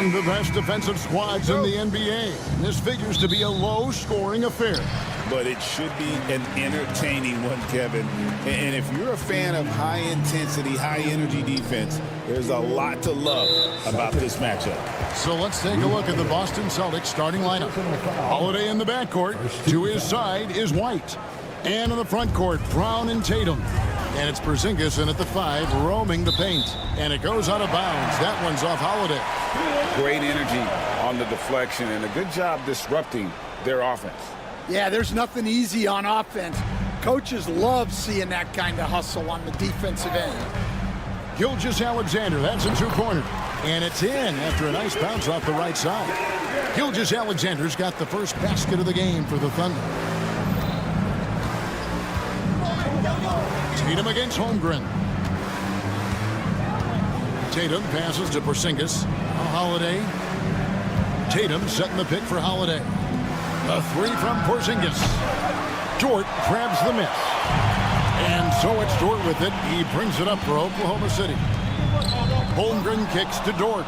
among the best defensive squads in the NBA. This figures to be a low-scoring affair. But it should be an entertaining one, Kevin. And if you're a fan of high-intensity, high-energy defense, there's a lot to love about this matchup. So let's take a look at the Boston Celtics starting lineup. Holiday in the backcourt. To his side is White. And in the front court, Brown and Tatum. And it's Porzingis in at the 5, roaming the paint. And it goes out of bounds. That one's off Holiday. Great energy on the deflection and a good job disrupting their offense. Yeah, there's nothing easy on offense. Coaches love seeing that kind of hustle on the defensive end. Gilgeous-Alexander, that's a two-pointer. And it's in after a nice bounce off the right side. Gilgeous-Alexander's got the first basket of the game for the Thunder. Tatum against Holmgren. Tatum passes to Porzingis. Holiday. Tatum setting the pick for Holiday. A three from Porzingis. Dort grabs the miss. And so it's Dort with it. He brings it up for Oklahoma City. Holmgren kicks to Dort.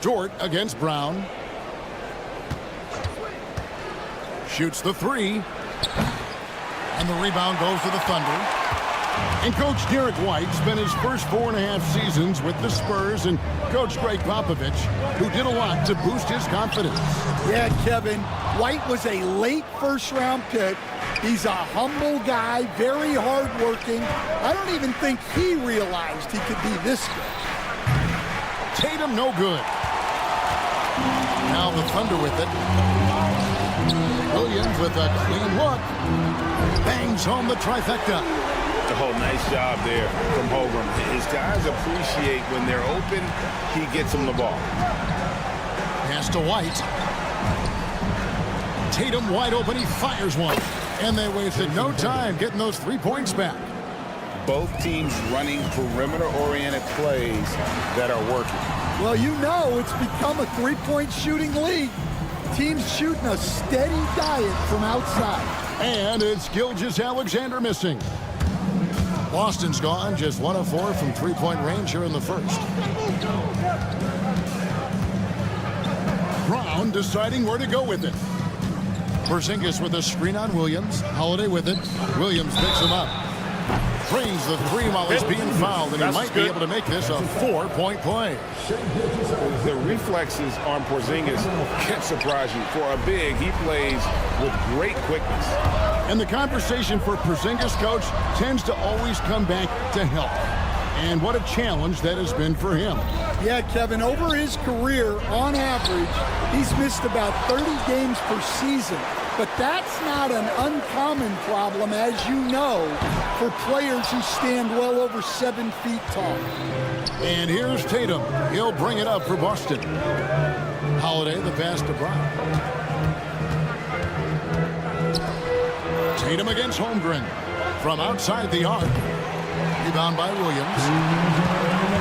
Dort against Brown. Shoots the three. And the rebound goes to the Thunder. And Coach Derek White spent his first 4.5 seasons with the Spurs and Coach Greg Popovich, who did a lot to boost his confidence. Yeah, Kevin, White was a late first-round pick. He's a humble guy, very hard-working. I don't even think he realized he could be this good. Tatum no good. Now the Thunder with it. Williams with a clean look. Bangs home the trifecta. Oh, nice job there from Holmgren. His guys appreciate when they're open, he gets them the ball. Pass to White. Tatum wide open, he fires one. And they wasted no time getting those 3 points back. Both teams running perimeter-oriented plays that are working. Well, you know it's become a three-point shooting league. Teams shooting a steady diet from outside. And it's Gilgeous-Alexander missing. Boston's gone just 1 of 4 from three-point range here in the first. Brown deciding where to go with it. Porzingis with a screen on Williams. Holiday with it. Williams picks him up. Brings the three while he's being fouled, and he might be able to make this a 4-point play. The reflexes on Porzingis can surprise you. For a big, he plays with great quickness. And the conversation for Porzingis, coach, tends to always come back to health. And what a challenge that has been for him. Yeah, Kevin, over his career, on average, he's missed about 30 games per season. But that's not an uncommon problem, as you know, for players who stand well over 7 feet tall. And here's Tatum. He'll bring it up for Boston. Holiday, the pass to Brown. Tatum against Holmgren. From outside the arc. Rebound by Williams.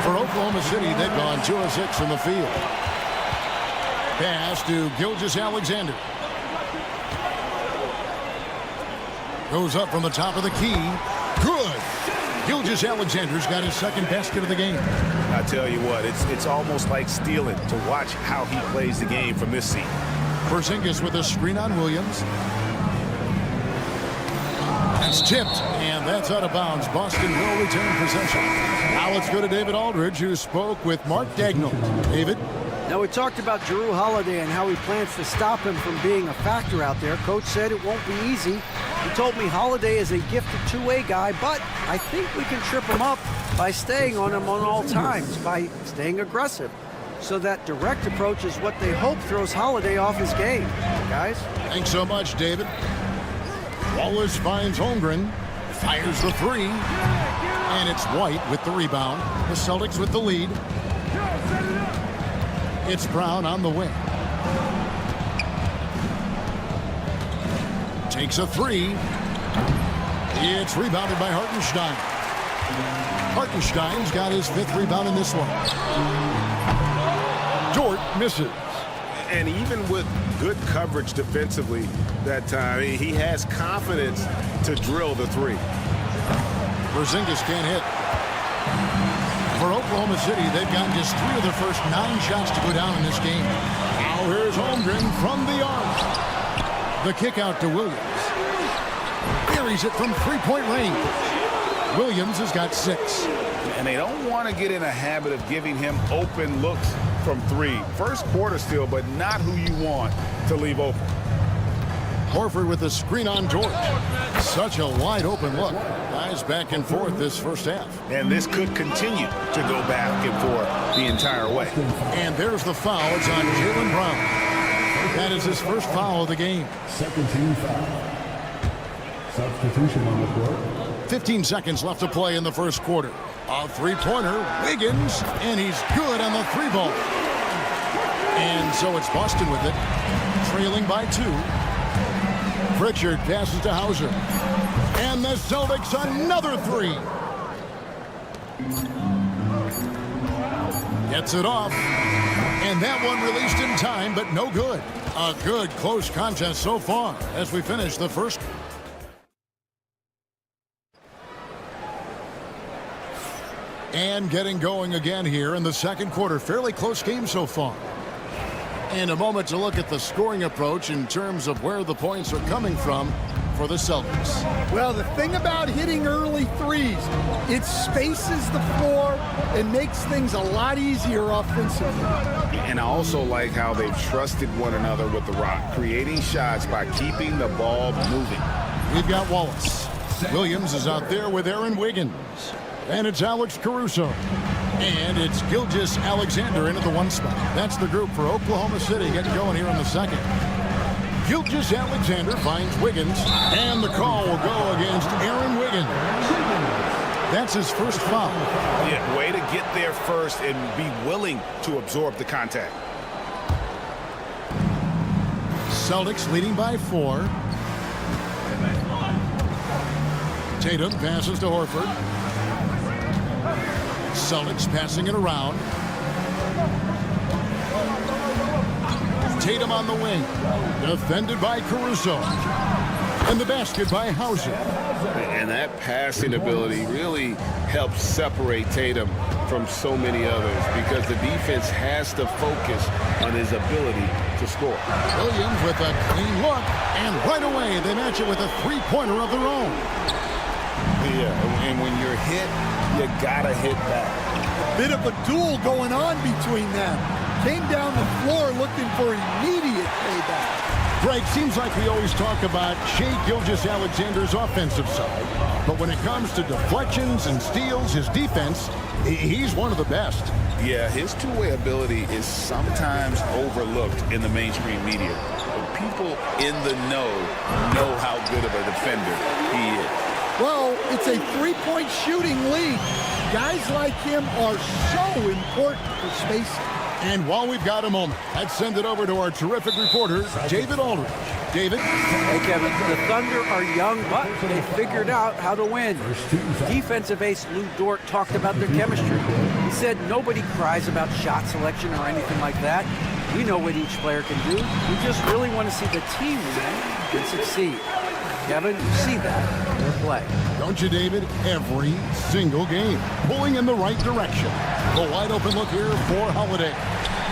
For Oklahoma City, they've gone 2 of 6 from the field. Pass to Gilgeous-Alexander. Goes up from the top of the key. Good. Gilgeous-Alexander's got his second basket of the game. I tell you what, it's almost like stealing to watch how he plays the game from this seat. Porzingis with a screen on Williams. That's tipped, and that's out of bounds. Boston will retain possession. Now let's go to David Aldridge, who spoke with Mark Dagnall. David? Now, we talked about Jrue Holiday and how he plans to stop him from being a factor out there. Coach said it won't be easy. He told me Holiday is a gifted two-way guy, but I think we can trip him up by staying on him on all times, by staying aggressive. So that direct approach is what they hope throws Holiday off his game. Guys? Thanks so much, David. Wallace finds Holmgren, fires the three, and it's White with the rebound. The Celtics with the lead. It's Brown on the wing. Takes a three. It's rebounded by Hartenstein. Hartenstein's got his 5th rebound in this one. Dort misses. And even with good coverage defensively that time, he has confidence to drill the three. Porzingis can't hit. For Oklahoma City, they've gotten just 3 of their first 9 shots to go down in this game. Now here's Holmgren from the arc. The kick out to Williams. Buries it from 3-point range. Williams has got 6. And they don't want to get in a habit of giving him open looks from 3. First quarter still, but not who you want to leave open. Horford with the screen on George. Such a wide open look. Guys back and forth this first half. And this could continue to go back and forth the entire way. And there's the foul. It's on Jaylen Brown. That is his first foul of the game. Second team foul. Substitution on the court. 15 seconds left to play in the first quarter. A three-pointer, Wiggins, and he's good on the 3-ball. And so it's Boston with it, trailing by 2. Pritchard passes to Hauser. And the Celtics another 3. Gets it off. And that one released in time, but no good. A good close contest so far as we finish the first. And getting going again here in the second quarter. Fairly close game so far. And a moment to look at the scoring approach in terms of where the points are coming from for the Celtics. Well, the thing about hitting early threes, it spaces the floor and makes things a lot easier offensively. And I also like how they've trusted one another with the rock, creating shots by keeping the ball moving. We've got Wallace. Williams is out there with Aaron Wiggins. And it's Alex Caruso. And it's Gilgeous-Alexander into the 1 spot. That's the group for Oklahoma City getting going here in the second. Gilgeous-Alexander finds Wiggins. And the call will go against Aaron Wiggins. That's his first foul. Yeah, way to get there first and be willing to absorb the contact. Celtics leading by 4. Tatum passes to Horford. Celtics passing it around. Tatum on the wing. Defended by Caruso. And the basket by Hauser. And that passing ability really helps separate Tatum from so many others because the defense has to focus on his ability to score. Williams with a clean look. And right away they match it with a 3-pointer of their own. Yeah, and when you're hit, you gotta hit back. Bit of a duel going on between them. Came down the floor looking for immediate payback. Greg, seems like we always talk about Shai Gilgeous-Alexander's offensive side. But when it comes to deflections and steals, his defense, he's one of the best. Yeah, his two-way ability is sometimes overlooked in the mainstream media. But people in the know how good of a defender he is. Well, it's a 3-point shooting lead. Guys like him are so important for spacing. And while we've got a moment, let's send it over to our terrific reporter, David Aldridge. David? Hey, Kevin, the Thunder are young, but they figured out how to win. Defensive ace Lou Dort talked about their chemistry. He said nobody cries about shot selection or anything like that. We know what each player can do. We just really want to see the team win and succeed. Kevin, you see that in their play. Don't you, David? Every single game. Pulling in the right direction. A wide open look here for Holiday.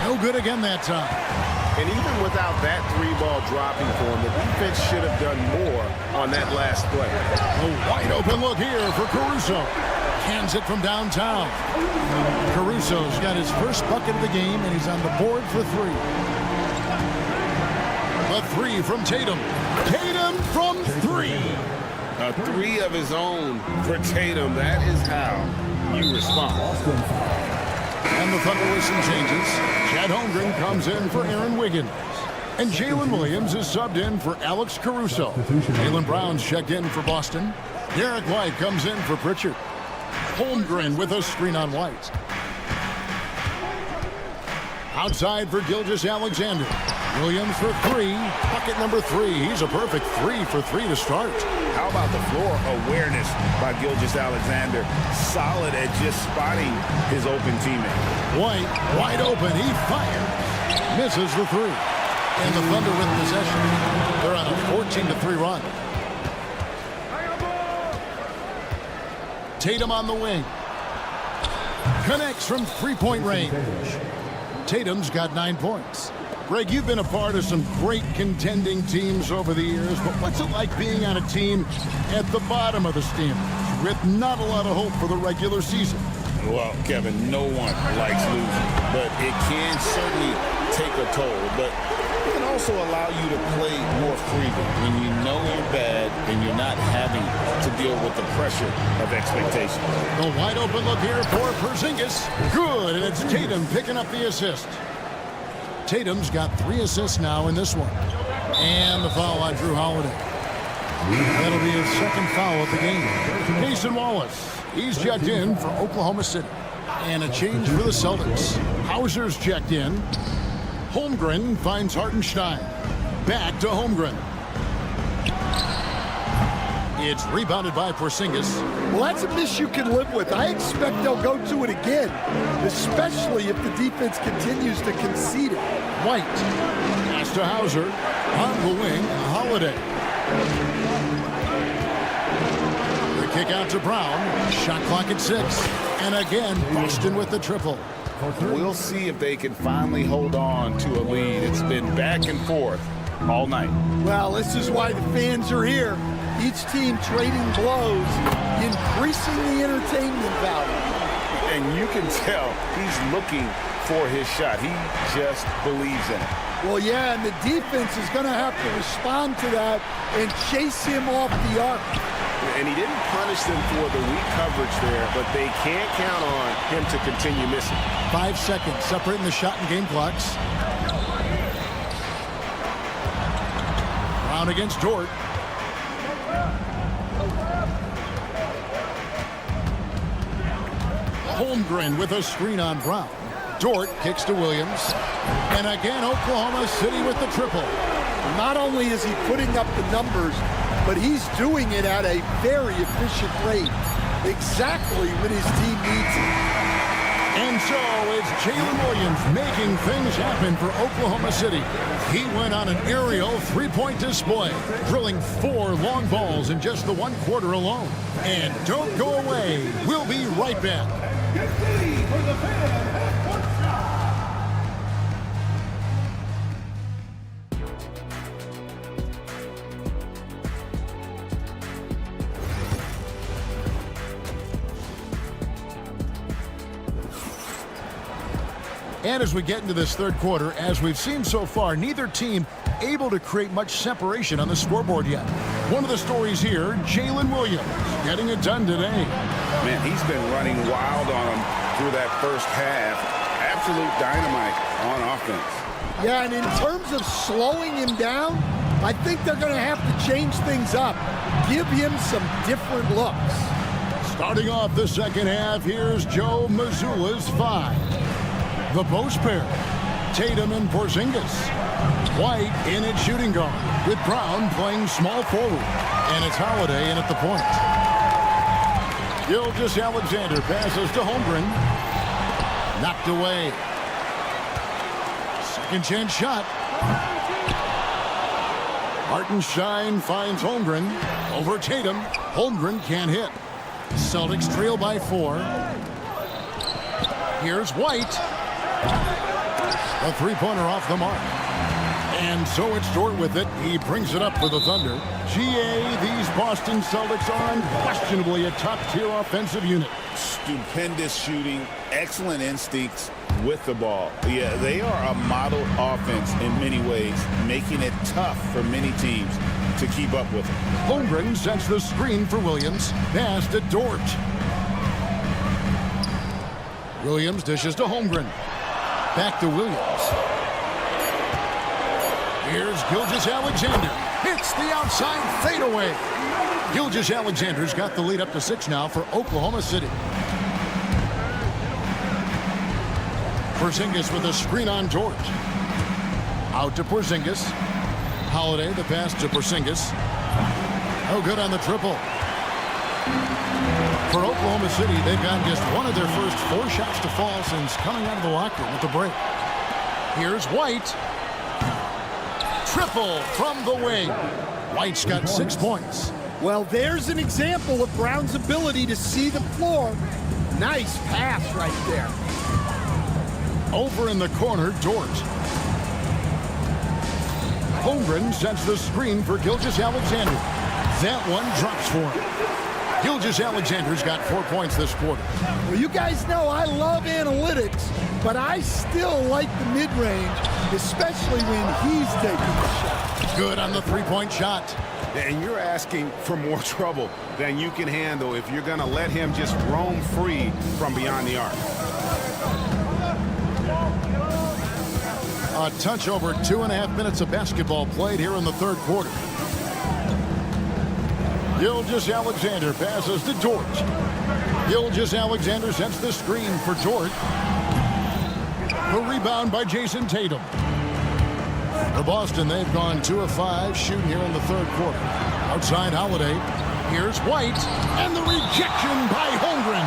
No good again that time. And even without that 3-ball dropping for him, the defense should have done more on that last play. A wide open look here for Caruso. Hands it from downtown. Caruso's got his first bucket of the game, and he's on the board for 3. A 3 from Tatum. Tatum from 3. A 3 of his own for Tatum. That is how you respond. And the Thunder listen changes. Chad Holmgren comes in for Aaron Wiggins. And Jalen Williams is subbed in for Alex Caruso. Jaylen Brown's checked in for Boston. Derek White comes in for Pritchard. Holmgren with a screen on White. Outside for Gilgeous-Alexander. Williams for 3. Bucket number 3. He's a perfect 3 for 3 to start. How about the floor awareness by Gilgeous-Alexander? Solid at just spotting his open teammate. White, wide open. He fires. Misses the 3. And the Thunder with possession. They're on a 14-3 run. Tatum on the wing. Connects from three-point range. Tatum's got 9 points. Greg, you've been a part of some great contending teams over the years, but what's it like being on a team at the bottom of the standings with not a lot of hope for the regular season? Well, Kevin, no one likes losing, but it can certainly take a toll. But it can also allow you to play more freely when you know you're bad and you're not having to deal with the pressure of expectation. The wide open look here for Porzingis. Good, and it's Tatum picking up the assist. Tatum's got 3 assists now in this one. And the foul on Drew Holiday. That'll be his second foul of the game. Mason Wallace, he's checked in for Oklahoma City. And a change for the Celtics. Hauser's checked in. Holmgren finds Hartenstein. Back to Holmgren. It's rebounded by Porzingis. Well, that's a miss you can live with. I expect they'll go to it again, especially if the defense continues to concede it. White. Pass to Hauser. On the wing, Holiday. The kick out to Brown. Shot clock at 6. And again, Boston with the triple. We'll see if they can finally hold on to a lead. It's been back and forth all night. Well, this is why the fans are here. Each team trading blows, increasing the entertainment value. And you can tell he's looking for his shot. He just believes in it. Well, yeah, and the defense is going to have to respond to that and chase him off the arc. And he didn't punish them for the weak coverage there, but they can't count on him to continue missing. 5 seconds separating the shot and game clocks. Brown against Dort. Holmgren with a screen on Brown. Dort kicks to Williams. And again, Oklahoma City with the triple. Not only is he putting up the numbers, but he's doing it at a very efficient rate. Exactly when his team needs it. And so it's Jalen Williams making things happen for Oklahoma City. He went on an aerial three-point display, drilling 4 long balls in just the 1 quarter alone. And don't go away. We'll be right back. And as we get into this third quarter, as we've seen so far, neither team able to create much separation on the scoreboard yet. One of the stories here, Jalen Williams getting it done today. Man, he's been running wild on him through that first half. Absolute dynamite on offense. Yeah, and in terms of slowing him down, I think they're going to have to change things up. Give him some different looks. Starting off the second half, here's Joe Mazzulla's 5. The post pair, Tatum and Porzingis. White in at shooting guard, with Brown playing small forward. And it's Holiday in at the point. Gilgeous-Alexander passes to Holmgren. Knocked away. Second chance shot. Hartenstein finds Holmgren. Over Tatum. Holmgren can't hit. Celtics trail by 4. Here's White. A three-pointer off the mark. And so it's Dort with it. He brings it up for the Thunder. GA, these Boston Celtics are unquestionably a top-tier offensive unit. Stupendous shooting, excellent instincts with the ball. Yeah, they are a model offense in many ways, making it tough for many teams to keep up with them. Holmgren sets the screen for Williams. Pass to Dort. Williams dishes to Holmgren. Back to Williams. Here's Gilgeous-Alexander. Hits the outside fadeaway. Gilgeous-Alexander's got the lead up to 6 now for Oklahoma City. Porzingis with a screen on Dort. Out to Porzingis. Holiday, the pass to Porzingis. No good on the triple. For Oklahoma City, they've gotten just one of their first 4 shots to fall since coming out of the locker room at the break. Here's White. Triple from the wing. White's got 6 points. Well, there's an example of Brown's ability to see the floor. Nice pass right there. Over in the corner, Dort. Holmgren sets the screen for Gilgeous-Alexander. That one drops for him. Gilgeous-Alexander's got 4 points this quarter. Well, you guys know I love analytics, but I still like the mid-range, especially when he's taking the shot. Good on the three-point shot. And you're asking for more trouble than you can handle if you're going to let him just roam free from beyond the arc. A touch over 2.5 minutes of basketball played here in the third quarter. Gilgeous-Alexander passes to Dort. Gilgeous-Alexander sets the screen for Dort. The rebound by Jason Tatum. For Boston, they've gone 2 of 5 shooting here in the third quarter. Outside Holiday. Here's White. And the rejection by Holmgren.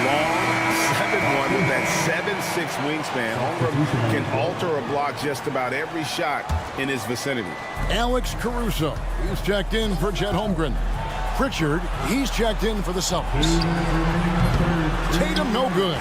Long 7-1 with that 7'6" wingspan. Holmgren can alter a block just about every shot in his vicinity. Alex Caruso. He's checked in for Chet Holmgren. Pritchard. He's checked in for the Celtics. Tatum no good.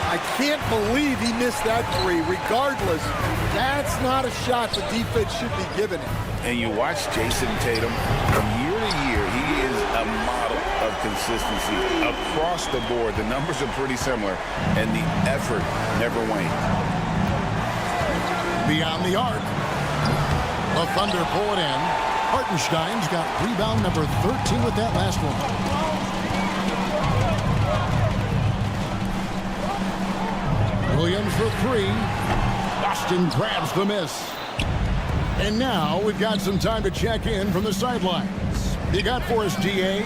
I can't believe he missed that three. Regardless, that's not a shot the defense should be giving him. And you watch Jason Tatum from year to year, he is a model of consistency across the board. The numbers are pretty similar, and the effort never wanes. Beyond the arc. The Thunder pull it in. Hartenstein's got rebound number 13 with that last one. Williams for 3. Boston grabs the miss. And now we've got some time to check in from the sidelines. You got for us, DA?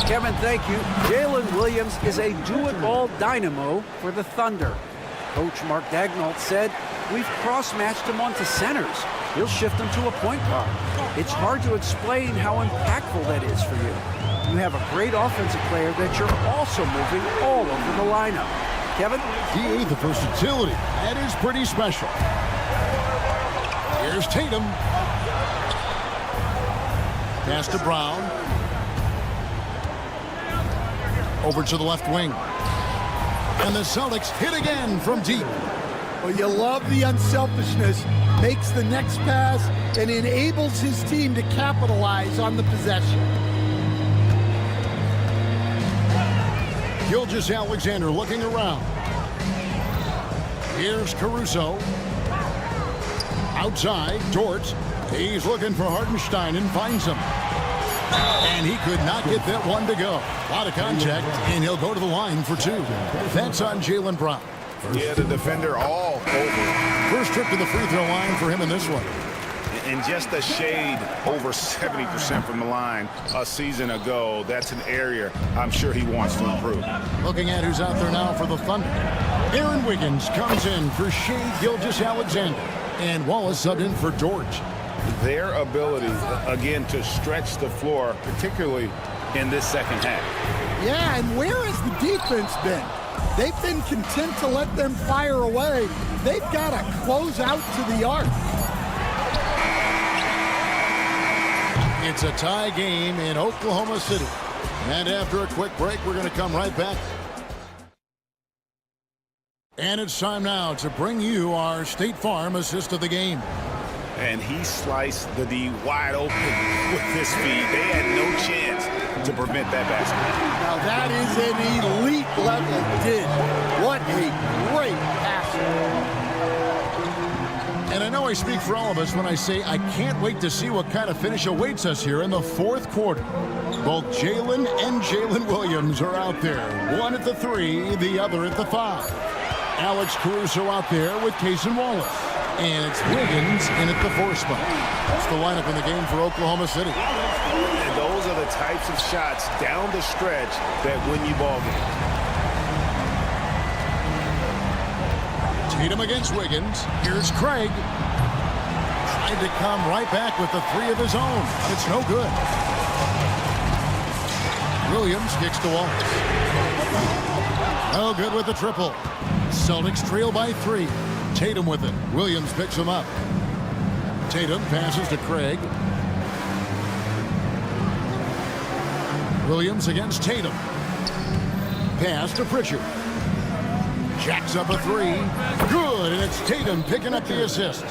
Kevin, thank you. Jalen Williams is a do-it-all dynamo for the Thunder. Coach Mark Daigneault said, we've cross-matched him onto centers. He'll shift him to a point guard. It's hard to explain how impactful that is for you. You have a great offensive player that you're also moving all over the lineup. Kevin? DA, the versatility. That is pretty special. Here's Tatum. Pass to Brown. Over to the left wing. And the Celtics hit again from deep. Well, you love the unselfishness. Makes the next pass and enables his team to capitalize on the possession. Gilgeous-Alexander looking around. Here's Caruso. Outside, Dort. He's looking for Hartenstein and finds him. And he could not get that one to go. A lot of contact, and he'll go to the line for 2. That's on Jaylen Brown. Yeah, the defender all over. First trip to the free throw line for him in this one. And just a shade over 70% from the line a season ago. That's an area I'm sure he wants to improve. Looking at who's out there now for the Thunder. Aaron Wiggins comes in for Shai Gilgeous-Alexander. And Wallace subbed in for Dort. Their ability, again, to stretch the floor, particularly in this second half. Yeah, and where has the defense been? They've been content to let them fire away. They've got to close out to the arc. It's a tie game in Oklahoma City. And after a quick break, we're going to come right back. And it's time now to bring you our State Farm assist of the game. And he sliced the D wide open with his feet. They had no chance to prevent that basket. Now that is an elite level dish. What a great passer. And I know I speak for all of us when I say I can't wait to see what kind of finish awaits us here in the fourth quarter. Both Jalen and Jalen Williams are out there. One at the 3, the other at the 5. Alex Caruso out there with Cason Wallace. And it's Wiggins in at the 4 spot. That's the lineup in the game for Oklahoma City. And those are the types of shots down the stretch that win you ball games. Tatum against Wiggins. Here's Craig. Tried to come right back with the 3 of his own. It's no good. Williams kicks to Wallace. No good with the triple. Celtics trail by 3. Tatum with it. Williams picks him up. Tatum passes to Craig. Williams against Tatum. Pass to Pritchard. Jacks up a three. Good, and it's Tatum picking up the assist.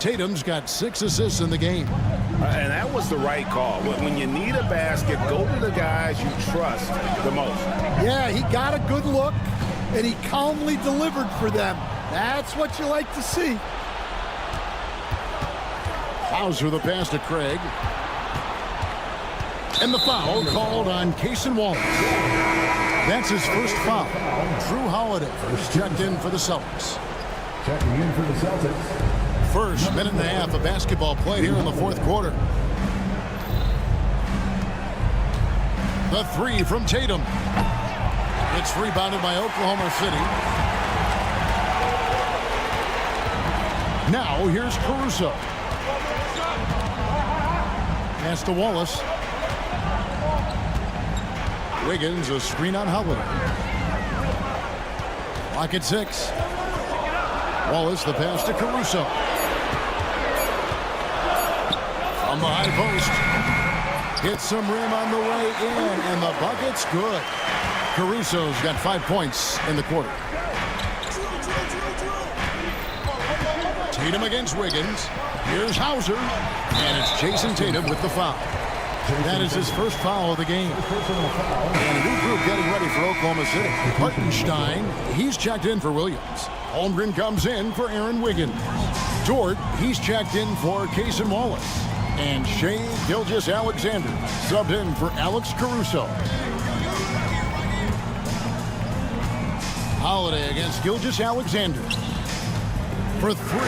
Tatum's got 6 assists in the game. And that was the right call. When you need a basket, go to the guys you trust the most. Yeah, he got a good look, and he calmly delivered for them. That's what you like to see. Hauser the pass to Craig. And the foul called on Cason Wallace. That's his first foul. Drew Holiday checked in for the Celtics. Checking in for the Celtics. First minute and a half of basketball played here in the fourth quarter. The three from Tatum. It's rebounded by Oklahoma City. Now here's Caruso. Pass to Wallace. Wiggins, a screen on Holiday. Lock at 6. Wallace, the pass to Caruso. From the high post. Hits some rim on the way in, and the bucket's good. Caruso's got 5 points in the quarter. Tatum against Wiggins. Here's Hauser, and it's Jason Tatum with the foul. That is his first foul of the game. And a new group getting ready for Oklahoma City. Hartenstein, he's checked in for Williams. Holmgren comes in for Aaron Wiggins. Dort, he's checked in for Cason Wallace. And Shea Gilgeous-Alexander subbed in for Alex Caruso. Holiday against Gilgeous-Alexander. For 3,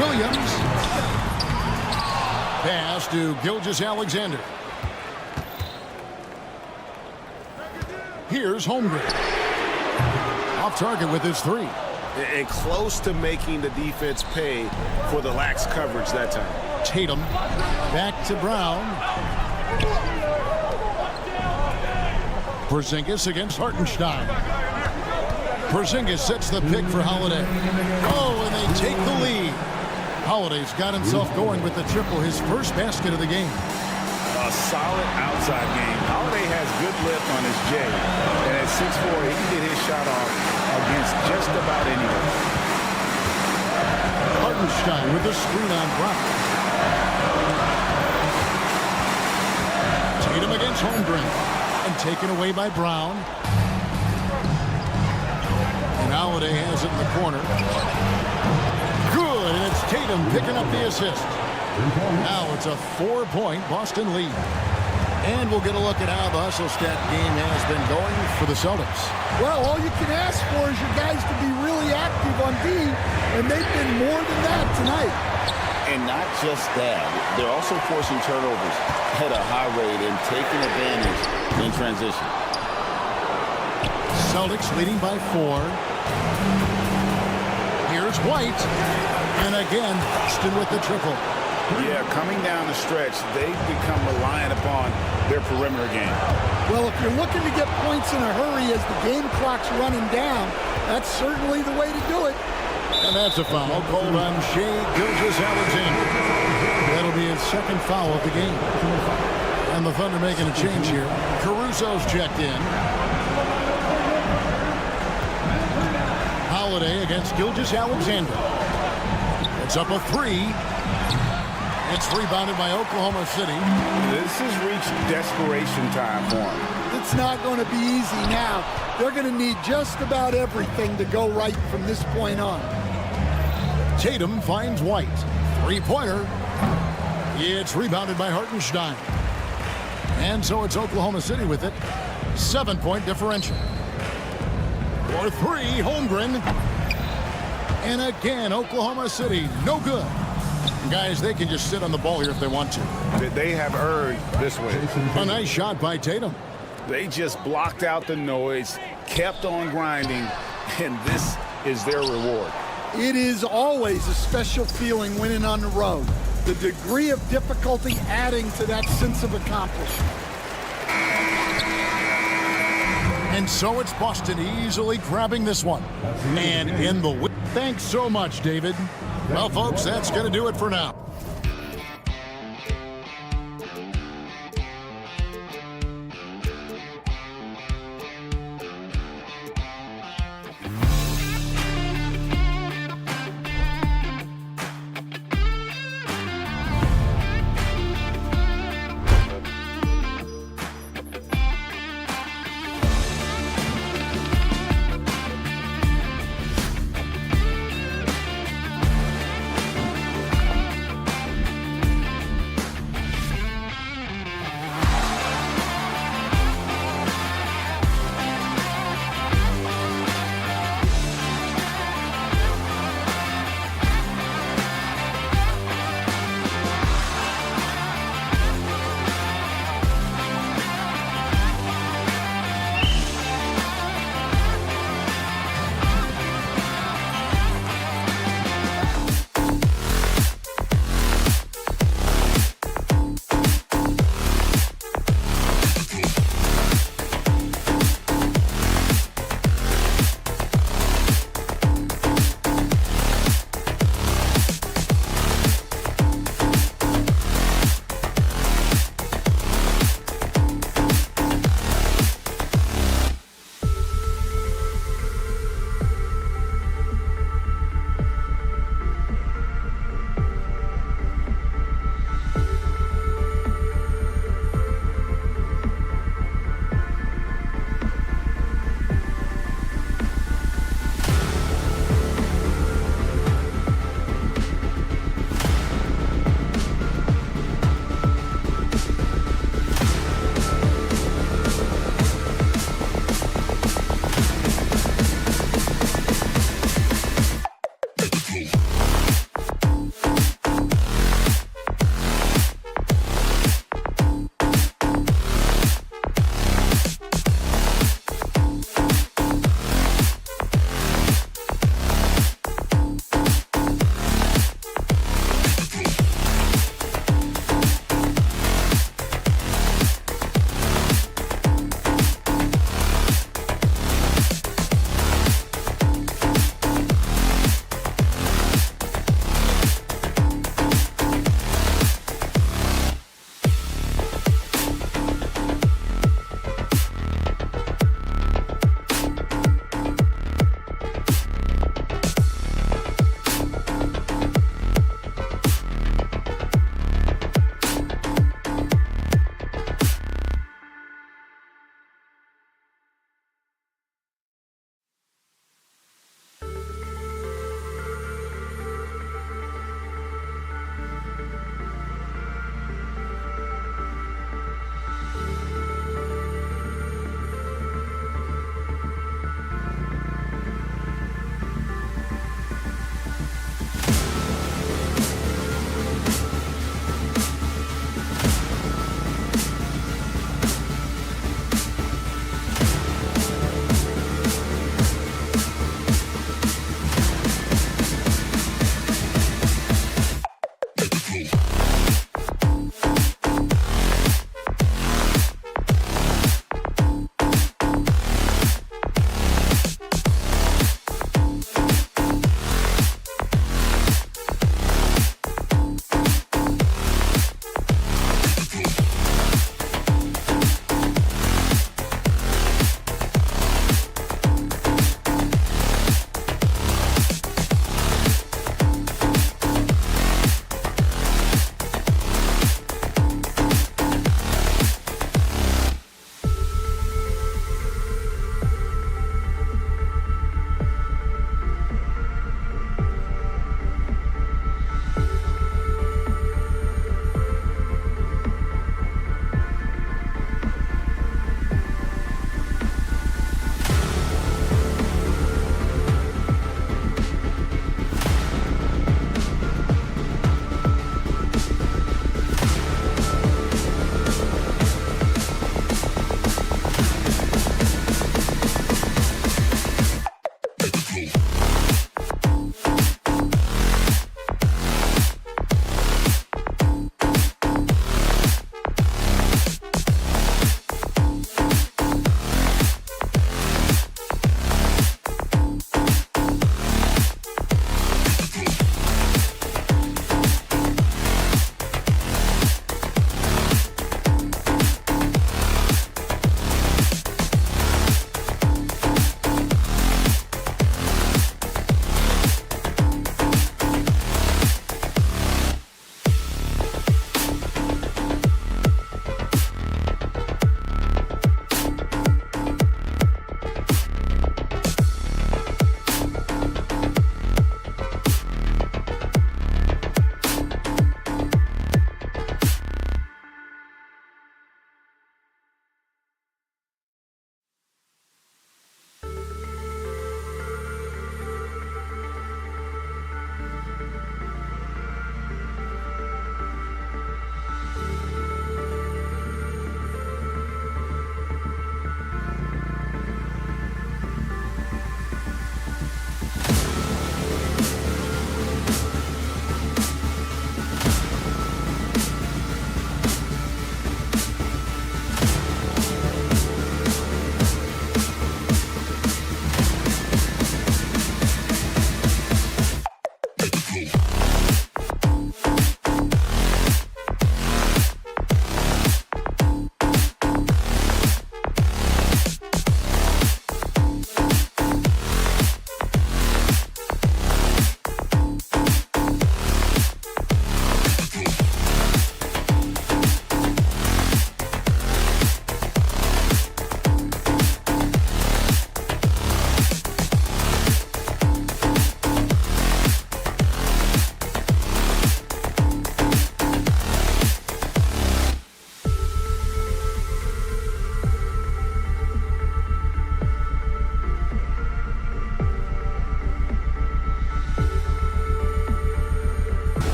Williams. Pass to Gilgeous-Alexander. Here's Holmgren. Off target with his 3. And close to making the defense pay for the lax coverage that time. Tatum back to Brown. Porzingis against Hartenstein. Porzingis sets the pick for Holiday. Oh, and they take the lead. Holiday's got himself going with the triple, his first basket of the game. A solid outside game. Holiday has good lift on his J. And at 6'4", he can get his shot off against just about anyone. Hartenstein with the screen on Brown. Tatum against Holmgren. And taken away by Brown. And Holiday has it in the corner. Good, and it's Tatum picking up the assist. Now it's a 4-point Boston lead. And we'll get a look at how the hustle stat game has been going for the Celtics. Well, all you can ask for is your guys to be really active on D, and they've been more than that tonight. And not just that, they're also forcing turnovers at a high rate and taking advantage in transition. Celtics leading by 4. Here's White. And again, Boston with the triple. Yeah, coming down the stretch, they've become reliant upon their perimeter game. Well, if you're looking to get points in a hurry as the game clock's running down, that's certainly the way to do it. And that's a foul called on Shea Gilgeous-Alexander. That'll be his second foul of the game. And the Thunder making a change here. Caruso's checked in. Holiday against Gilgeous-Alexander. It's up a 3. It's rebounded by Oklahoma City. This has reached desperation time for them. It's not going to be easy now. They're going to need just about everything to go right from this point on. Tatum finds White. 3-pointer. It's rebounded by Hartenstein. And so it's Oklahoma City with it. 7-point differential. For 3, Holmgren. And again, Oklahoma City, no good. Guys, they can just sit on the ball here if they want to. They have earned this win. A nice shot by Tatum. They just blocked out the noise, kept on grinding, and this is their reward. It is always a special feeling winning on the road. The degree of difficulty adding to that sense of accomplishment. And so it's Boston easily grabbing this one. And in the win. Thanks so much, David. Well, folks, that's going to do it for now.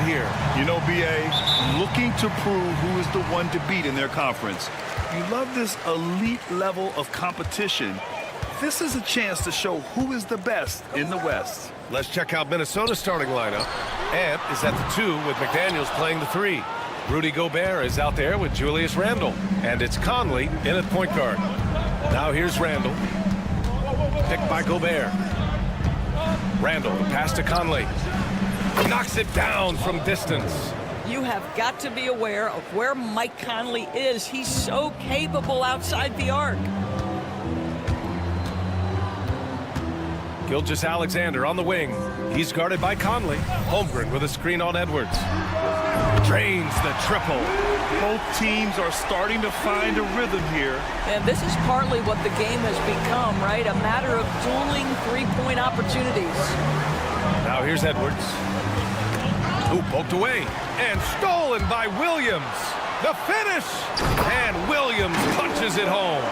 here. You know, B.A., looking to prove who is the one to beat in their conference. You love this elite level of competition. This is a chance to show who is the best in the West. Let's check out Minnesota's starting lineup. Ant is at the 2 with McDaniels playing the 3. Rudy Gobert is out there with Julius Randle. And it's Conley in at point guard. Now here's Randle. Picked by Gobert. Randle, the pass to Conley. Knocks it down from distance. You have got to be aware of where Mike Conley is. He's so capable outside the arc. Gilgeous-Alexander on the wing. He's guarded by Conley. Holmgren with a screen on Edwards. Drains the triple. Both teams are starting to find a rhythm here. And this is partly what the game has become, right? A matter of dueling three-point opportunities. Now here's Edwards. Who poked away and stolen by Williams. The finish! And Williams punches it home.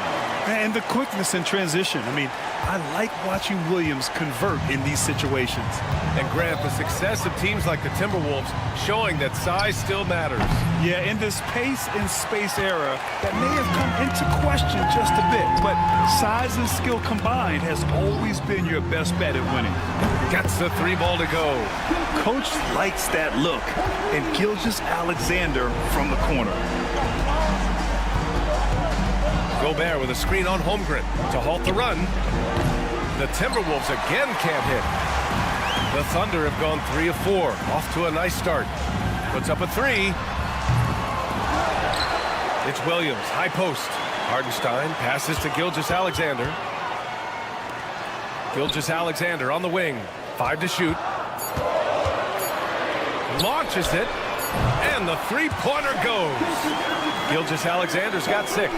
And the quickness in transition. I mean, I like watching Williams convert in these situations. And Grant, the success of teams like the Timberwolves showing that size still matters. Yeah, in this pace and space era, that may have come into question just a bit, but size and skill combined has always been your best bet at winning. Gets the 3 ball to go. Coach likes that look, and Gilgeous-Alexander from the corner. Gobert with a screen on Holmgren to halt the run. The Timberwolves again can't hit. The Thunder have gone 3 of 4. Off to a nice start. Puts up a 3. It's Williams, high post. Hardenstein passes to Gilgeous-Alexander. Gilgeous-Alexander on the wing. 5 to shoot. Launches it. And the 3-pointer goes. Gilgeous-Alexander's got 6.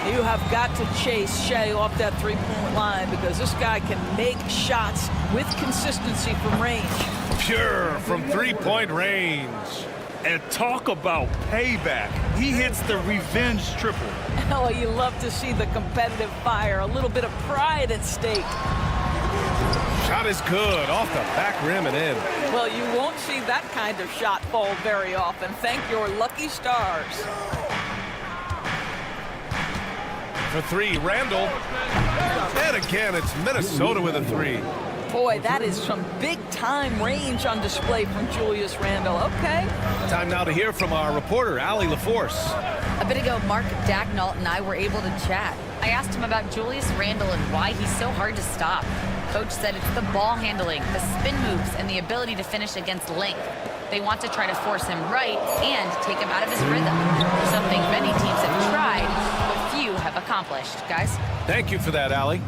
You have got to chase Shea off that three-point line because this guy can make shots with consistency from range. Pure from 3-point range. And talk about payback. He hits the revenge triple. Oh, you love to see the competitive fire. A little bit of pride at stake. Shot is good. Off the back rim and in. Well, you won't see that kind of shot fall very often. Thank your lucky stars. For 3, Randle. And again, it's Minnesota with a 3. Boy, that is some big-time range on display from Julius Randle. Okay. Time now to hear from our reporter, Allie LaForce. A bit ago, Mark Dagnall and I were able to chat. I asked him about Julius Randle and why he's so hard to stop. Coach said it's the ball handling, the spin moves, and the ability to finish against length. They want to try to force him right and take him out of his rhythm. Something many teams have tried, but few have accomplished. Guys? Thank you for that, Allie.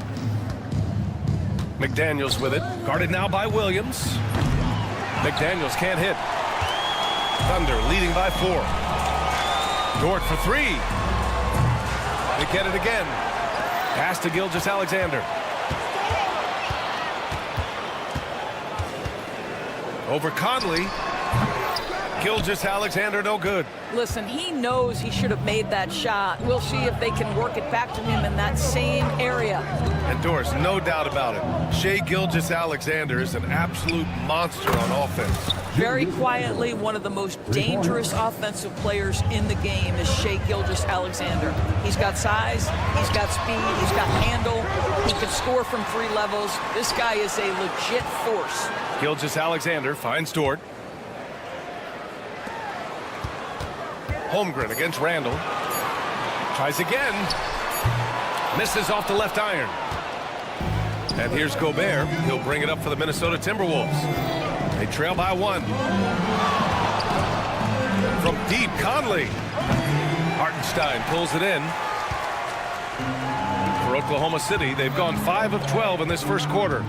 McDaniels with it. Guarded now by Williams. McDaniels can't hit. Thunder leading by 4. Dort for 3. They get it again. Pass to Gilgeous-Alexander. Over Conley. Gilgeous-Alexander no good. Listen, he knows he should have made that shot. We'll see if they can work it back to him in that same area. And Doris, no doubt about it. Shea Gilgeous-Alexander is an absolute monster on offense. Very quietly, one of the most dangerous offensive players in the game is Shea Gilgeous-Alexander. He's got size, he's got speed, he's got handle, he can score from 3 levels. This guy is a legit force. Gilgeous-Alexander finds Dort. Holmgren against Randle. Tries again. Misses off the left iron. And here's Gobert. He'll bring it up for the Minnesota Timberwolves. They trail by 1. From deep, Conley. Hartenstein pulls it in. For Oklahoma City, they've gone 5 of 12 in this first quarter.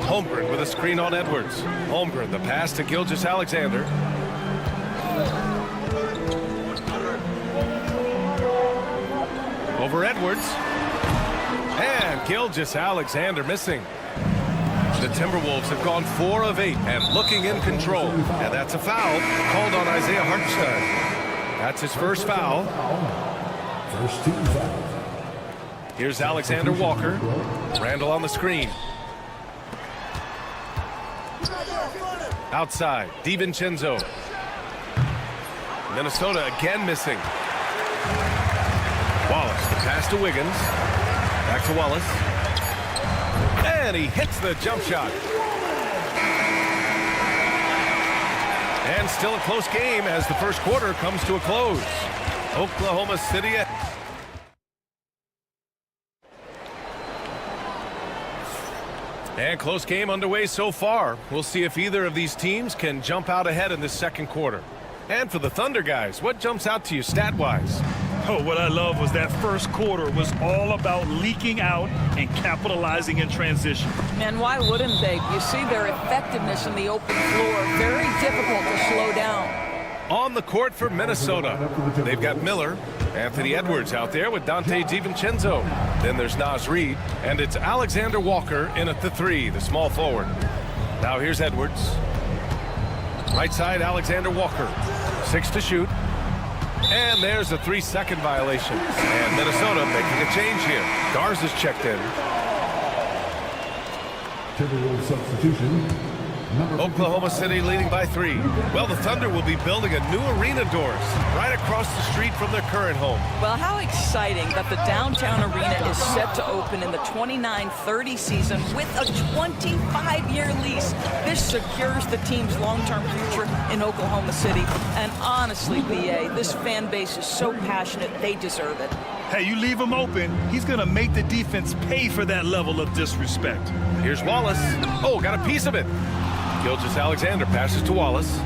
Holmgren with a screen on Edwards. Holmgren, the pass to Gilgeous-Alexander. Over Edwards. And Gilgeous-Alexander missing. The Timberwolves have gone 4 of 8 and looking in control. And that's a foul called on Isaiah Hartenstein. That's his first foul. First team foul. Here's Alexander Walker. Randle on the screen. Outside, DiVincenzo. Minnesota again missing. Wallace, the pass to Wiggins. Back to Wallace. And he hits the jump shot. And still a close game as the first quarter comes to a close. Oklahoma City. And close game underway so far. We'll see if either of these teams can jump out ahead in this second quarter. And for the Thunder guys, what jumps out to you stat-wise? Oh, what I love was that first quarter was all about leaking out and capitalizing in transition. And why wouldn't they? You see their effectiveness in the open floor. Very difficult to slow down. On the court for Minnesota, they've got Miller, Anthony Edwards out there with Dante DiVincenzo. Then there's Naz Reid, and it's Alexander Walker in at the 3, the small forward. Now here's Edwards. Right side, Alexander Walker. 6 to shoot. And there's a 3-second violation. And Minnesota making a change here. Garza's checked in. Timberwolves substitution. Oklahoma City leading by 3. Well, the Thunder will be building a new arena doors right across the street from their current home. Well, how exciting that the downtown arena is set to open in the 29-30 season with a 25-year lease. This secures the team's long-term future in Oklahoma City. And honestly, BA, this fan base is so passionate, they deserve it. Hey, you leave him open, he's going to make the defense pay for that level of disrespect. Here's Wallace. Oh, got a piece of it. Gilgeous-Alexander passes to Wallace.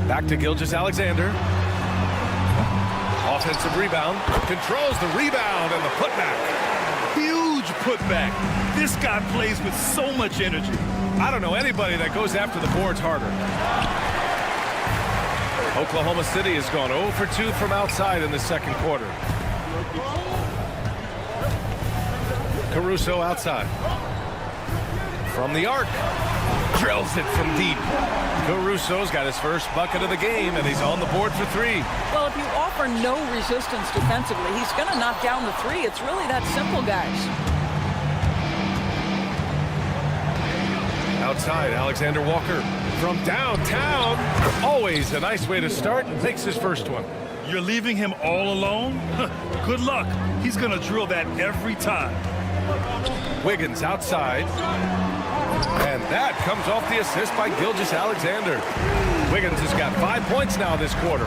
Back to Gilgeous-Alexander. Offensive rebound. Controls the rebound and the putback. Huge putback. This guy plays with so much energy. I don't know anybody that goes after the boards harder. Oklahoma City has gone 0 for 2 from outside in the second quarter. Caruso outside. From the arc. Drills it from deep. Caruso's got his first bucket of the game, and he's on the board for 3. Well, if you offer no resistance defensively, he's going to knock down the 3. It's really that simple, guys. Outside, Alexander Walker from downtown. Always a nice way to start. Takes his first one. You're leaving him all alone? Good luck. He's going to drill that every time. Wiggins outside. And that comes off the assist by Gilgeous-Alexander. Wiggins has got 5 points now this quarter.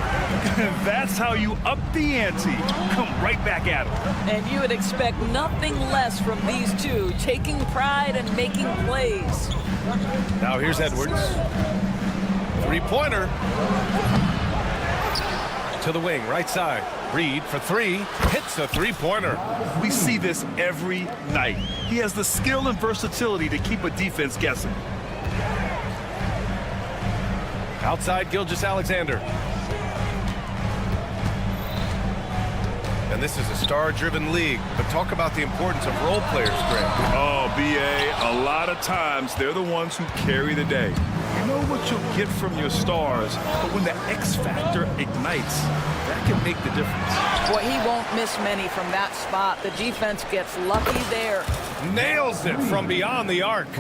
That's how you up the ante. Come right back at him. And you would expect nothing less from these two, taking pride and making plays. Now here's Edwards. 3-pointer. To the wing, right side. Reid for 3. Hits a 3-pointer. We see this every night. He has the skill and versatility to keep a defense guessing. Outside, Gilgeous-Alexander. And this is a star-driven league, but talk about the importance of role players, Greg. Oh, B.A., a lot of times they're the ones who carry the day. You know what you'll get from your stars, but when the X factor ignites, that can make the difference. Boy, he won't miss many from that spot. The defense gets lucky there. Nails it from beyond the arc.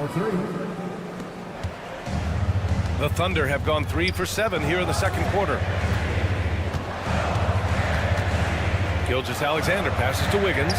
The Thunder have gone 3 for 7 here in the second quarter. Gilgeous-Alexander passes to Wiggins.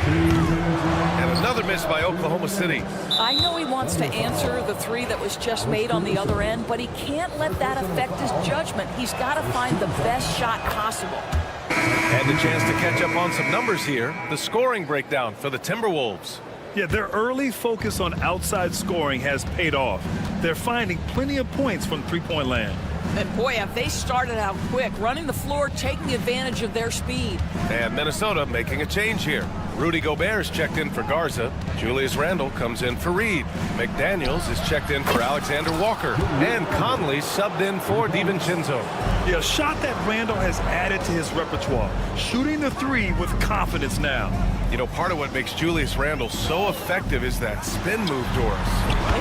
And another miss by Oklahoma City. I know he wants to answer the 3 that was just made on the other end, but he can't let that affect his judgment. He's got to find the best shot possible. And a chance to catch up on some numbers here. The scoring breakdown for the Timberwolves. Yeah, their early focus on outside scoring has paid off. They're finding plenty of points from three-point land. And boy, have they started out quick, running the floor, taking advantage of their speed. And Minnesota making a change here. Rudy Gobert is checked in for Garza. Julius Randle comes in for Reid. McDaniels is checked in for Alexander Walker. And Conley subbed in for DiVincenzo. Yeah, a shot that Randle has added to his repertoire. Shooting the 3 with confidence now. You know, part of what makes Julius Randle so effective is that spin move, Doris.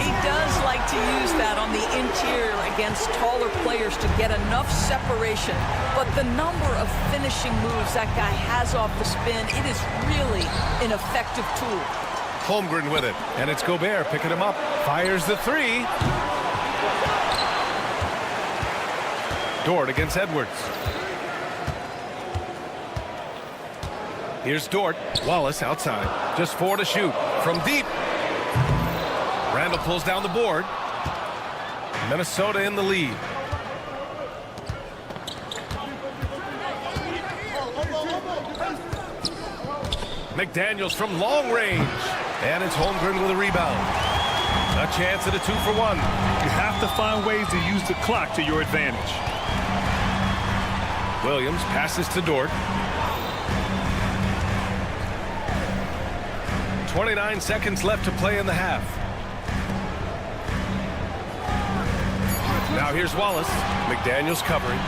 He does like to use that on the interior against taller players to get enough separation. But the number of finishing moves that guy has off the spin, it is really an effective tool. Holmgren with it, and it's Gobert picking him up. Fires the three. Dort against Edwards. Here's Dort. Wallace outside. Just 4 to shoot. From deep. Randall pulls down the board. Minnesota in the lead. McDaniels from long range. And it's Holmgren with a rebound. A chance at a 2-for-1. You have to find ways to use the clock to your advantage. Williams passes to Dort. 29 seconds left to play in the half. Now here's Wallace. McDaniels covering.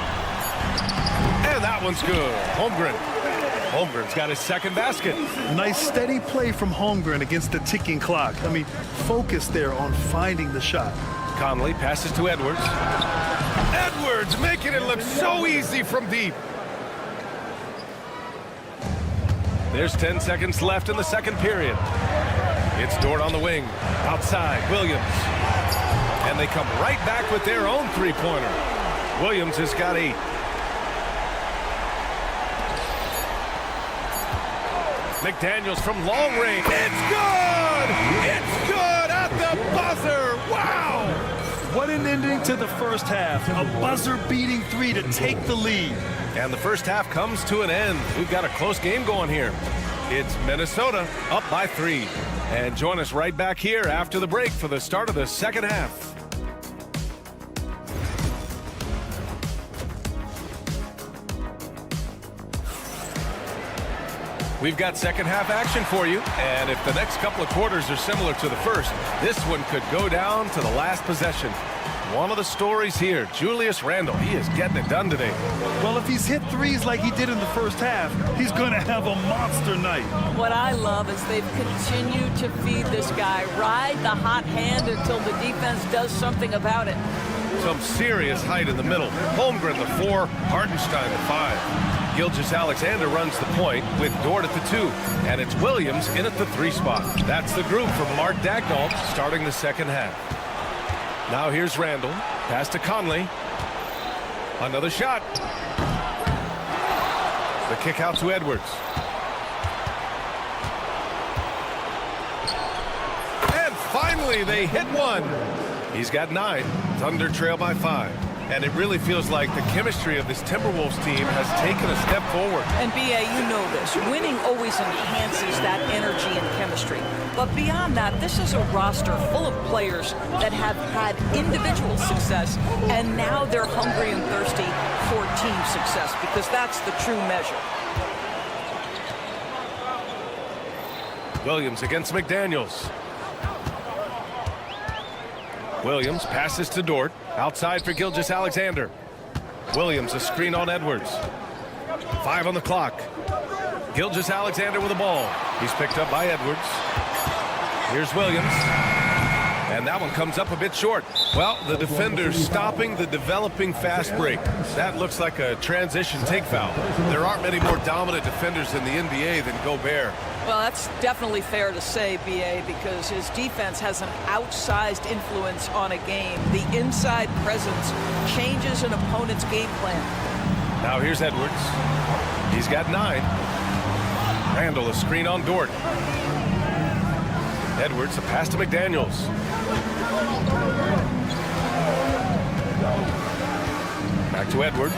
And that one's good. Holmgren. Holmgren's got his second basket. Nice steady play from Holmgren against the ticking clock. I mean, focus there on finding the shot. Conley passes to Edwards. Edwards making it look so easy from deep. There's 10 seconds left in the second period. It's Dort on the wing. Outside, Williams. And they come right back with their own three-pointer. Williams has got 8. McDaniels from long range. It's good! It's good at the buzzer! Wow! What an ending to the first half. A buzzer-beating 3 to take the lead. And the first half comes to an end. We've got a close game going here. It's Minnesota up by 3. And join us right back here after the break for the start of the second half. We've got second half action for you, and if the next couple of quarters are similar to the first, this one could go down to the last possession. One of the stories here, Julius Randle, he is getting it done today. Well, if he's hit threes like he did in the first half, he's going to have a monster night. What I love is they've continued to feed this guy, ride the hot hand until the defense does something about it. Some serious height in the middle. Holmgren the 4, Hartenstein the 5. Gilgeous-Alexander runs the point with Dort at the 2, and it's Williams in at the 3 spot. That's the group from Mark Daigneault starting the second half. Now here's Randall, pass to Conley. Another shot. The kick out to Edwards. And finally they hit one. He's got 9. Thunder trail by 5. And it really feels like the chemistry of this Timberwolves team has taken a step forward. And B.A., you know this. Winning always enhances that energy and chemistry. But beyond that, this is a roster full of players that have had individual success, and now they're hungry and thirsty for team success, because that's the true measure. Williams against McDaniels. Williams passes to Dort. Outside for Gilgeous-Alexander. Williams a screen on Edwards. 5 on the clock. Gilgeous-Alexander with the ball. He's picked up by Edwards. Here's Williams. And that one comes up a bit short. Well, the defender's stopping the developing fast break. That looks like a transition take foul. There aren't many more dominant defenders in the NBA than Gobert. Well, that's definitely fair to say, B.A., because his defense has an outsized influence on a game. The inside presence changes an opponent's game plan. Now here's Edwards. He's got 9. Randall a screen on Dort. Edwards a pass to McDaniels. Back to Edwards.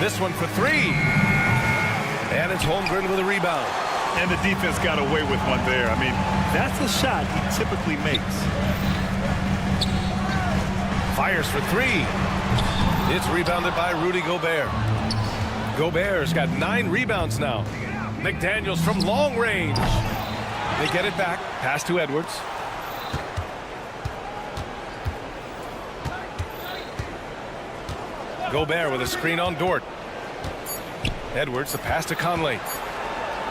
This one for 3. And it's Holmgren with a rebound. And the defense got away with one there. I mean, that's a shot he typically makes. Fires for 3. It's rebounded by Rudy Gobert. Gobert's got 9 rebounds now. McDaniels from long range. They get it back. Pass to Edwards. Gobert with a screen on Dort. Edwards, the pass to Conley.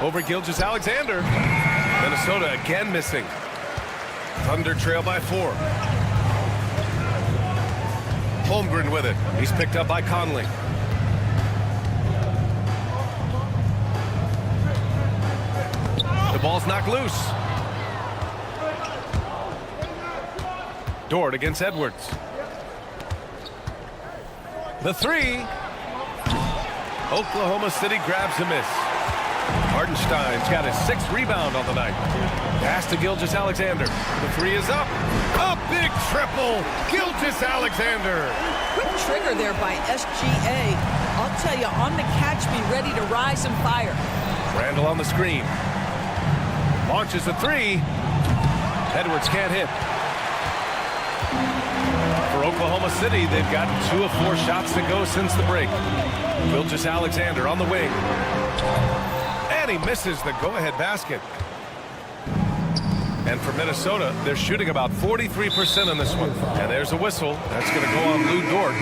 Over Gilgeous-Alexander. Minnesota again missing. Thunder trail by 4. Holmgren with it. He's picked up by Conley. ball's knocked loose. Dort against Edwards. The three. Oklahoma City grabs a miss. Hartenstein's got his 6th rebound on the night. Pass to Gilgeous-Alexander. The three is up. A big triple. Gilgeous-Alexander. Quick trigger there by SGA. I'll tell you, on the catch, be ready to rise and fire. Randall on the screen. Launches the three. Edwards can't hit. For Oklahoma City, they've got 2 of 4 shots to go since the break. Gilgeous-Alexander on the wing. And he misses the go-ahead basket. And for Minnesota, they're shooting about 43% on this one. And there's a whistle. That's going to go on Lou Dort.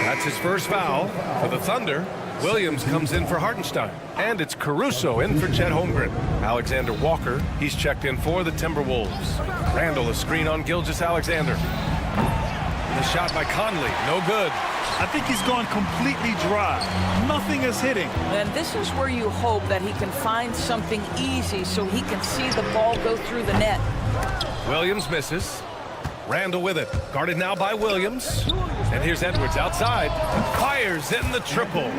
That's his first foul. For the Thunder, Williams comes in for Hartenstein. And it's Caruso in for Chet Holmgren. Alexander Walker, he's checked in for the Timberwolves. Randall, a screen on Gilgeous-Alexander. The shot by Conley, no good. I think he's gone completely dry. Nothing is hitting. And this is where you hope that he can find something easy so he can see the ball go through the net. Williams misses. Randall with it. Guarded now by Williams. And here's Edwards outside. Fires in the triple.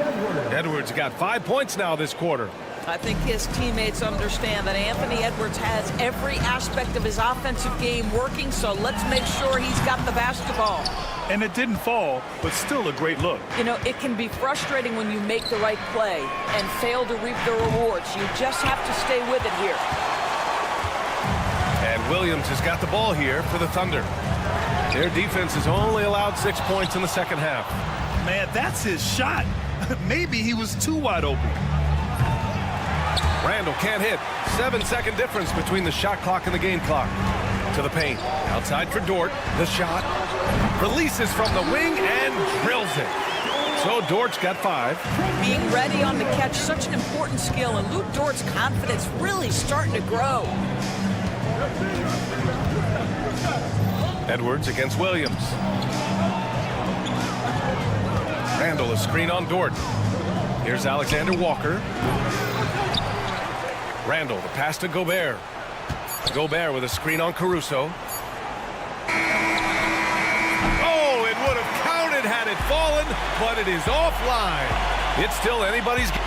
Edwards got 5 points now this quarter. I think his teammates understand that Anthony Edwards has every aspect of his offensive game working, so let's make sure he's got the basketball. And it didn't fall, but still a great look. You know, it can be frustrating when you make the right play and fail to reap the rewards. You just have to stay with it here. And Williams has got the ball here for the Thunder. Their defense has only allowed 6 points in the second half. Man, that's his shot. Maybe he was too wide open. Randall can't hit. 7-second difference between the shot clock and the game clock. To the paint. Outside for Dort. The shot. Releases from the wing and drills it. So Dort's got 5. Being ready on the catch, such an important skill, and Lou Dort's confidence really starting to grow. Edwards against Williams. Randall, a screen on Dort. Here's Alexander Walker. Randall, the pass to Gobert. Gobert with a screen on Caruso. Oh, it would have counted had it fallen, but it is offline. It's still anybody's game.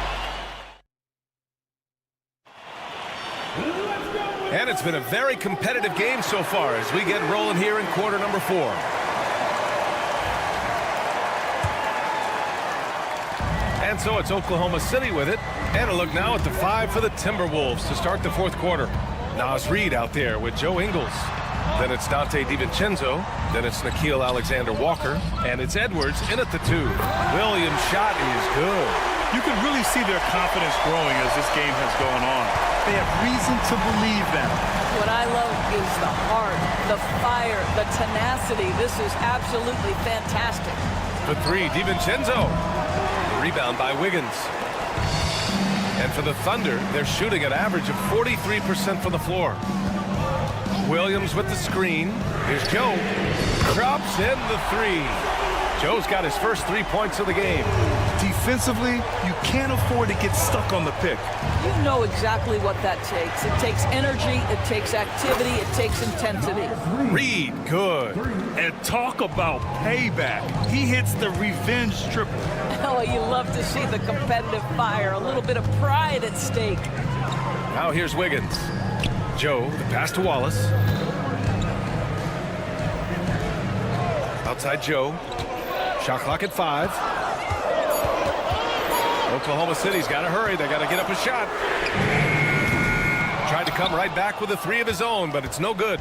And it's been a very competitive game so far as we get rolling here in quarter number 4. And so it's Oklahoma City with it. And a look now at the 5 for the Timberwolves to start the 4th quarter. Naz Reid out there with Joe Ingles. Then it's Dante DiVincenzo. Then it's Nickeil Alexander-Walker. And it's Edwards in at the 2. Williams' shot is good. You can really see their confidence growing as this game has gone on. They have reason to believe them. What I love is the heart, the fire, the tenacity. This is absolutely fantastic. The 3, DiVincenzo. The rebound by Wiggins. And for the Thunder, they're shooting an average of 43% from the floor. Williams with the screen. Here's Joe. Drops in the 3. Joe's got his first 3 points of the game. Defensively, you can't afford to get stuck on the pick. You know exactly what that takes. It takes energy, it takes activity, it takes intensity. Reid, good. And talk about payback. He hits the revenge triple. Oh, you love to see the competitive fire, a little bit of pride at stake. Now here's Wiggins. Joe, the pass to Wallace. Outside Joe. Shot clock at 5. Oklahoma City's got to hurry. They got to get up a shot. Tried to come right back with a 3 of his own, but it's no good.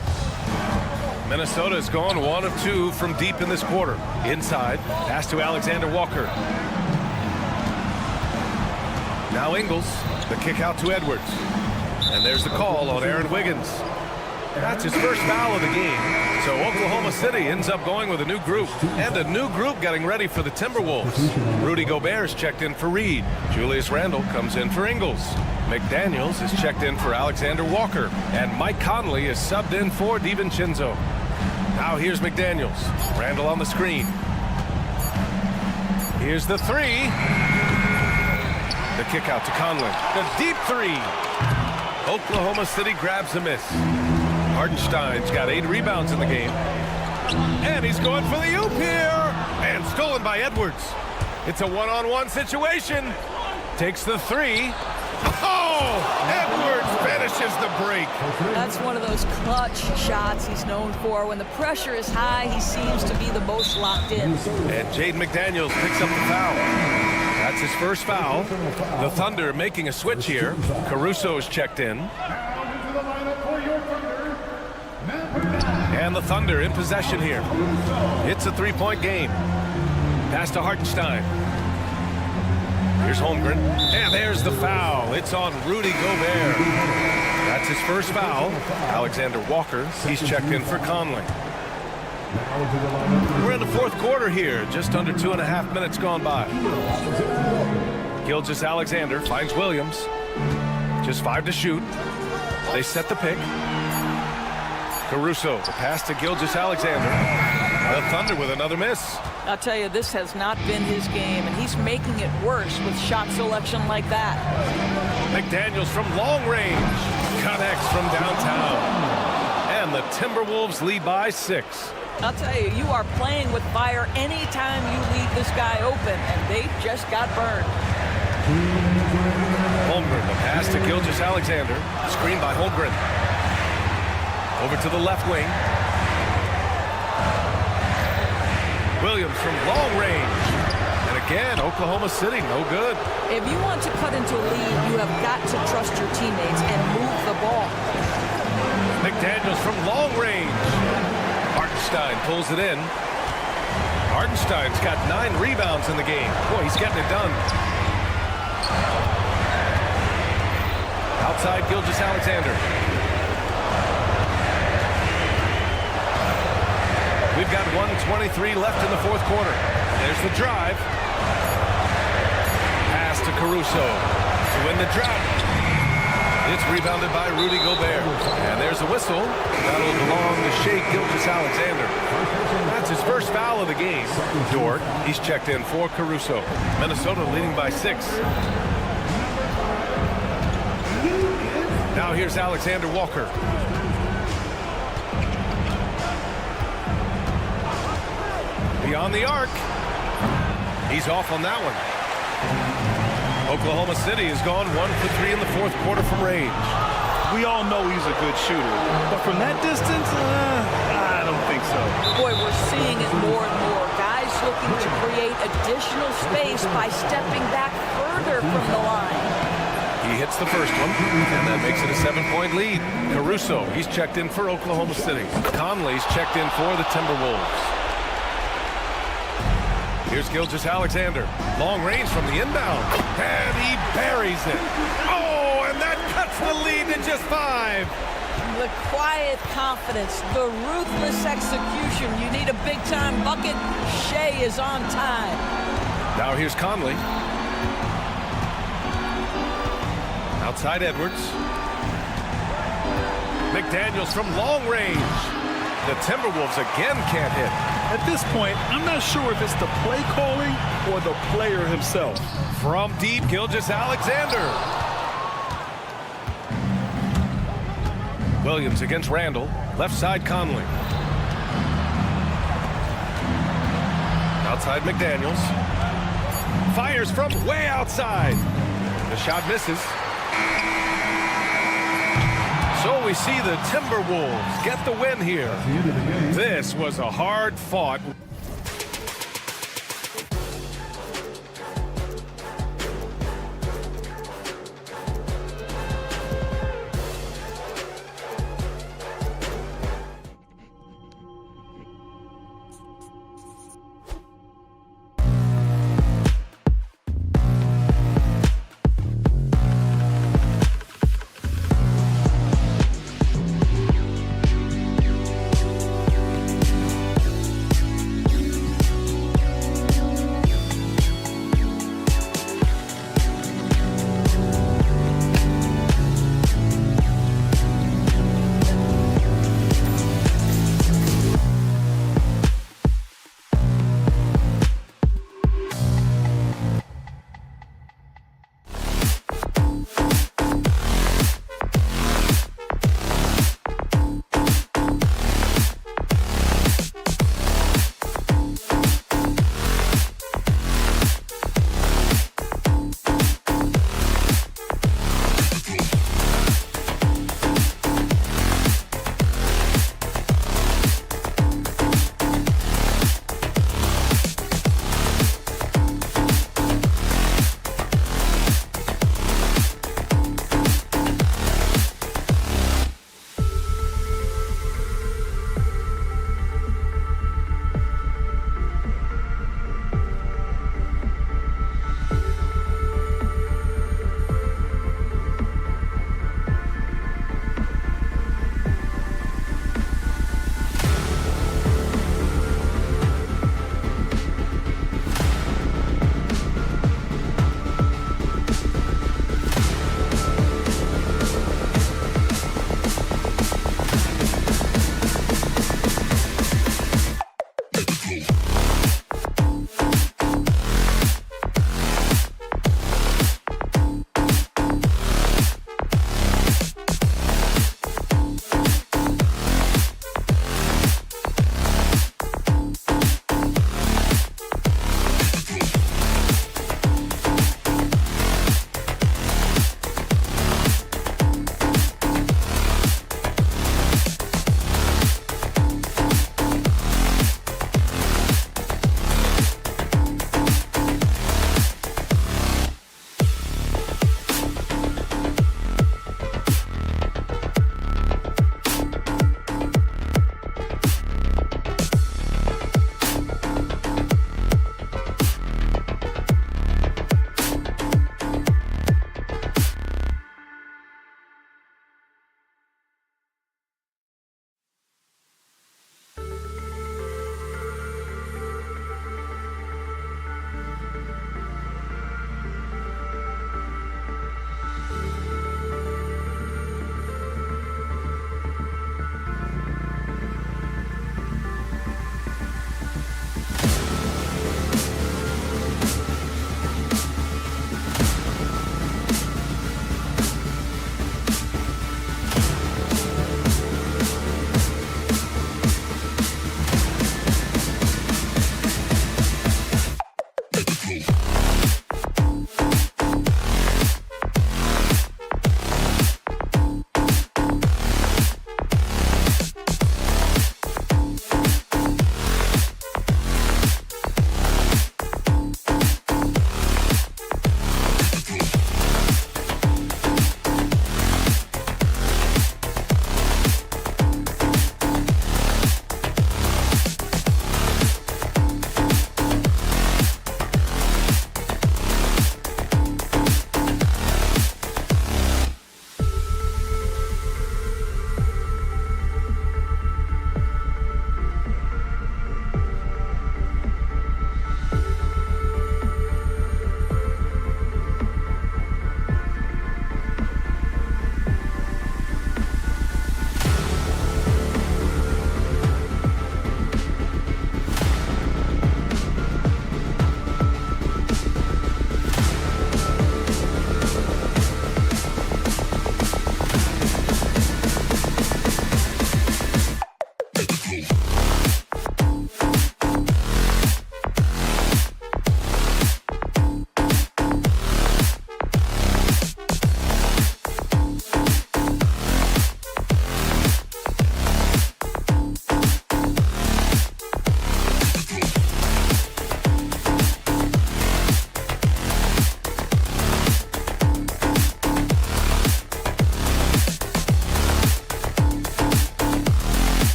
Minnesota has gone 1 of 2 from deep in this quarter. Inside, pass to Alexander Walker. Now Ingles, the kick out to Edwards. And there's the call on Aaron Wiggins. That's his first foul of the game. So Oklahoma City ends up going with a new group. And a new group getting ready for the Timberwolves. Rudy Gobert is checked in for Reid. Julius Randle comes in for Ingles. McDaniels is checked in for Alexander Walker. And Mike Conley is subbed in for DiVincenzo. Now here's McDaniels. Randle on the screen. Here's the 3. The kick out to Conley. The deep 3. Oklahoma City grabs a miss. Hartenstein's got 8 rebounds in the game. And he's going for the oop here. And stolen by Edwards. It's a one-on-one situation. Takes the 3. Oh! Edwards finishes the break. That's one of those clutch shots he's known for. When the pressure is high, he seems to be the most locked in. And Jaden McDaniels picks up the foul. That's his first foul. The Thunder making a switch here. Caruso's checked in. And the Thunder in possession here. It's a 3-point game. Pass to Hartenstein. Here's Holmgren. And there's the foul. It's on Rudy Gobert. That's his first foul. Alexander Walker, he's checked in for Conley. We're in the fourth quarter here. Just under 2.5 minutes gone by. Gilgeous-Alexander finds Williams. Just 5 to shoot. They set the pick. Caruso, the pass to Gilgeous-Alexander. The Thunder with another miss. I'll tell you, this has not been his game, and he's making it worse with shot selection like that. McDaniels from long range. Connects from downtown. And the Timberwolves lead by 6. I'll tell you, you are playing with fire anytime you leave this guy open, and they just got burned. Holmgren, the pass to Gilgeous-Alexander. Screen by Holmgren. Over to the left wing. Williams from long range. And again, Oklahoma City, no good. If you want to cut into a lead, you have got to trust your teammates and move the ball. McDaniels from long range. Hartenstein pulls it in. Hartenstein's got 9 rebounds in the game. Boy, he's getting it done. Outside Gilgeous-Alexander. We've got 1:23 left in the fourth quarter. There's the drive. Pass to Caruso to win the drought. It's rebounded by Rudy Gobert. And there's a whistle. That'll belong to Shai Gilgeous-Alexander. That's his first foul of the game. Dort, he's checked in for Caruso. Minnesota leading by 6. Now here's Alexander Walker. Beyond the arc. He's off on that one. Oklahoma City has gone 1 for 3 in the fourth quarter from range. We all know he's a good shooter, but from that distance, I don't think so. Boy, we're seeing it more and more. Guys looking to create additional space by stepping back further from the line. He hits the first one, and that makes it a 7-point lead. Caruso, he's checked in for Oklahoma City. Conley's checked in for the Timberwolves. Here's Gilgeous-Alexander. Long range from the inbound. And he buries it. Oh, and that cuts the lead to just 5. The quiet confidence, the ruthless execution. You need a big-time bucket. Shai is on time. Now here's Conley. Outside Edwards. McDaniels from long range. The Timberwolves again can't hit. At this point, I'm not sure if it's the play calling or the player himself. From deep, Gilgeous-Alexander. Williams against Randall. Left side, Conley. Outside, McDaniels. Fires from way outside. The shot misses. So we see the Timberwolves get the win here. This was a hard-fought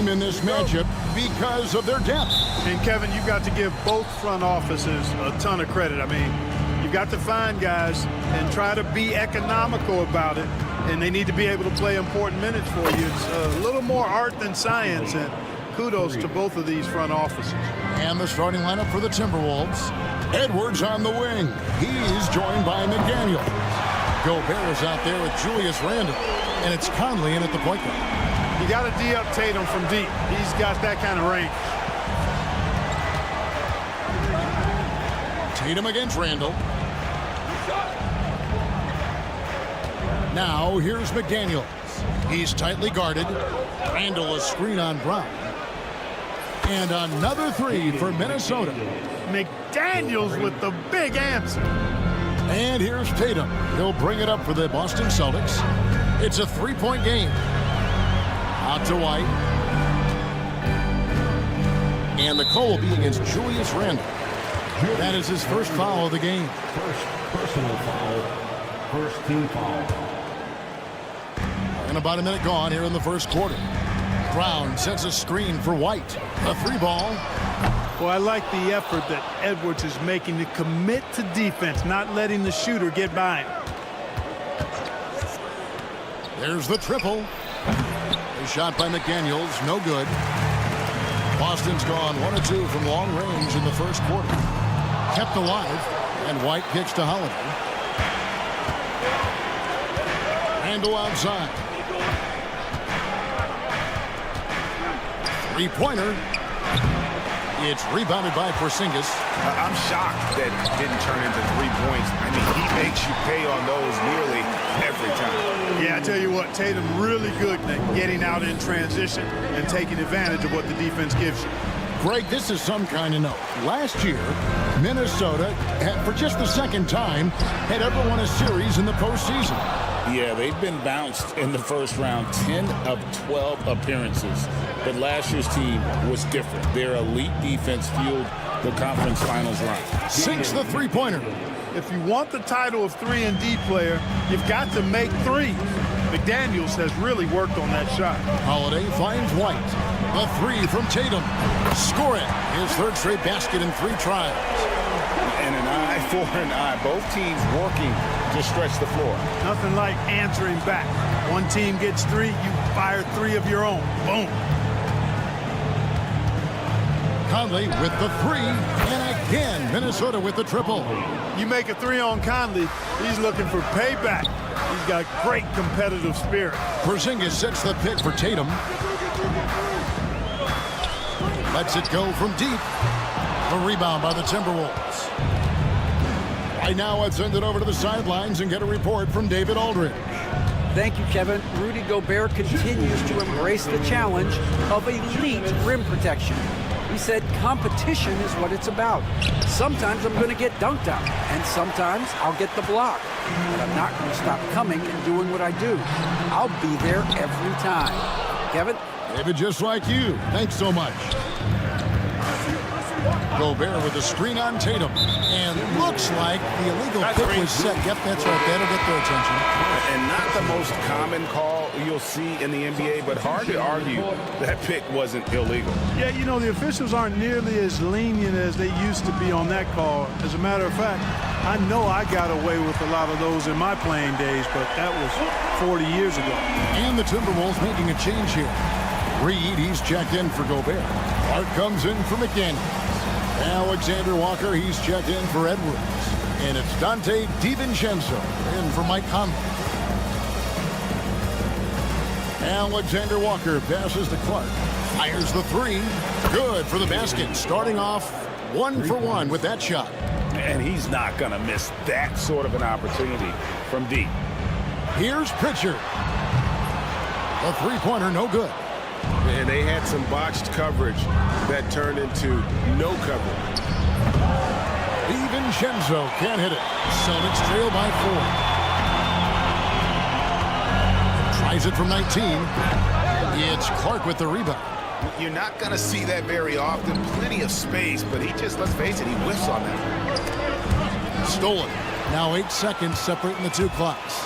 in this matchup because of their depth. And Kevin, you've got to give both front offices a ton of credit. I mean, you've got to find guys and try to be economical about it, and they need to be able to play important minutes for you. It's a little more art than science, and kudos to both of these front offices. And the starting lineup for the Timberwolves. Edwards on the wing. He's joined by McDaniel. Gobert is out there with Julius Randle, and it's Conley in at the point guard. You got to D up Tatum from deep. He's got that kind of range. Tatum against Randle. Now here's McDaniels. He's tightly guarded. Randle a screen on Brown. And another three for Minnesota. McDaniels with the big answer. And here's Tatum. He'll bring it up for the Boston Celtics. It's a three-point game. Out to White. And the call will be against Julius Randle. That is his first foul of the game. First personal foul. First team foul. And about a minute gone here in the first quarter. Brown sets a screen for White. A three ball. Well, I like the effort that Edwards is making to commit to defense, not letting the shooter get by him. There's the triple. A shot by McDaniels, no good. Boston's gone 1 of 2 from long range in the first quarter. Kept alive, and White kicks to Holiday. Randle outside. Three-pointer. It's rebounded by Porzingis. I'm shocked that it didn't turn into 3 points. I mean, he makes you pay on those nearly every time. Yeah, I tell you what, Tatum really good at getting out in transition and taking advantage of what the defense gives you. Greg, this is some kind of note. Last year, Minnesota, for just the second time, had ever won a series in the postseason. Yeah, they've been bounced in the first round, 10 of 12 appearances. But last year's team was different. Their elite defense fueled the conference finals run. Sinks the three-pointer. If you want the title of 3-and-D player, you've got to make threes. McDaniels has really worked on that shot. Holiday finds White. A three from Tatum. Score it. His third straight basket in 3 tries. And an eye for an eye. Both teams working to stretch the floor. Nothing like answering back. One team gets 3, you fire 3 of your own. Boom. Conley with the 3, and again Minnesota with the triple. You make a 3 on Conley, he's looking for payback. He's got great competitive spirit. Porzingis sets the pick for Tatum. Lets it go from deep. A rebound by the Timberwolves. Right now, let's send it over to the sidelines and get a report from David Aldridge. Thank you, Kevin. Rudy Gobert continues to embrace the challenge of elite rim protection. He said competition is what it's about. Sometimes I'm going to get dunked on, and sometimes I'll get the block. But I'm not going to stop coming and doing what I do. I'll be there every time. Kevin? David, just like you. Thanks so much. Gobert with a screen on Tatum. And looks like the illegal pick was set. Yep, that's right. That'll get their attention. And not the most common call you'll see in the NBA, but hard to argue that pick wasn't illegal. Yeah, you know, the officials aren't nearly as lenient as they used to be on that call. As a matter of fact, I know I got away with a lot of those in my playing days, but that was 40 years ago. And the Timberwolves making a change here. Reed, he's checked in for Gobert. Clark comes in for McDaniels. Alexander Walker, he's checked in for Edwards. And it's Dante DiVincenzo in for Mike Conley. Alexander Walker passes to Clark. Fires the 3. Good for the basket. Starting off 1 for 1 with that shot. And he's not going to miss that sort of an opportunity from deep. Here's Pritchard. A three-pointer, no good. And they had some botched coverage that turned into no coverage. DiVincenzo can't hit it. Celtics trail by 4. Tries it from 19. It's Clark with the rebound. You're not going to see that very often. Plenty of space, but he just, let's face it, he whiffs on that. Stolen. Now 8 seconds separating the 2 clocks.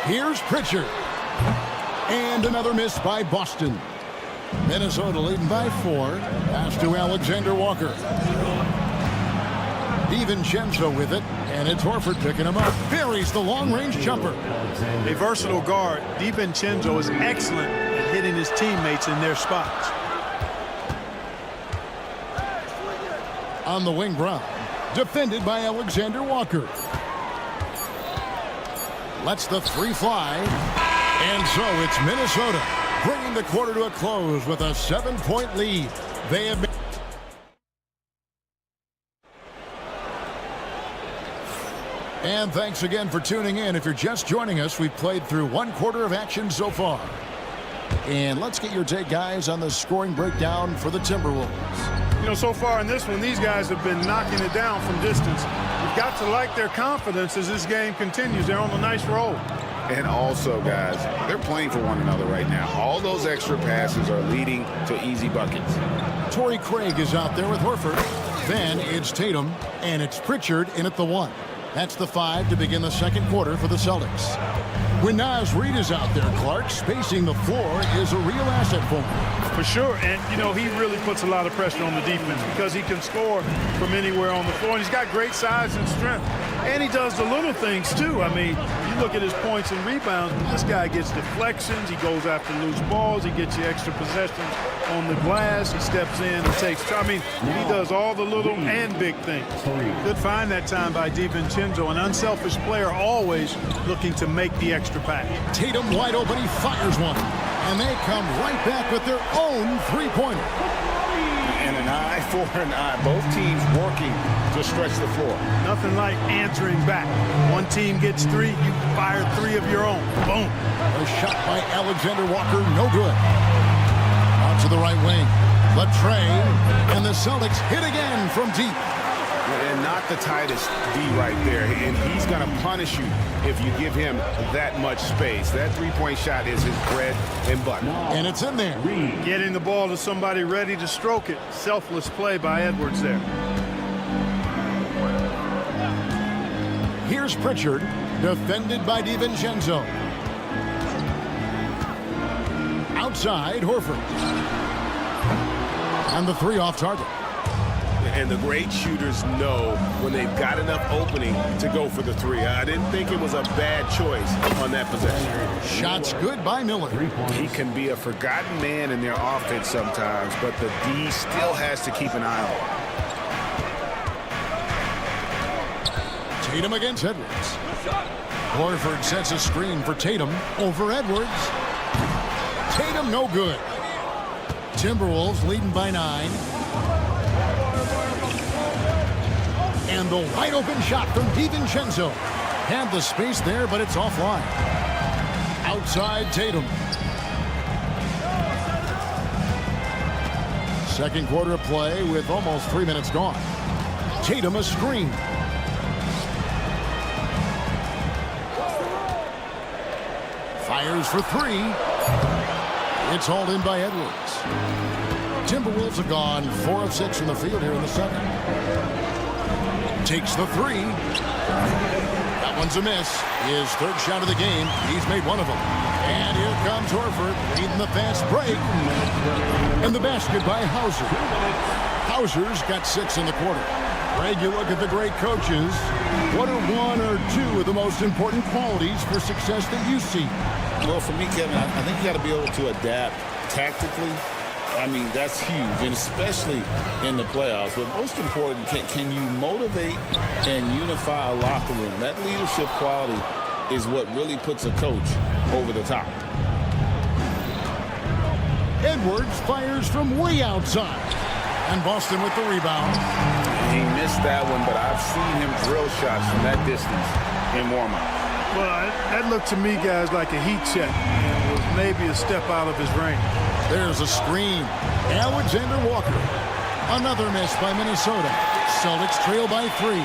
Here's Pritchard. And another miss by Boston. Minnesota leading by 4. Pass to Alexander Walker. DiVincenzo with it, and it's Horford picking him up. Buries the long-range jumper. A versatile guard, DiVincenzo is excellent at hitting his teammates in their spots. On the wing, Brown. Defended by Alexander Walker. Lets the 3 fly. And so it's Minnesota bringing the quarter to a close with a 7-point lead. They have been... And thanks again for tuning in. If you're just joining us, we've played through 1 quarter of action so far. And let's get your take, guys, on the scoring breakdown for the Timberwolves. You know, so far in this one, these guys have been knocking it down from distance. You've got to like their confidence as this game continues. They're on a nice roll. And also, guys, they're playing for one another right now. All those extra passes are leading to easy buckets. Torrey Craig is out there with Horford. Then it's Tatum, and it's Pritchard in at the 1. That's the 5 to begin the second quarter for the Celtics. When Naz Reid is out there, Clark, spacing the floor is a real asset for him. For sure, and, you know, he really puts a lot of pressure on the defense because he can score from anywhere on the floor, and he's got great size and strength. And he does the little things, too. I mean, you look at his points and rebounds, this guy gets deflections, he goes after loose balls, he gets you extra possessions on the glass, he steps in and takes. I mean, he does all the little and big things. Good find that time by DiVincenzo, an unselfish player always looking to make the extra pass. Tatum wide open, he fires one. And they come right back with their own 3-pointer. And an eye for an eye. Both teams working to stretch the floor. Nothing like answering back. One team gets 3, you fire 3 of your own. Boom. A shot by Alexander Walker, no good. Out to the right wing. Latrey, and the Celtics hit again from deep. And not the tightest D right there. And he's going to punish you if you give him that much space. That 3-point shot is his bread and butter. And it's in there. Getting the ball to somebody ready to stroke it. Selfless play by Edwards there. Here's Pritchard, defended by DiVincenzo. Outside, Horford. And the 3 off target. And the great shooters know when they've got enough opening to go for the 3. I didn't think it was a bad choice on that possession. Shots good by Miller. He can be a forgotten man in their offense sometimes, but the D still has to keep an eye on him. Tatum against Edwards. Horford sets a screen for Tatum over Edwards. Tatum no good. Timberwolves leading by 9. And the wide open shot from DiVincenzo. Had the space there, but it's offline. Outside Tatum. Second quarter of play with almost 3 minutes gone. Tatum a screen. Fires for 3. It's hauled in by Edwards. Timberwolves have gone 4 of 6 from the field here in the second. Takes the 3. That one's a miss. His 3rd shot of the game. He's made 1 of them. And here comes Horford leading the fast break. And the basket by Hauser. Hauser's got 6 in the quarter. Greg, you look at the great coaches. What are 1 or 2 of the most important qualities for success that you see? Well, for me, Kevin, I think you got to be able to adapt tactically. I mean, that's huge, and especially in the playoffs. But most important, can you motivate and unify a locker room? That leadership quality is what really puts a coach over the top. Edwards fires from way outside. And Boston with the rebound. He missed that one, but I've seen him drill shots from that distance in warm-up. Well, that looked to me, guys, like a heat check. And was maybe a step out of his range. There's a screen. Alexander Walker. Another miss by Minnesota. Celtics trail by 3.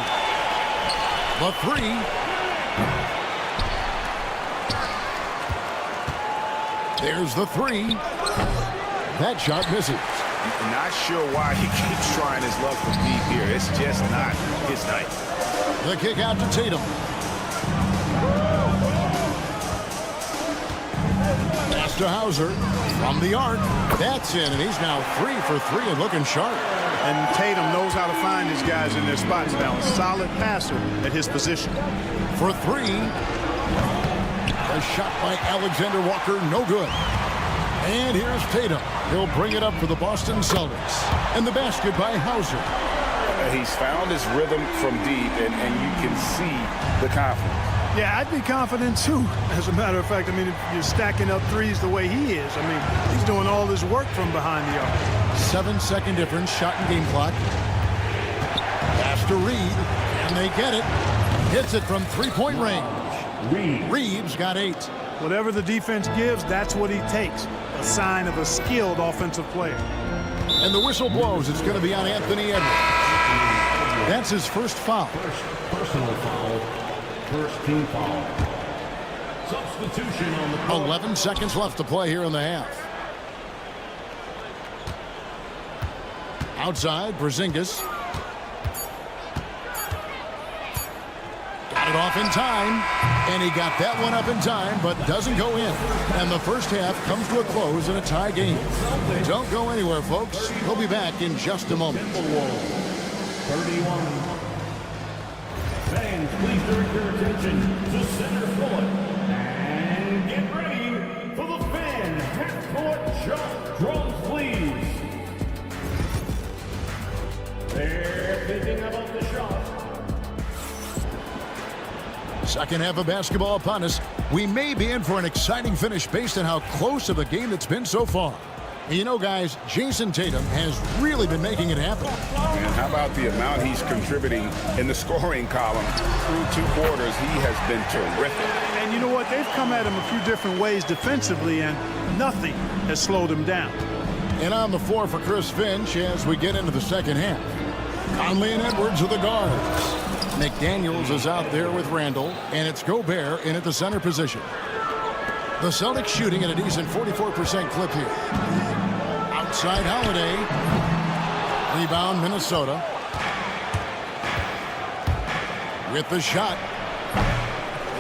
The 3. There's the 3. That shot misses. Not sure why he keeps trying his luck from deep here. It's just not his night. The kick out to Tatum. Pass to Hauser. From the arc, that's in, and he's now 3 for 3 and looking sharp. And Tatum knows how to find his guys in their spots now. A solid passer at his position. For 3. A shot by Alexander Walker, no good. And here's Tatum. He'll bring it up for the Boston Celtics. And the basket by Hauser. He's found his rhythm from deep, and you can see the confidence. Yeah, I'd be confident too. As a matter of fact, I mean, if you're stacking up threes the way he is, I mean, he's doing all his work from behind the arc. 7-second difference, shot and game clock. Pass to Reed, and they get it. Hits it from three-point range. Reeves got 8. Whatever the defense gives, that's what he takes. A sign of a skilled offensive player. And the whistle blows. It's going to be on Anthony Edwards. That's his first foul. Personal foul. First team foul. Substitution on the court. 11 seconds left to play here in the half. Outside, Porzingis. Got it off in time. And he got that one up in time, but doesn't go in. And the first half comes to a close in a tie game. Don't go anywhere, folks. We'll be back in just a moment. 31. Fans, please direct your attention to center court. And get ready for the fan half-court shot. Drums, please. They're thinking about the shot. Second half of basketball upon us. We may be in for an exciting finish based on how close of a game it's been so far. You know, guys, Jason Tatum has really been making it happen. And how about the amount he's contributing in the scoring column? Through 2 quarters, he has been terrific. And you know what? They've come at him a few different ways defensively, and nothing has slowed him down. And on the floor for Chris Finch as we get into the second half. Conley and Edwards are the guards. McDaniels is out there with Randall, and it's Gobert in at the center position. The Celtics shooting at a decent 44% clip here. Outside Holiday. Rebound Minnesota. With the shot.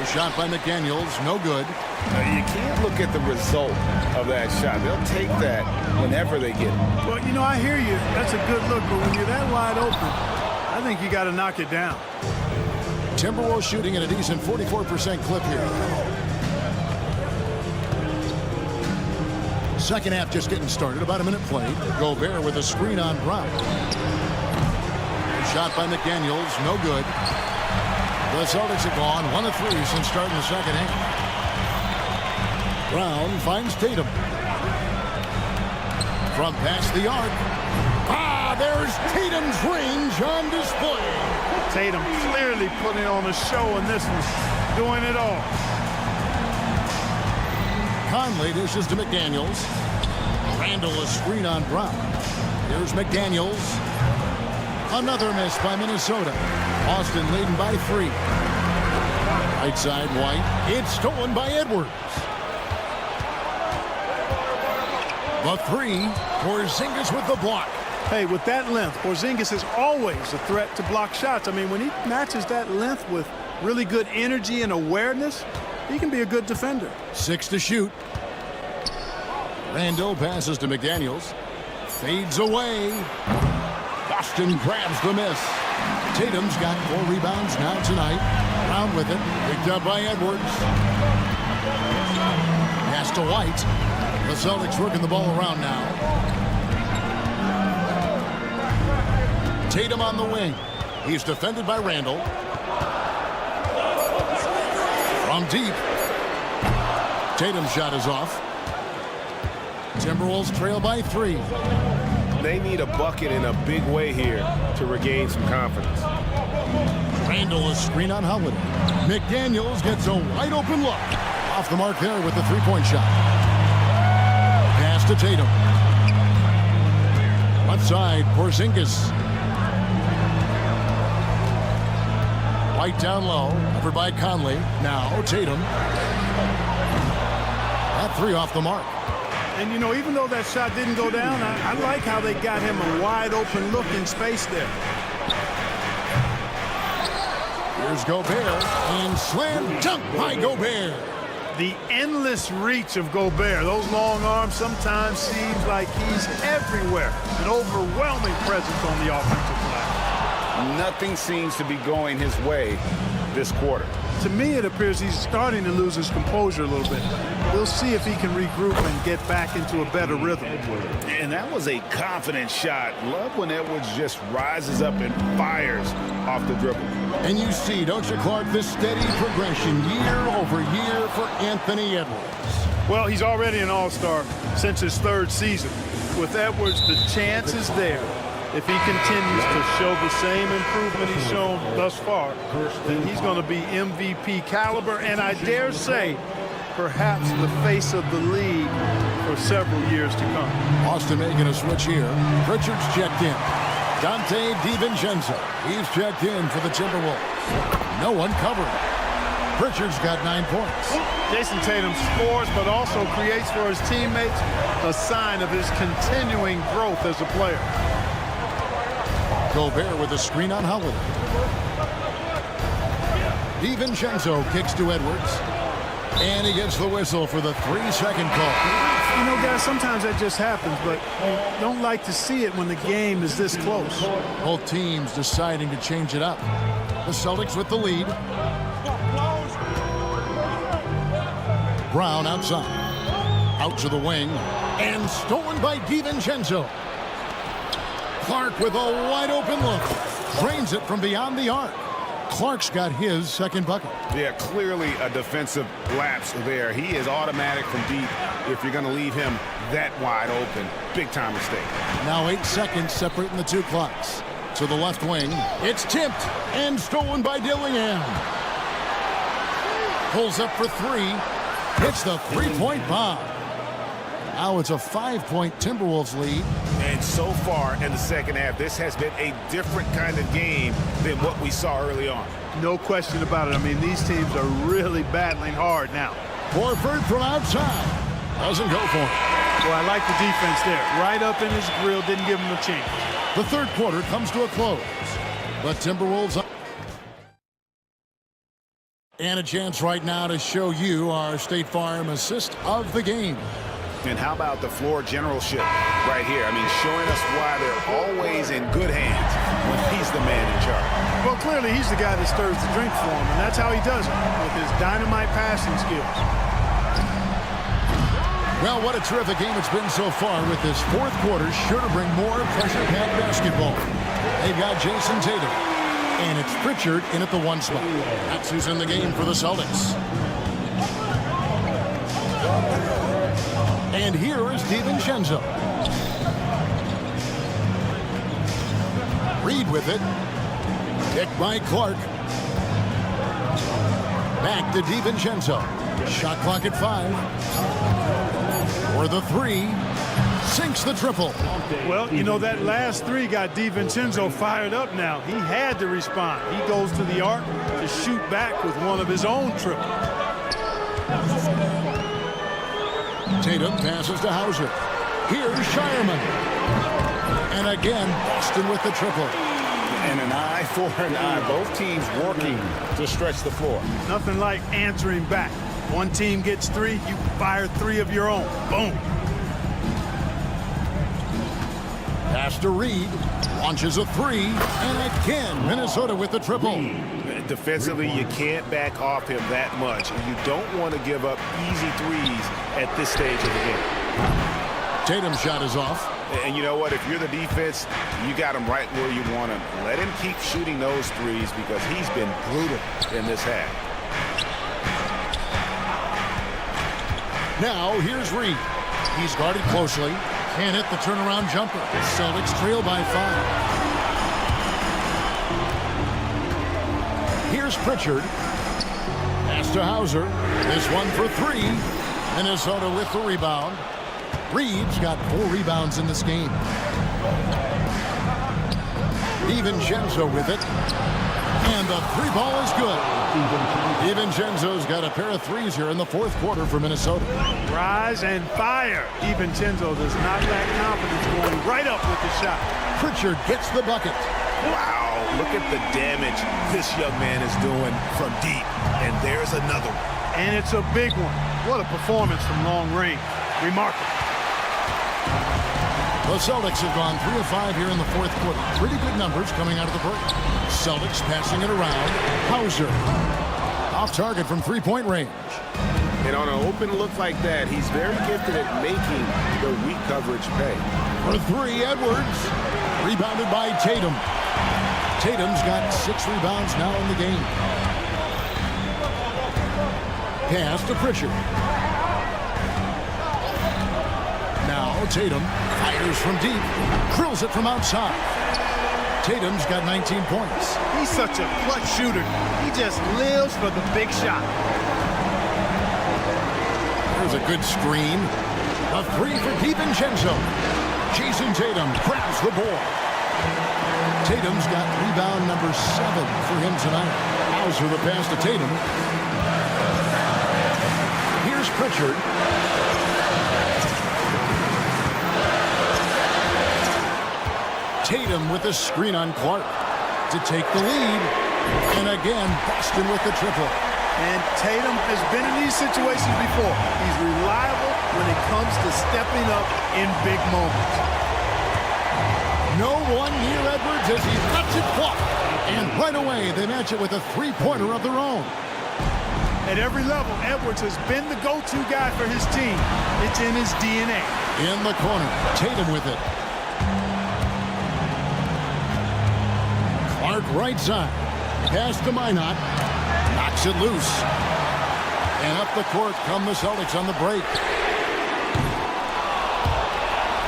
A shot by McDaniels, no good. You can't look at the result of that shot. They'll take that whenever they get it. Well, you know, I hear you. That's a good look, but when you're that wide open, I think you got to knock it down. Timberwolves shooting at a decent 44% clip here. Second half just getting started. About a minute played. Gobert with a screen on Brown. A shot by McDaniels. No good. The Celtics have gone 1 of 3 since starting the second half. Brown finds Tatum. From past the arc. There's Tatum's range on display. Tatum clearly putting on a show in this one. Doing it all. Conley dishes to McDaniels. Randall a screen on Brown. Here's McDaniels. Another miss by Minnesota. Boston leading by 3. Right side White. It's stolen by Edwards. The 3. Porzingis with the block. Hey, with that length, Porzingis is always a threat to block shots. I mean, when he matches that length with really good energy and awareness, he can be a good defender. 6 to shoot. Randall passes to McDaniels. Fades away. Boston grabs the miss. Tatum's got 4 rebounds now tonight. Brown with it. Picked up by Edwards. Pass to White. The Celtics working the ball around now. Tatum on the wing. He's defended by Randall. From deep. Tatum's shot is off. Timberwolves trail by 3. They need a bucket in a big way here to regain some confidence. Randall is screen on Holiday. McDaniels gets a wide open look. Off the mark there with the 3-point shot. Pass to Tatum. Left side, Porzingis. White down low, covered by Conley. Now Tatum. That 3 off the mark. And, you know, even though that shot didn't go down, I like how they got him a wide open look in space there. Here's Gobert, and slam dunk by Gobert. The endless reach of Gobert. Those long arms sometimes seems like he's everywhere. An overwhelming presence on the offensive glass. Nothing seems to be going his way this quarter. To me, it appears he's starting to lose his composure a little bit. We'll see if he can regroup and get back into a better rhythm. And that was a confident shot. Love when Edwards just rises up and fires off the dribble. And you see, don't you, Clark, this steady progression year over year for Anthony Edwards. Well, he's already an all-star since his 3rd season. With Edwards, the chance is there. If he continues to show the same improvement he's shown thus far, then he's going to be MVP caliber, and I dare say, perhaps the face of the league for several years to come. Austin making a switch here. Pritchard's checked in. Dante DiVincenzo, he's checked in for the Timberwolves. No one covering. Pritchard's got 9 points. Jason Tatum scores, but also creates for his teammates a sign of his continuing growth as a player. Gobert with a screen on Holiday. DiVincenzo kicks to Edwards. And he gets the whistle for the 3-second call. You know, guys, sometimes that just happens, but you don't like to see it when the game is this close. Both teams deciding to change it up. The Celtics with the lead. Brown outside. Out to the wing. And stolen by DiVincenzo. Clark with a wide open look. Drains it from beyond the arc. Clark's got his 2nd bucket. Yeah, clearly a defensive lapse there. He is automatic from deep if you're going to leave him that wide open. Big time mistake. Now 8 seconds separating the 2 clocks. To the left wing. It's tipped and stolen by Dillingham. Pulls up for 3. Hits the 3-point bomb. Now it's a 5-point Timberwolves lead. And so far in the second half, this has been a different kind of game than what we saw early on. No question about it. I mean, these teams are really battling hard now. Horford from outside. Doesn't go for it. Well, I like the defense there. Right up in his grill, didn't give him a chance. The 3rd quarter comes to a close. But Timberwolves... And a chance right now to show you our State Farm assist of the game. And how about the floor generalship right here? I mean, showing us why they're always in good hands when he's the man in charge. Well, clearly he's the guy that stirs the drink for him, and that's how he does it, with his dynamite passing skills. Well, what a terrific game it's been so far, with this 4th quarter sure to bring more pressure-packed basketball. They've got Jason Tatum, and it's Pritchard in at the 1 spot. That's who's in the game for the Celtics. And here is DiVincenzo. Reed with it. Picked by Clark. Back to DiVincenzo. Shot clock at 5. For the 3. Sinks the triple. Well, you know, that last 3 got DiVincenzo fired up now. He had to respond. He goes to the arc to shoot back with one of his own triples. Tatum passes to Hauser. Here's Shireman. And again, Boston with the triple. And an eye for an eye. Both teams working to stretch the floor. Nothing like answering back. One team gets 3, you fire 3 of your own. Boom. Pass to Reed. Launches a 3. And again, Minnesota with the triple. Defensively, you can't back off him that much. You don't want to give up easy threes at this stage of the game. Tatum's shot is off. And you know what? If you're the defense, you got him right where you want him. Let him keep shooting those threes because he's been brutal in this half. Now, here's Reed. He's guarded closely. Can't hit the turnaround jumper. The Celtics trail by 5. Here's Pritchard. Pass to Hauser. This one for 3. Minnesota with the rebound. Reed's got 4 rebounds in this game. DiVincenzo with it. And the 3 ball is good. DiVincenzo's got a pair of 3s here in the 4th quarter for Minnesota. Rise and fire. DiVincenzo does not lack confidence, going right up with the shot. Pritchard gets the bucket. Wow, look at the damage this young man is doing from deep. And there's another one. and it's a big one. What a performance from long range. Remarkable. The Celtics have gone 3 of 5 here in the fourth quarter. Pretty good numbers coming out of the break. Celtics passing it around. Hauser off target from three-point range. And on an open look like that, he's very gifted at making the weak coverage pay. For three, Edwards. Rebounded by Tatum. Tatum's got 6 rebounds now in the game. Pass to Pritchard. Now Tatum fires from deep. Drills it from outside. Tatum's got 19 points. He's such a clutch shooter. He just lives for the big shot. There's a good screen. A three for DiVincenzo. Jason Tatum grabs the ball. Tatum's got rebound number 7 for him tonight. Hauser the pass to Tatum. Here's Pritchard. Tatum with the screen on Clark to take the lead. And again, Boston with the triple. And Tatum has been in these situations before. He's reliable when it comes to stepping up in big moments. No one near Edwards as he lets it fly. And right away, they match it with a three-pointer of their own. At every level, Edwards has been the go-to guy for his team. It's in his DNA. In the corner, Tatum with it. Clark right side. Pass to Minot. Knocks it loose. And up the court come the Celtics on the break.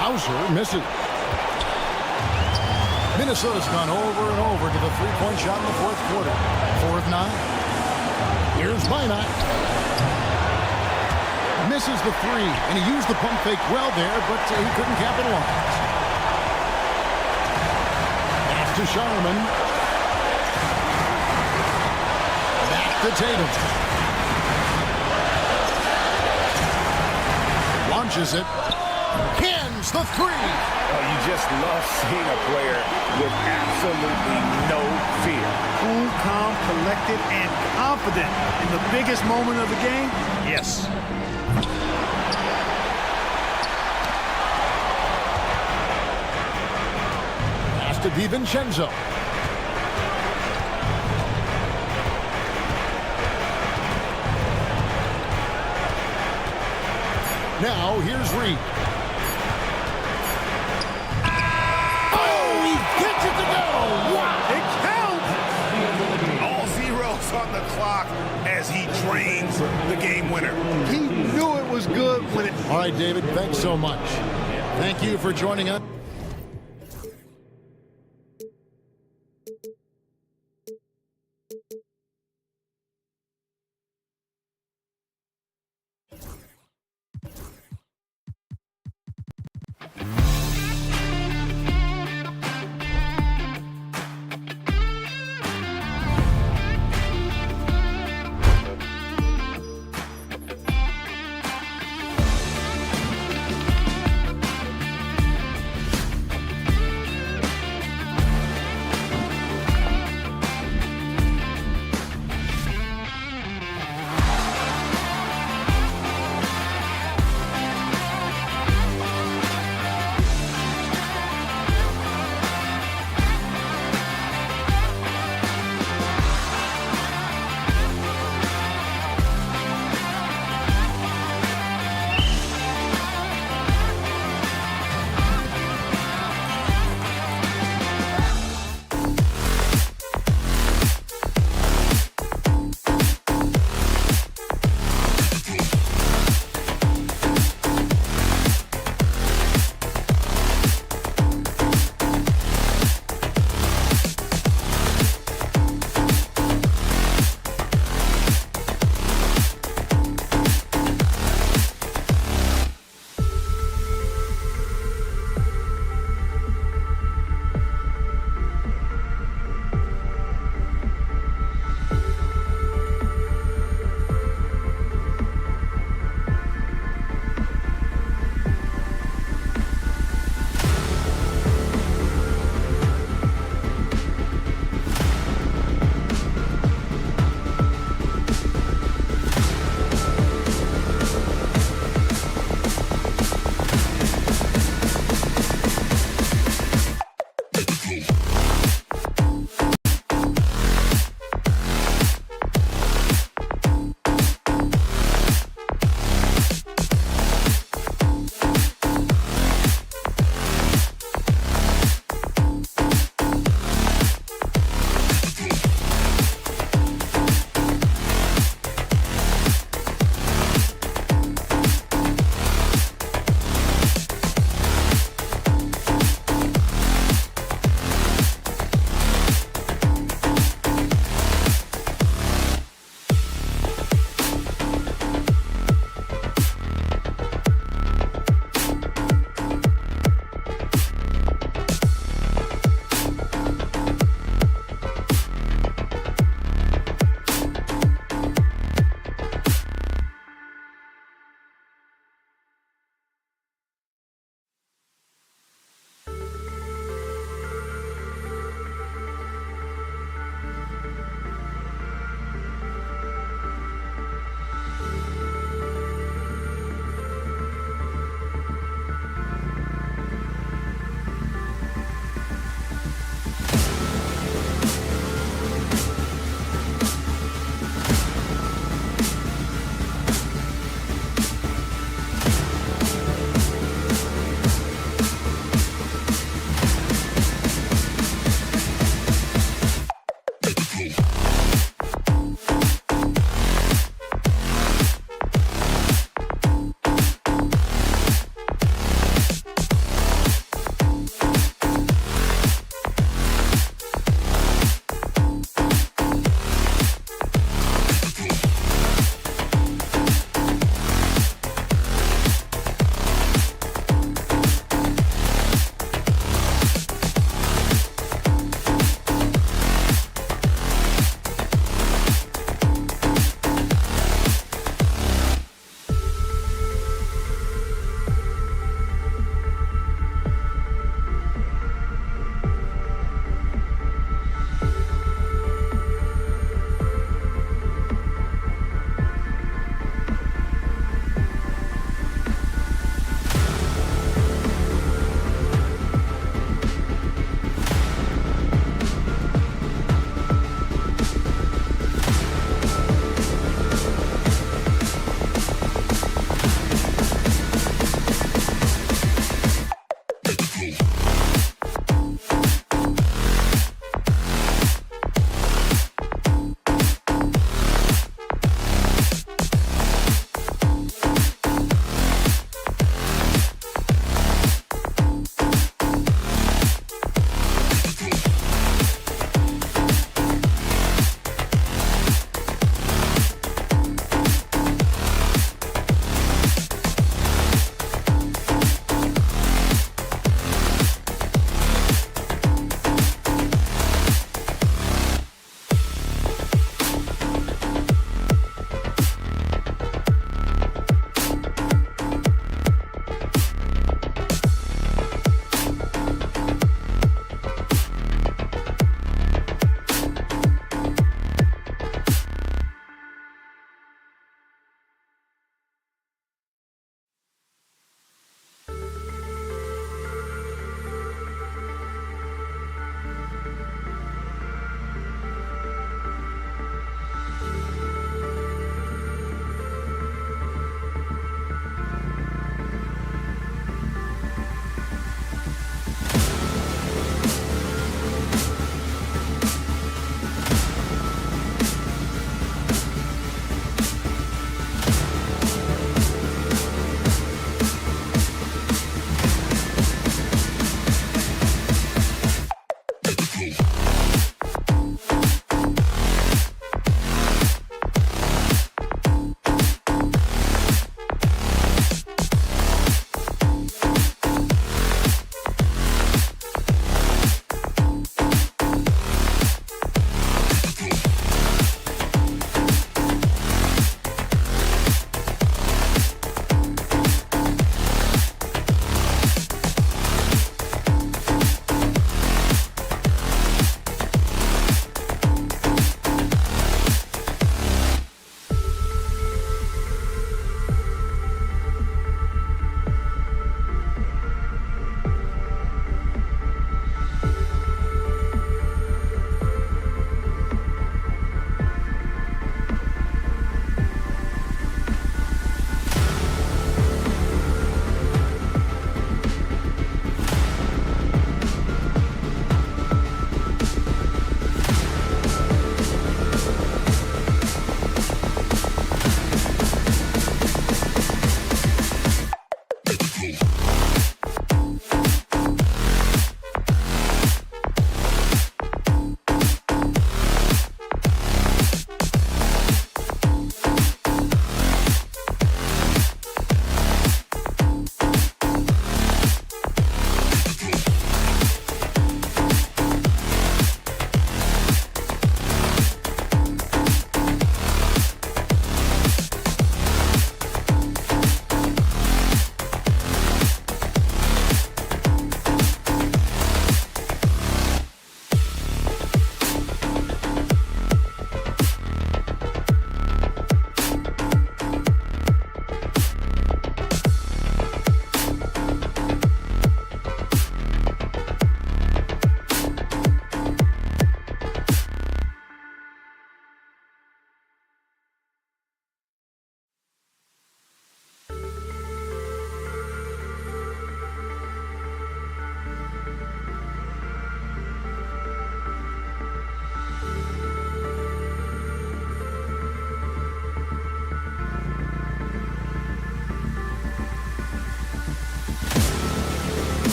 Hauser misses. Minnesota's gone over and over to the three-point shot in the fourth quarter. 4 of 9. Here's Minot. Misses the three, and he used the pump fake well there, but he couldn't capitalize. Pass to Sharman. Back to Tatum. Launches it. Cans the three. You just love seeing a player with absolutely no fear. Cool, calm, collected, and confident in the biggest moment of the game. Yes. Pass to DiVincenzo. Now here's Reed. Oh, he gets it to go. Wow. It counts. All zeros on the clock as he drains the game winner. He knew it was good when it... All right, David, thanks so much. Thank you for joining us.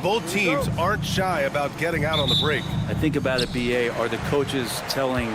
both teams aren't shy about getting out on the break. I think about it, BA, are the coaches telling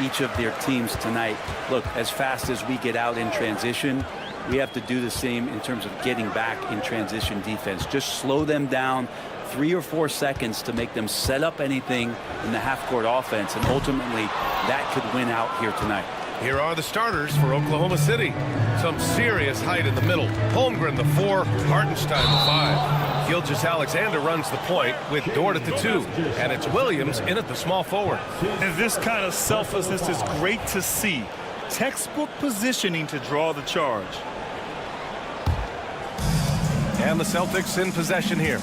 each of their teams tonight, look, as fast as we get out in transition, we have to do the same in terms of getting back in transition defense. Just slow them down 3 or 4 seconds to make them set up anything in the half-court offense, and ultimately that could win out here tonight. Here are the starters for Oklahoma City. Some serious height in the middle. Holmgren, the 4, Hartenstein, the 5. Gilgeous-Alexander runs the point with Dort at the 2. And it's Williams in at the small forward. And this kind of selflessness is great to see. Textbook positioning to draw the charge. And the Celtics in possession here.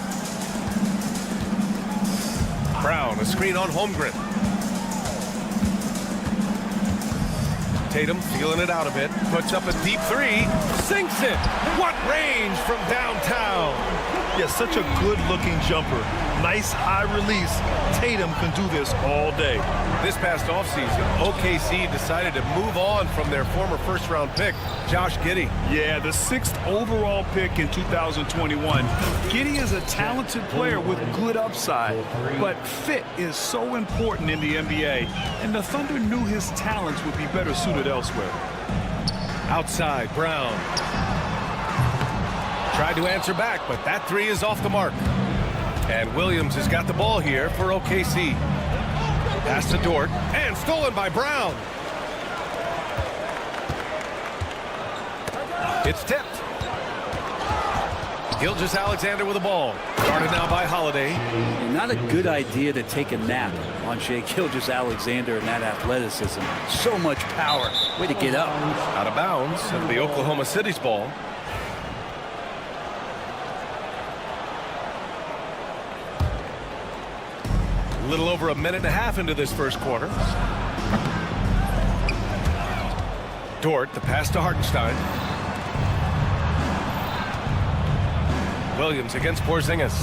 Brown, a screen on Holmgren. Tatum feeling it out a bit, puts up a deep 3, sinks it. What range from downtown. Yeah, such a good-looking jumper. Nice high release. Tatum can do this all day. This past offseason, OKC decided to move on from their former first-round pick, Josh Giddey. Yeah, the 6th overall pick in 2021. Giddey is a talented player with good upside, but fit is so important in the NBA, and the Thunder knew his talents would be better suited elsewhere. Outside, Brown. Tried to answer back, but that 3 is off the mark. And Williams has got the ball here for OKC. Pass to Dort, and stolen by Brown. It's tipped. Gilgeous-Alexander with the ball. Guarded now by Holiday. Not a good idea to take a nap on Shai Gilgeous-Alexander and that athleticism. So much power. Way to get up. Out of bounds of the Oklahoma City's ball. A little over a minute and a half into this first quarter. Dort, the pass to Hartenstein. Williams against Porzingis.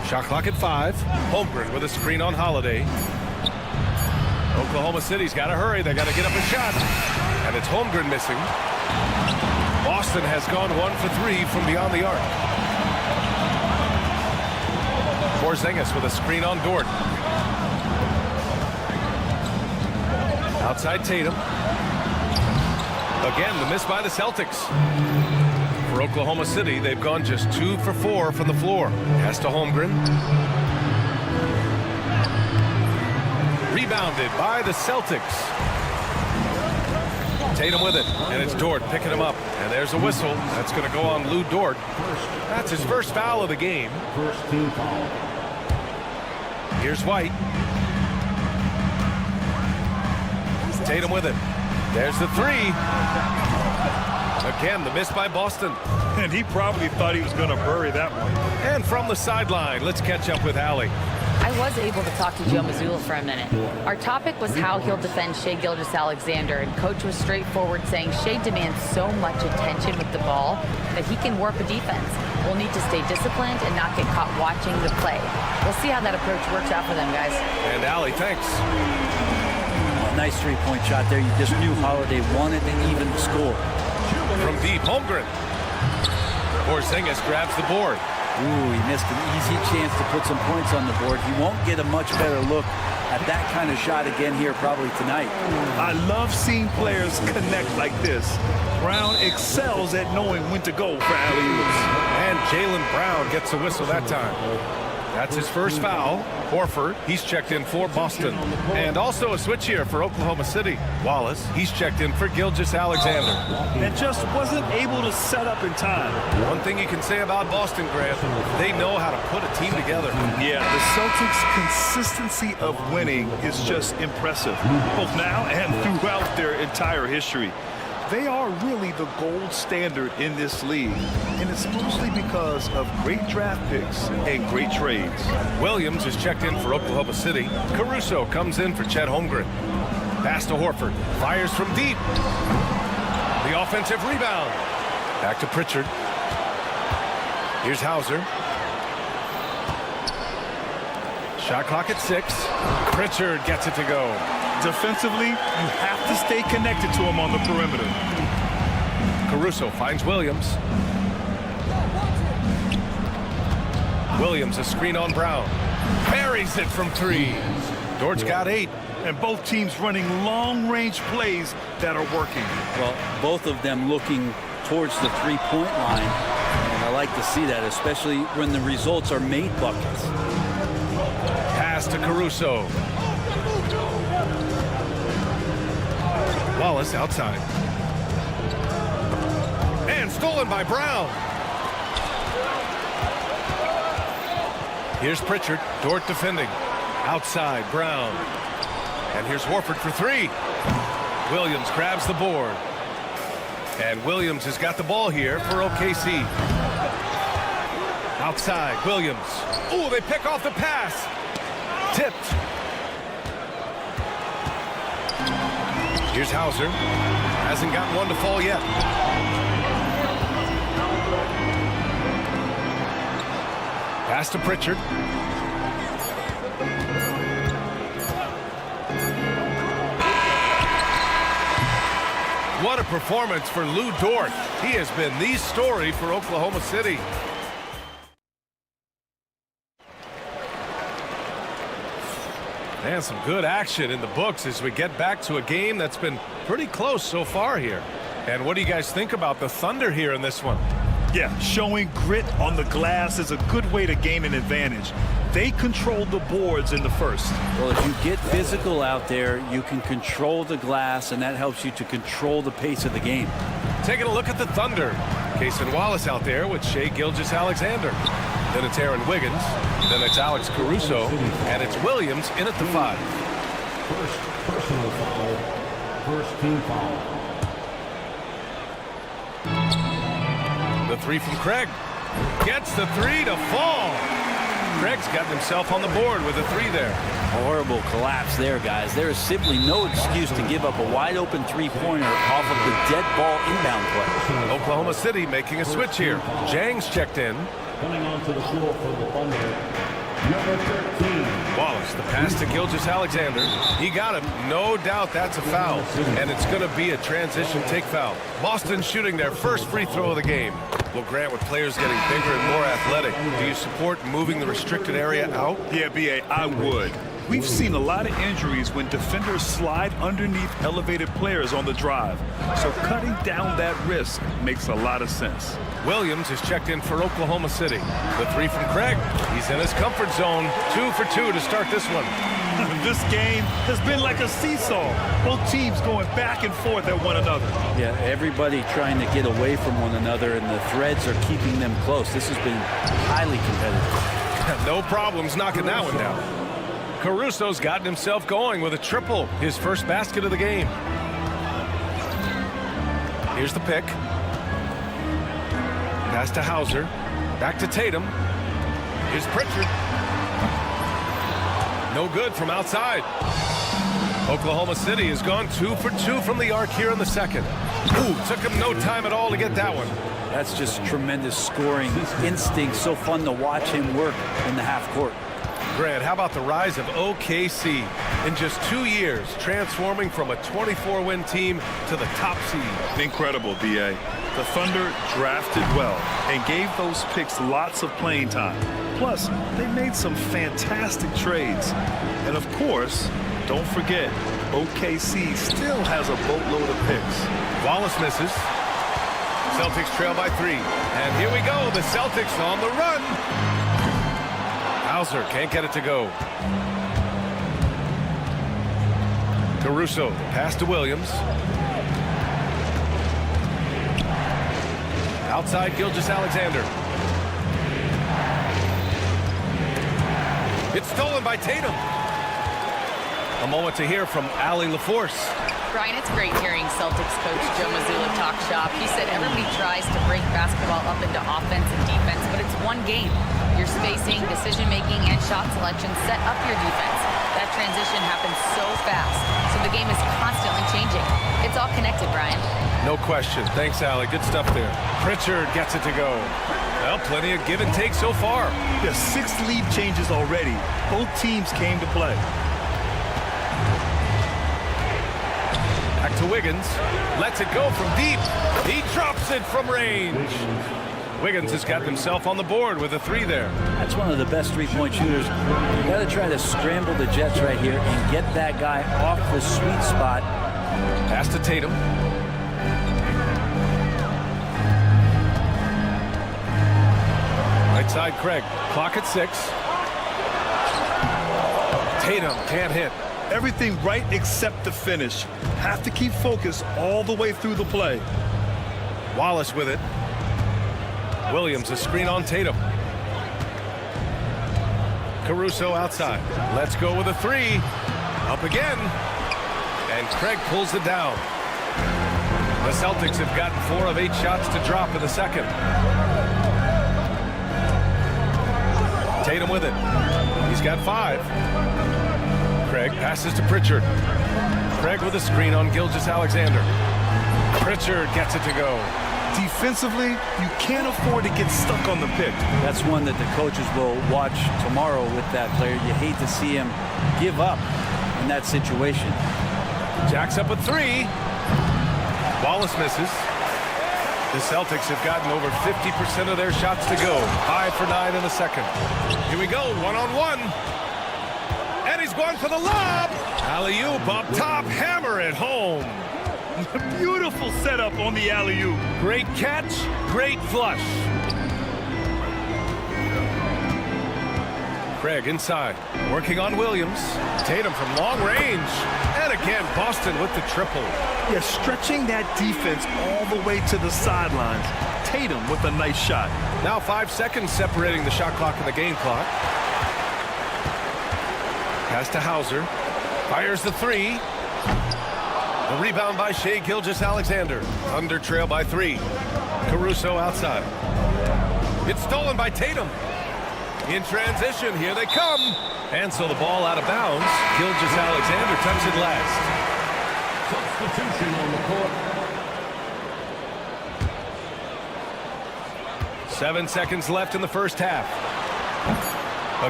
Shot clock at 5. Holmgren with a screen on Holiday. Oklahoma City's got to hurry. They got to get up a shot. And it's Holmgren missing. Boston has gone 1 for 3 from beyond the arc. Porzingis with a screen on Dort. Outside Tatum. Again, the miss by the Celtics. For Oklahoma City, they've gone just 2 for 4 from the floor. Pass to Holmgren. Rebounded by the Celtics. Tatum with it, and it's Dort picking him up. And there's a whistle. That's going to go on Lou Dort. That's his first foul of the game. Here's White. Tatum with it. There's the 3. Again, the miss by Boston. And he probably thought he was going to bury that one. And from the sideline, let's catch up with Allie. I was able to talk to Joe Mazzulla for a minute. Our topic was how he'll defend Shai Gilgeous-Alexander, and Coach was straightforward, saying Shai demands so much attention with the ball that he can warp a defense. We'll need to stay disciplined and not get caught watching the play. We'll see how that approach works out for them, guys. And Allie, thanks. Nice three-point shot there. You just knew Holiday wanted to even the score. From deep, Holmgren. Porzingis grabs the board. Ooh, he missed an easy chance to put some points on the board. He won't get a much better look at that kind of shot again here probably tonight. I love seeing players connect like this. Brown excels at knowing when to go for alley-oops. And Jaylen Brown gets a whistle that time. That's his first foul. Horford, he's checked in for Boston. And also a switch here for Oklahoma City. Wallace, he's checked in for Gilgeous-Alexander. And just wasn't able to set up in time. One thing you can say about Boston, Grant, they know how to put a team together. Yeah, the Celtics' consistency of winning is just impressive, both now and throughout their entire history. They are really the gold standard in this league, and it's mostly because of great draft picks and great trades. Williams is checked in for Oklahoma City. Caruso comes in for Chet Holmgren. Pass to Horford. Fires from deep. The offensive rebound. Back to Pritchard. Here's Hauser. Shot clock at 6. Pritchard gets it to go. Defensively, you have to stay connected to him on the perimeter. Caruso finds Williams. Williams, a screen on Brown. Buries it from 3. Dort's got 8. And both teams running long-range plays that are working. Well, both of them looking towards the three-point line. And I like to see that, especially when the results are made buckets. Pass to Caruso. Wallace outside. And stolen by Brown. Here's Pritchard. Dort defending. Outside, Brown. And here's Horford for 3. Williams grabs the board. And Williams has got the ball here for OKC. Outside, Williams. Ooh, they pick off the pass. Tipped. Here's Hauser. Hasn't gotten one to fall yet. Pass to Pritchard. What a performance for Lou Dort. He has been the story for Oklahoma City. And some good action in the books as we get back to a game that's been pretty close so far here. And what do you guys think about the Thunder here in this one? Yeah, showing grit on the glass is a good way to gain an advantage. They controlled the boards in the first. Well, if you get physical out there, you can control the glass, and that helps you to control the pace of the game. Taking a look at the Thunder. Cason Wallace out there with Shai Gilgeous-Alexander. Then it's Aaron Wiggins. Then it's Alex Caruso. And it's Williams in at the 5. First personal foul. First team foul. The 3 from Craig. Gets the 3 to fall. Craig's gotten himself on the board with a 3 there. Horrible collapse there, guys. There is simply no excuse to give up a wide-open three-pointer off of the dead ball inbound play. Oklahoma City making a switch here. Jang's checked in. Coming onto the floor for the Thunder, number 13. Wallace, the pass to Gilgeous-Alexander. He got him. No doubt that's a foul. And it's going to be a transition take foul. Boston shooting their first free throw of the game. Well, Grant, with players getting bigger and more athletic, do you support moving the restricted area out? Yeah, B.A., I would. We've seen a lot of injuries when defenders slide underneath elevated players on the drive. So cutting down that risk makes a lot of sense. Williams is checked in for Oklahoma City. The 3 from Craig. He's in his comfort zone. 2 for 2 to start this one. This game has been like a seesaw. Both teams going back and forth at one another. Yeah, everybody trying to get away from one another, and the threads are keeping them close. This has been highly competitive. No problems knocking that one down. Caruso's gotten himself going with a triple, his first basket of the game. Here's the pick. Pass to Hauser. Back to Tatum. Here's Pritchard. No good from outside. Oklahoma City has gone 2 for 2 from the arc here in the second. Ooh, took him no time at all to get that one. That's just tremendous scoring instinct. So fun to watch him work in the half court. Grant, how about the rise of OKC? In just 2 years, transforming from a 24-win team to the top seed. Incredible, B.A. The Thunder drafted well and gave those picks lots of playing time. Plus, they made some fantastic trades. And of course, don't forget, OKC still has a boatload of picks. Wallace misses. Celtics trail by 3. And here we go, the Celtics on the run. Hauser can't get it to go. Caruso, pass to Williams. Outside Gilgeous-Alexander. It's stolen by Tatum. A moment to hear from Allie LaForce. Brian, it's great hearing Celtics coach Joe Mazzulla talk shop. He said everybody tries to break basketball up into offense and defense, but it's one game. Your spacing, decision-making, and shot selection set up your defense. That transition happens so fast, so the game is constantly changing. It's all connected, Brian. No question. Thanks, Allie. Good stuff there. Pritchard gets it to go. Well, plenty of give and take so far. There's 6 lead changes already. Both teams came to play. Back to Wiggins. Lets it go from deep. He drops it from range. Wiggins has got himself on the board with a 3 there. That's one of the best three-point shooters. You got to try to scramble the Jets right here and get that guy off the sweet spot. Pass to Tatum. Right side, Craig. Clock at 6. Tatum can't hit. Everything right except the finish. Have to keep focused all the way through the play. Wallace with it. Williams, a screen on Tatum. Caruso outside. Let's go with a 3. Up again. And Craig pulls it down. The Celtics have gotten 4 of 8 shots to drop in the second. Tatum with it. He's got 5. Craig passes to Pritchard. Craig with a screen on Gilgeous-Alexander. Pritchard gets it to go. Defensively, you can't afford to get stuck on the pick. That's one that the coaches will watch tomorrow with that player. You hate to see him give up in that situation. Jacks up a 3. Wallace misses. The Celtics have gotten over 50% of their shots to go. 5 for 9 in the second. Here we go, 1-on-1. And he's going for the lob. Alley-oop up top, hammer it home. Beautiful setup on the alley-oop. Great catch, great flush. Craig inside, working on Williams. Tatum from long range. And again, Boston with the triple. Yeah, stretching that defense all the way to the sidelines. Tatum with a nice shot. Now 5 seconds separating the shot clock and the game clock. Pass to Hauser. Fires the 3. The rebound by Shai Gilgeous-Alexander. Under trail by 3. Caruso outside. It's stolen by Tatum. In transition, here they come. And so the ball out of bounds. Gilgeous-Alexander tucks it last. Substitution on the court. 7 seconds left in the first half.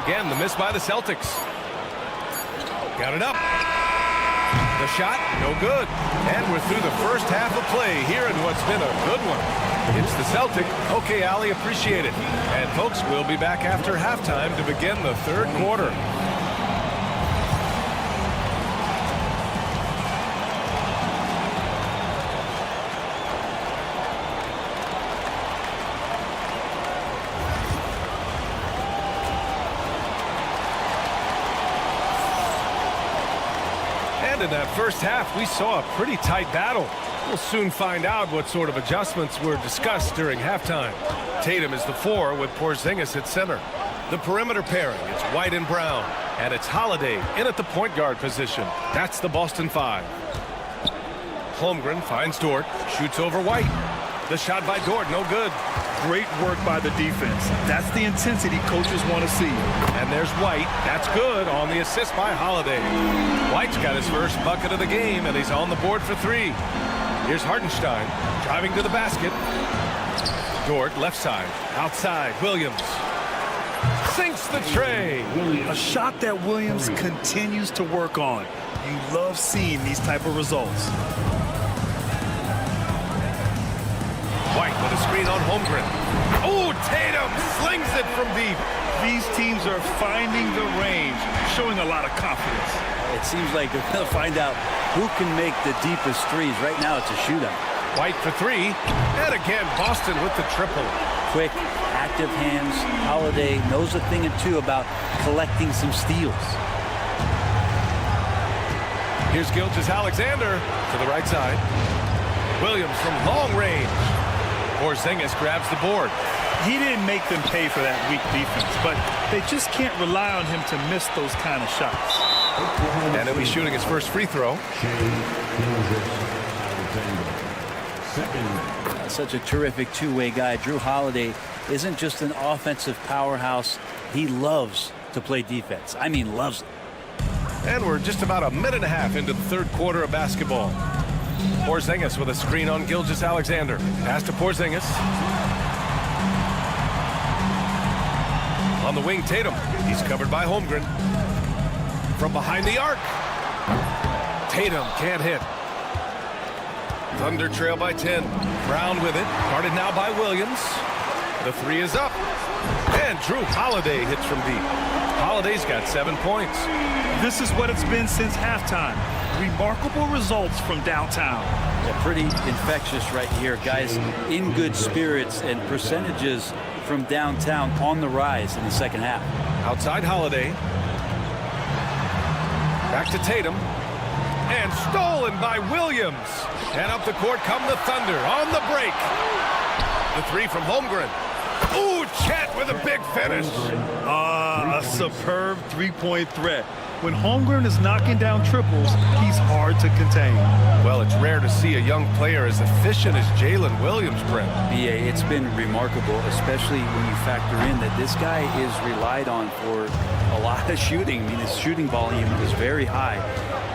Again, the miss by the Celtics. Got it up. The shot, no good. And we're through the first half of play here in what's been a good one. It's the Celtic. Okay, Allie, appreciate it. And folks, we'll be back after halftime to begin the third quarter. In that first half, we saw a pretty tight battle. We'll soon find out what sort of adjustments were discussed during halftime. Tatum is the 4 with Porzingis at center. The perimeter pairing, it's White and Brown. And it's Holiday in at the point guard position. That's the Boston 5. Holmgren finds Dort, shoots over White. The shot by Dort, no good. Great work by the defense. That's the intensity coaches want to see. And there's White. That's good on the assist by Holiday. White's got his first bucket of the game, and he's on the board for 3. Here's Hartenstein driving to the basket. Dort left side. Outside, Williams. Sinks the tray. A shot that Williams continues to work on. You love seeing these type of results. White with a screen on Holmgren. Oh, Tatum slings it from deep. These teams are finding the range, showing a lot of confidence. It seems like they're going to find out who can make the deepest threes. Right now, it's a shootout. White for 3. And again, Boston with the triple. Quick, active hands. Holiday knows a thing or two about collecting some steals. Here's Gilgeous-Alexander to the right side. Williams from long range. Porzingis grabs the board. He didn't make them pay for that weak defense, but they just can't rely on him to miss those kind of shots. And he'll be shooting his first free throw. Such a terrific two-way guy. Drew Holiday isn't just an offensive powerhouse. He loves to play defense. I mean, loves it. And we're just about a minute and a half into the third quarter of basketball. Porzingis with a screen on Gilgeous-Alexander. Pass to Porzingis. On the wing, Tatum. He's covered by Holmgren. From behind the arc. Tatum can't hit. Thunder trail by 10. Brown with it. Guarded now by Williams. The three is up. And Drew Holiday hits from deep. Holiday's got 7 points. This is what it's been since halftime. Remarkable results from downtown. Yeah, pretty infectious right here. Guys in good spirits, and percentages from downtown on the rise in the second half. Outside Holiday. Back to Tatum. And stolen by Williams. And up the court come the Thunder on the break. The three from Holmgren. Ooh, Chet with a big finish. A superb three-point threat. When Holmgren is knocking down triples, he's hard to contain. Well, it's rare to see a young player as efficient as Jalen Williams, Brent. BA, it's been remarkable, especially when you factor in that this guy is relied on for a lot of shooting. I mean, his shooting volume is very high.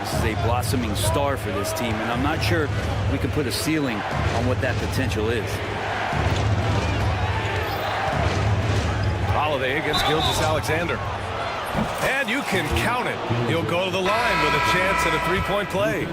This is a blossoming star for this team, and I'm not sure we can put a ceiling on what that potential is. Holiday against Gilgeous-Alexander. And you can count it. He'll go to the line with a chance at a three-point play.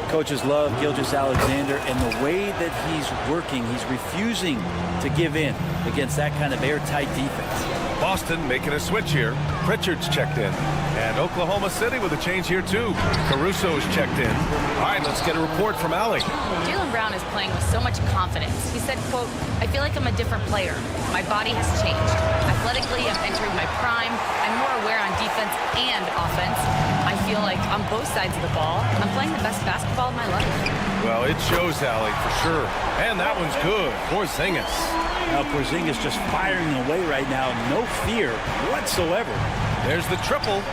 Coaches love Gilgeous-Alexander, and the way that he's working, he's refusing to give in against that kind of airtight defense. Boston making a switch here. Pritchard's checked in. And Oklahoma City with a change here, too. Caruso's checked in. All right, let's get a report from Allie. Jaylen Brown is playing with so much confidence. He said, quote, "I feel like I'm a different player. My body has changed. Athletically, I'm entering my prime. I'm more aware on defense and offense. I feel like on both sides of the ball, I'm playing the best basketball of my life." Well, it shows, Allie, for sure. And that one's good. Porzingis. Now, Porzingis just firing away right now. No fear whatsoever. There's the triple.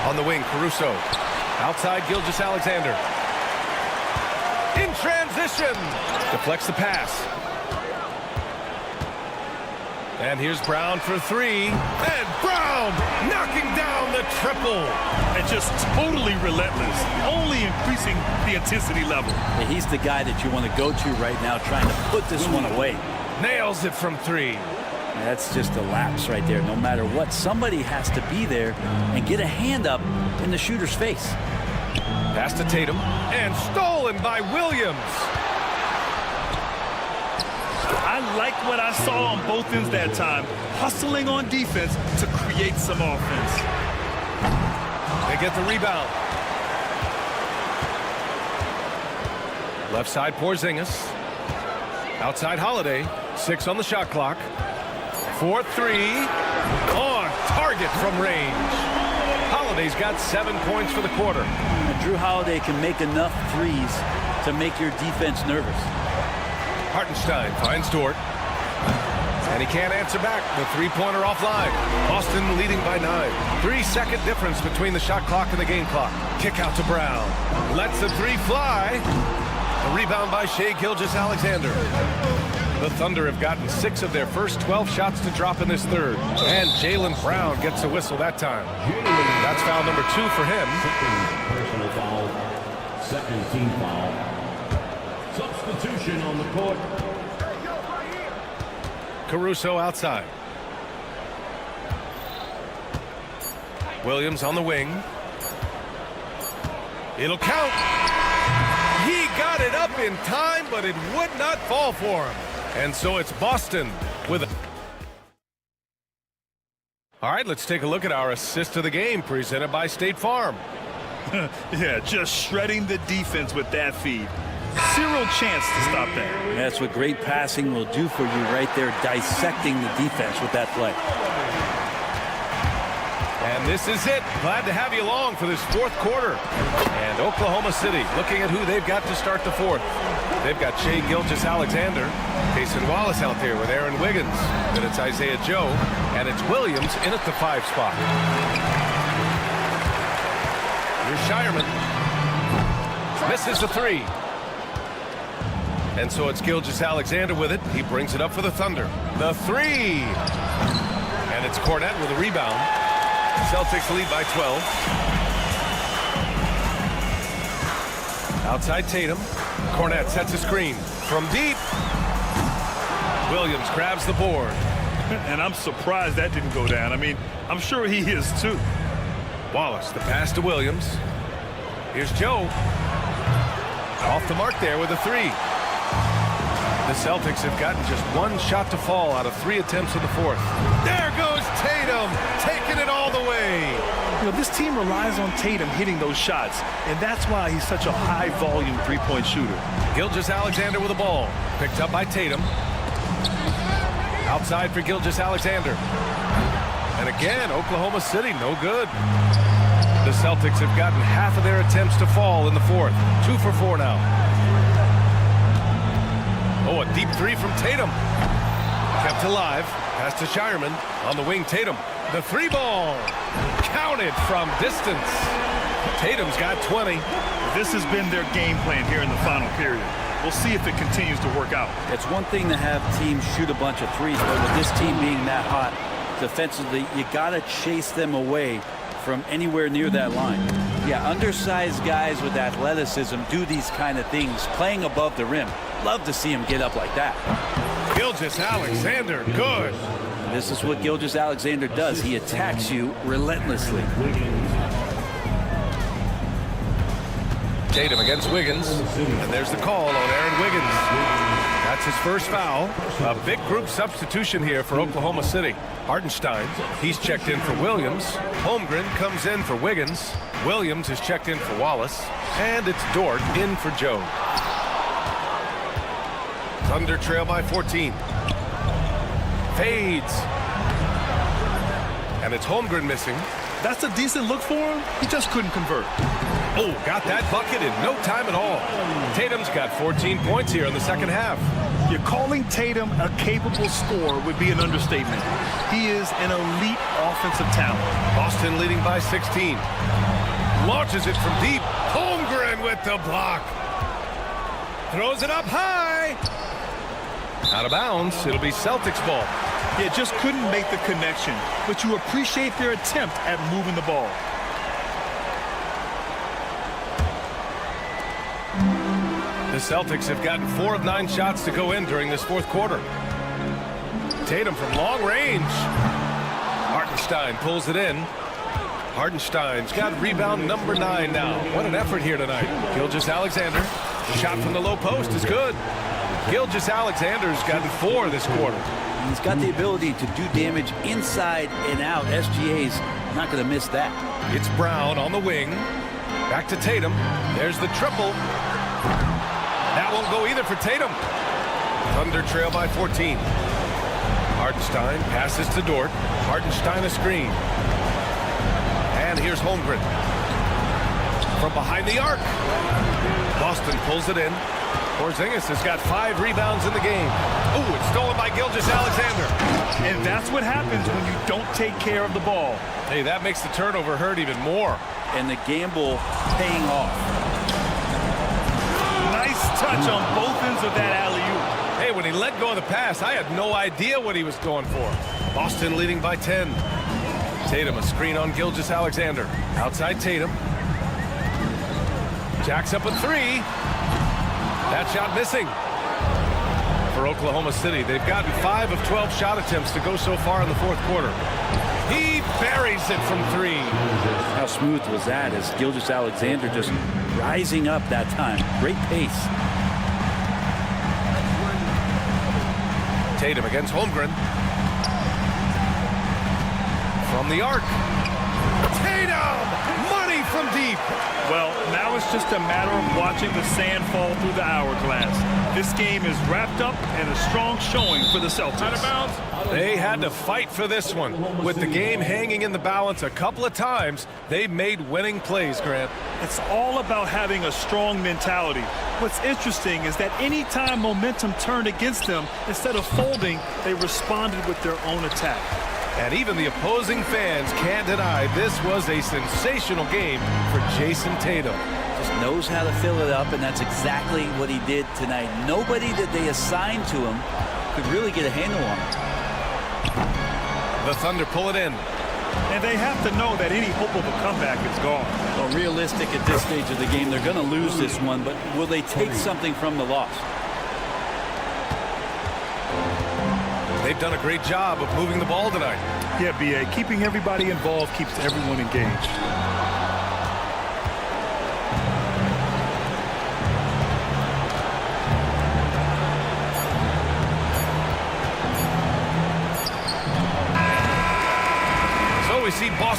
On the wing, Caruso. Outside, Gilgeous-Alexander. In transition. Deflects the pass. And here's Brown for three. And Brown knocking down the triple. And just totally relentless, only increasing the intensity level. Yeah, he's the guy that you want to go to right now, trying to put this one away. Nails it from three. That's just a lapse right there. No matter what, somebody has to be there and get a hand up in the shooter's face. Pass to Tatum. And stolen by Williams. I like what I saw on both ends that time. Hustling on defense to create some offense. They get the rebound. Left side, Porzingis. Outside, Holiday. 6 on the shot clock. 4-3. On target from range. Holiday's got 7 points for the quarter. And Drew Holiday can make enough threes to make your defense nervous. Hartenstein finds Dort. And he can't answer back. The three-pointer offline. Boston leading by 9. 3-second difference between the shot clock and the game clock. Kick out to Brown. Lets the three fly. The rebound by Shai Gilgeous-Alexander. The Thunder have gotten 6 of their first 12 shots to drop in this third. And Jaylen Brown gets a whistle that time. That's foul number 2 for him. Personal foul. Second team foul. Substitution on the court. Caruso outside. Williams on the wing. It'll count. He got it up in time, but it would not fall for him. And so it's Boston with a... All right, let's take a look at our assist of the game presented by State Farm. Yeah, just shredding the defense with that feed. Zero chance to stop that. That's what great passing will do for you right there, dissecting the defense with that play. And this is it. Glad to have you along for this fourth quarter. And Oklahoma City looking at who they've got to start the fourth. They've got Shai Gilgeous-Alexander, Cason Wallace out there with Aaron Wiggins. Then it's Isaiah Joe, and it's Williams in at the 5 spot. Here's Shireman. Misses the 3. And so it's Gilgeous-Alexander with it. He brings it up for the Thunder. The 3. And it's Cornette with a rebound. Celtics lead by 12. Outside Tatum. Cornette sets a screen from deep. Williams grabs the board. And I'm surprised that didn't go down. I mean, I'm sure he is too. Wallace, the pass to Williams. Here's Joe. Off the mark there with a 3. The Celtics have gotten just one shot to fall out of 3 attempts in the fourth. There goes Tatum, taking it all the way. You know, this team relies on Tatum hitting those shots, and that's why he's such a high-volume three-point shooter. Gilgeous-Alexander with the ball. Picked up by Tatum. Outside for Gilgeous-Alexander. And again, Oklahoma City, no good. The Celtics have gotten half of their attempts to fall in the fourth. 2 for 4 now. Oh, a deep 3 from Tatum. Kept alive. Pass to Shireman. On the wing, Tatum. The 3-ball. Counted from distance. Tatum's got 20. This has been their game plan here in the final period. We'll see if it continues to work out. It's one thing to have teams shoot a bunch of threes, but with this team being that hot defensively, you got to chase them away from anywhere near that line. Yeah, undersized guys with athleticism do these kind of things, playing above the rim. Love to see him get up like that. Gilgeous-Alexander, good. This is what Gilgeous-Alexander does. He attacks you relentlessly. Tatum against Wiggins, and there's the call on Aaron Wiggins. That's his first foul. A big group substitution here for Oklahoma City. Hartenstein, he's checked in for Williams. Holmgren comes in for Wiggins. Williams is checked in for Wallace. And it's Dort in for Joe. Thunder trail by 14. Fades. And it's Holmgren missing. That's a decent look for him. He just couldn't convert. Oh, got that bucket in no time at all. Tatum's got 14 points here in the second half. You're calling Tatum a capable scorer would be an understatement. He is an elite offensive talent. Boston leading by 16. Launches it from deep. Holmgren with the block. Throws it up high. Out of bounds. It'll be Celtics ball. Yeah, just couldn't make the connection, but you appreciate their attempt at moving the ball. The Celtics have gotten 4 of 9 shots to go in during this fourth quarter. Tatum from long range. Hartenstein pulls it in. Hartenstein's got rebound number 9 now. What an effort here tonight. Gilgeous-Alexander. Shot from the low post is good. Gilgeous-Alexander's gotten 4 this quarter. He's got the ability to do damage inside and out. SGA's not going to miss that. It's Brown on the wing. Back to Tatum. There's the triple. That won't go either for Tatum. Thunder trail by 14. Hartenstein passes to Dort. Hartenstein a screen. And here's Holmgren. From behind the arc. Boston pulls it in. Porzingis has got 5 rebounds in the game. Ooh, it's stolen by Gilgeous-Alexander. And that's what happens when you don't take care of the ball. Hey, that makes the turnover hurt even more. And the gamble paying off. Nice touch on both ends of that alley-oop. Hey, when he let go of the pass, I had no idea what he was going for. Boston leading by 10. Tatum a screen on Gilgeous-Alexander. Outside Tatum. Jacks up a 3. That shot missing. For Oklahoma City, they've gotten 5 of 12 shot attempts to go so far in the fourth quarter. He buries it from 3. How smooth was that as Gilgeous-Alexander just rising up that time. Great pace. Tatum against Holmgren. From the arc. Tatum! Money from deep. Well, now it's just a matter of watching the sand fall through the hourglass. This game is wrapped up and a strong showing for the Celtics. Out of bounds. They had to fight for this one. With the game hanging in the balance a couple of times, they made winning plays, Grant. It's all about having a strong mentality. What's interesting is that anytime momentum turned against them, instead of folding, they responded with their own attack. And even the opposing fans can't deny this was a sensational game for Jason Tatum. Just knows how to fill it up, and that's exactly what he did tonight. Nobody that they assigned to him could really get a handle on him. The Thunder pull it in. And they have to know that any hope of a comeback is gone. Well, realistic at this stage of the game, they're going to lose this one, but will they take something from the loss? They've done a great job of moving the ball tonight. Yeah, B.A., keeping everybody involved keeps everyone engaged.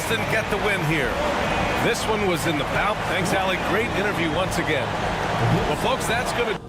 Boston get the win here. This one was in the bout. Thanks, Alec. Great interview once again. Well, folks, that's going to...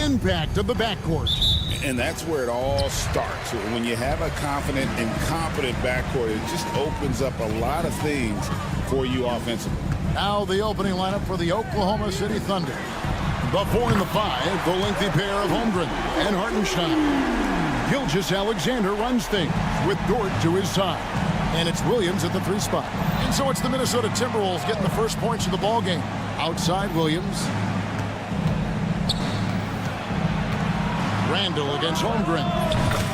impact of the backcourt. And that's where it all starts. When you have a confident and competent backcourt, it just opens up a lot of things for you offensively. Now the opening lineup for the Oklahoma City Thunder. The 4 and the 5, the lengthy pair of Holmgren and Hartenstein. Gilgeous-Alexander runs things with Dort to his side. And it's Williams at the 3 spot. And so it's the Minnesota Timberwolves getting the first points of the ball game. Outside Williams. Randall against Holmgren.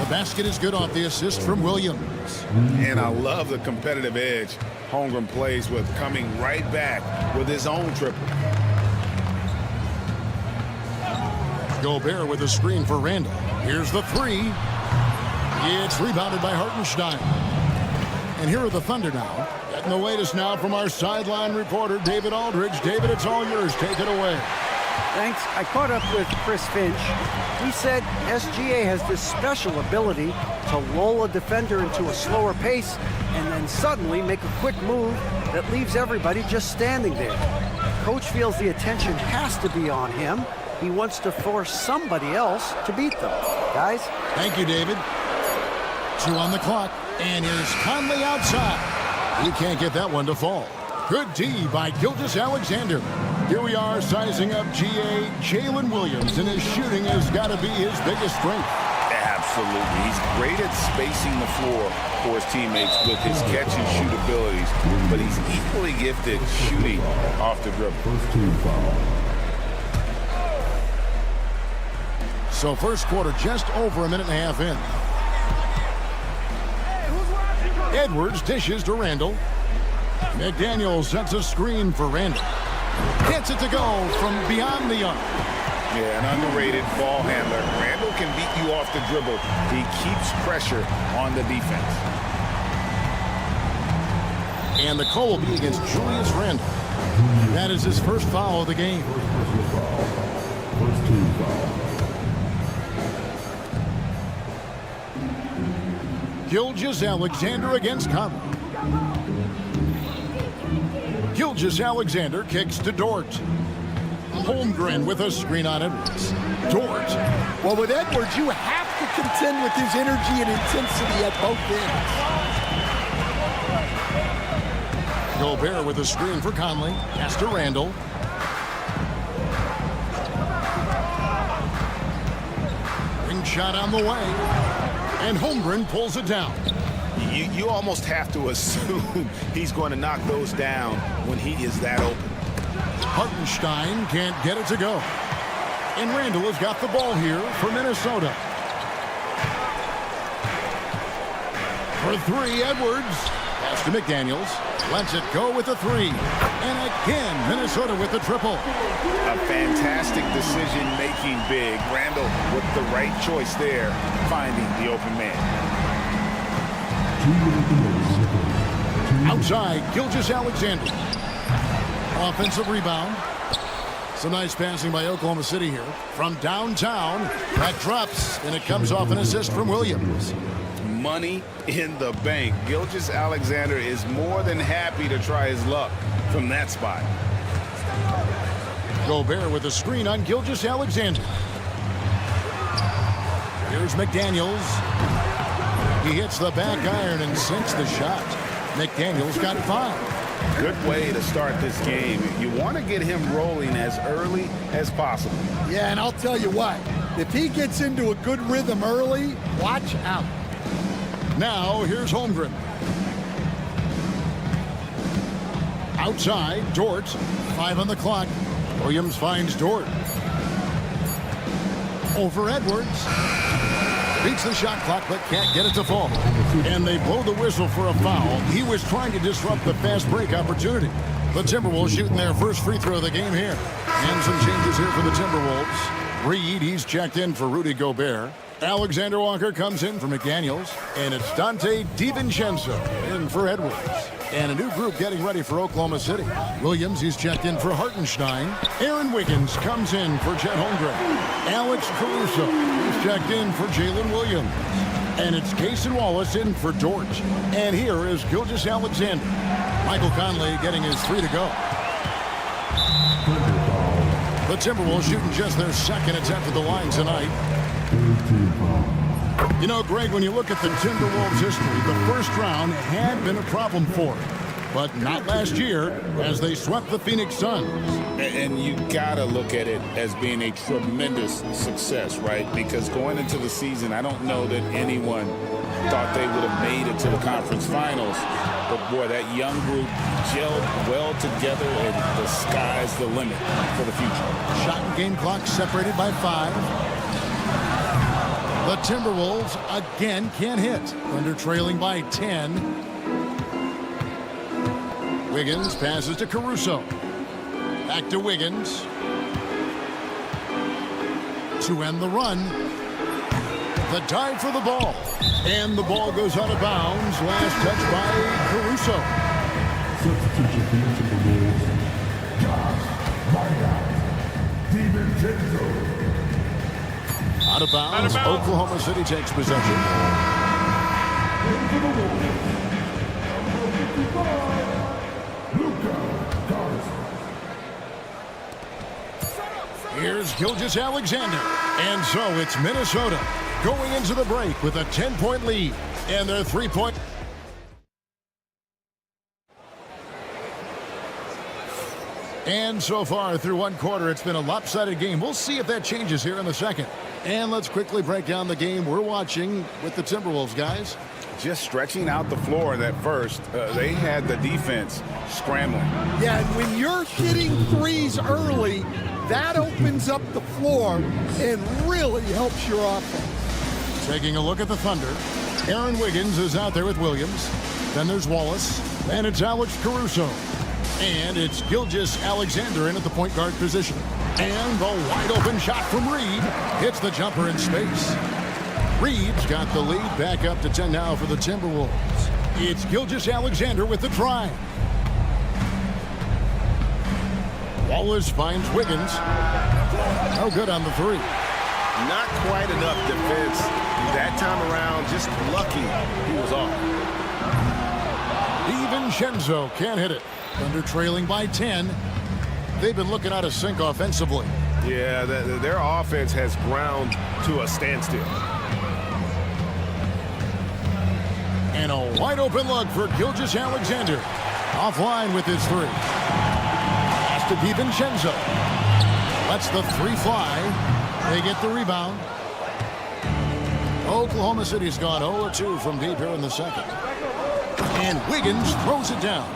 The basket is good off the assist from Williams. And I love the competitive edge Holmgren plays with, coming right back with his own triple. Gobert with a screen for Randall. Here's the 3. It's rebounded by Hartenstein. And here are the Thunder now. Getting the latest now from our sideline reporter, David Aldridge. David, it's all yours. Take it away. Thanks. I caught up with Chris Finch. He said SGA has this special ability to lull a defender into a slower pace and then suddenly make a quick move that leaves everybody just standing there. Coach feels the attention has to be on him. He wants to force somebody else to beat them. Guys? Thank you, David. 2 on the clock. And here's Conley outside. He can't get that one to fall. Good D by Gilgeous-Alexander. Here we are sizing up GA Jalen Williams, and his shooting has got to be his biggest strength. Absolutely. He's great at spacing the floor for his teammates with his catch and shoot abilities, but he's equally gifted shooting off the dribble. So first quarter just over a minute and a half in. Edwards dishes to Randall. McDaniel sets a screen for Randall. Gets it to go from beyond the arc. Yeah, an underrated ball handler. Randall can beat you off the dribble. He keeps pressure on the defense. And the call will be against Julius Randall. That is his first foul of the game. Gilgeous-Alexander against Conley. Gilgeous-Alexander kicks to Dort. Holmgren with a screen on Edwards. Dort. Well, with Edwards, you have to contend with his energy and intensity at both ends. Gobert with a screen for Conley. Pass to Randall. Ring shot on the way. And Holmgren pulls it down. You almost have to assume he's going to knock those down when he is that open. Hartenstein can't get it to go. And Randall has got the ball here for Minnesota. For 3, Edwards. Pass to McDaniels. Lets it go with the 3. And again, Minnesota with the triple. A fantastic decision-making big. Randall with the right choice there, finding the open man. Outside, Gilgeous-Alexander. Offensive rebound. Some nice passing by Oklahoma City here. From downtown, that drops, and it comes off an assist from Williams. Money in the bank. Gilgeous-Alexander is more than happy to try his luck from that spot. Gobert with a screen on Gilgeous-Alexander. Here's McDaniels. He hits the back iron and sinks the shot. McDaniels got 5. Good way to start this game. You want to get him rolling as early as possible. Yeah, and I'll tell you what, if he gets into a good rhythm early, watch out. Now, here's Holmgren. Outside, Dort. 5 on the clock. Williams finds Dort. Over Edwards. Beats the shot clock, but can't get it to fall. And they blow the whistle for a foul. He was trying to disrupt the fast break opportunity. The Timberwolves shooting their first free throw of the game here. And some changes here for the Timberwolves. Reed, he's checked in for Rudy Gobert. Alexander Walker comes in for McDaniels. And it's Dante DiVincenzo in for Edwards. And a new group getting ready for Oklahoma City. Williams, he's checked in for Hartenstein. Aaron Wiggins comes in for Chet Holmgren. Alex Caruso, he's checked in for Jalen Williams. And it's Cason Wallace in for Dort. And here is Gilgeous-Alexander. Michael Conley getting his 3 to go. The Timberwolves shooting just their second attempt at the line tonight. You know, Greg, when you look at the Timberwolves' history, the first round had been a problem for them. But not last year as they swept the Phoenix Suns. And you got to look at it as being a tremendous success, right? Because going into the season, I don't know that anyone thought they would have made it to the conference finals. But, boy, that young group gelled well together, and the sky's the limit for the future. Shot and game clock separated by 5. The Timberwolves again can't hit. Thunder trailing by 10. Wiggins passes to Caruso. Back to Wiggins. To end the run. The dive for the ball. And the ball goes out of bounds. Last touch by Caruso. Out of bounds. Oklahoma City takes possession. Here's Gilgeous-Alexander. And so it's Minnesota going into the break with a 10-point lead. And their 3-point. And so far through one quarter, it's been a lopsided game. We'll see if that changes here in the second. And let's quickly break down the game we're watching with the Timberwolves, guys. Just stretching out the floor that first. They had the defense scrambling. Yeah, and when you're hitting threes early, that opens up the floor and really helps your offense. Taking a look at the Thunder. Aaron Wiggins is out there with Williams. Then there's Wallace. And it's Alex Caruso. And it's Gilgeous-Alexander in at the point guard position. And the wide open shot from Reed hits the jumper in space. Reed's got the lead back up to 10 now for the Timberwolves. It's Gilgeous-Alexander with the drive. Wallace finds Wiggins. No good on the 3. Not quite enough defense that time around. Just lucky he was off. DiVincenzo can't hit it. Thunder trailing by 10. They've been looking out of sync offensively. Yeah, their offense has ground to a standstill. And a wide open look for Gilgeous-Alexander. Offline with his 3. Pass to DiVincenzo. Lets the 3 fly. They get the rebound. Oklahoma City's gone 0-2 from deep here in the second. And Wiggins throws it down.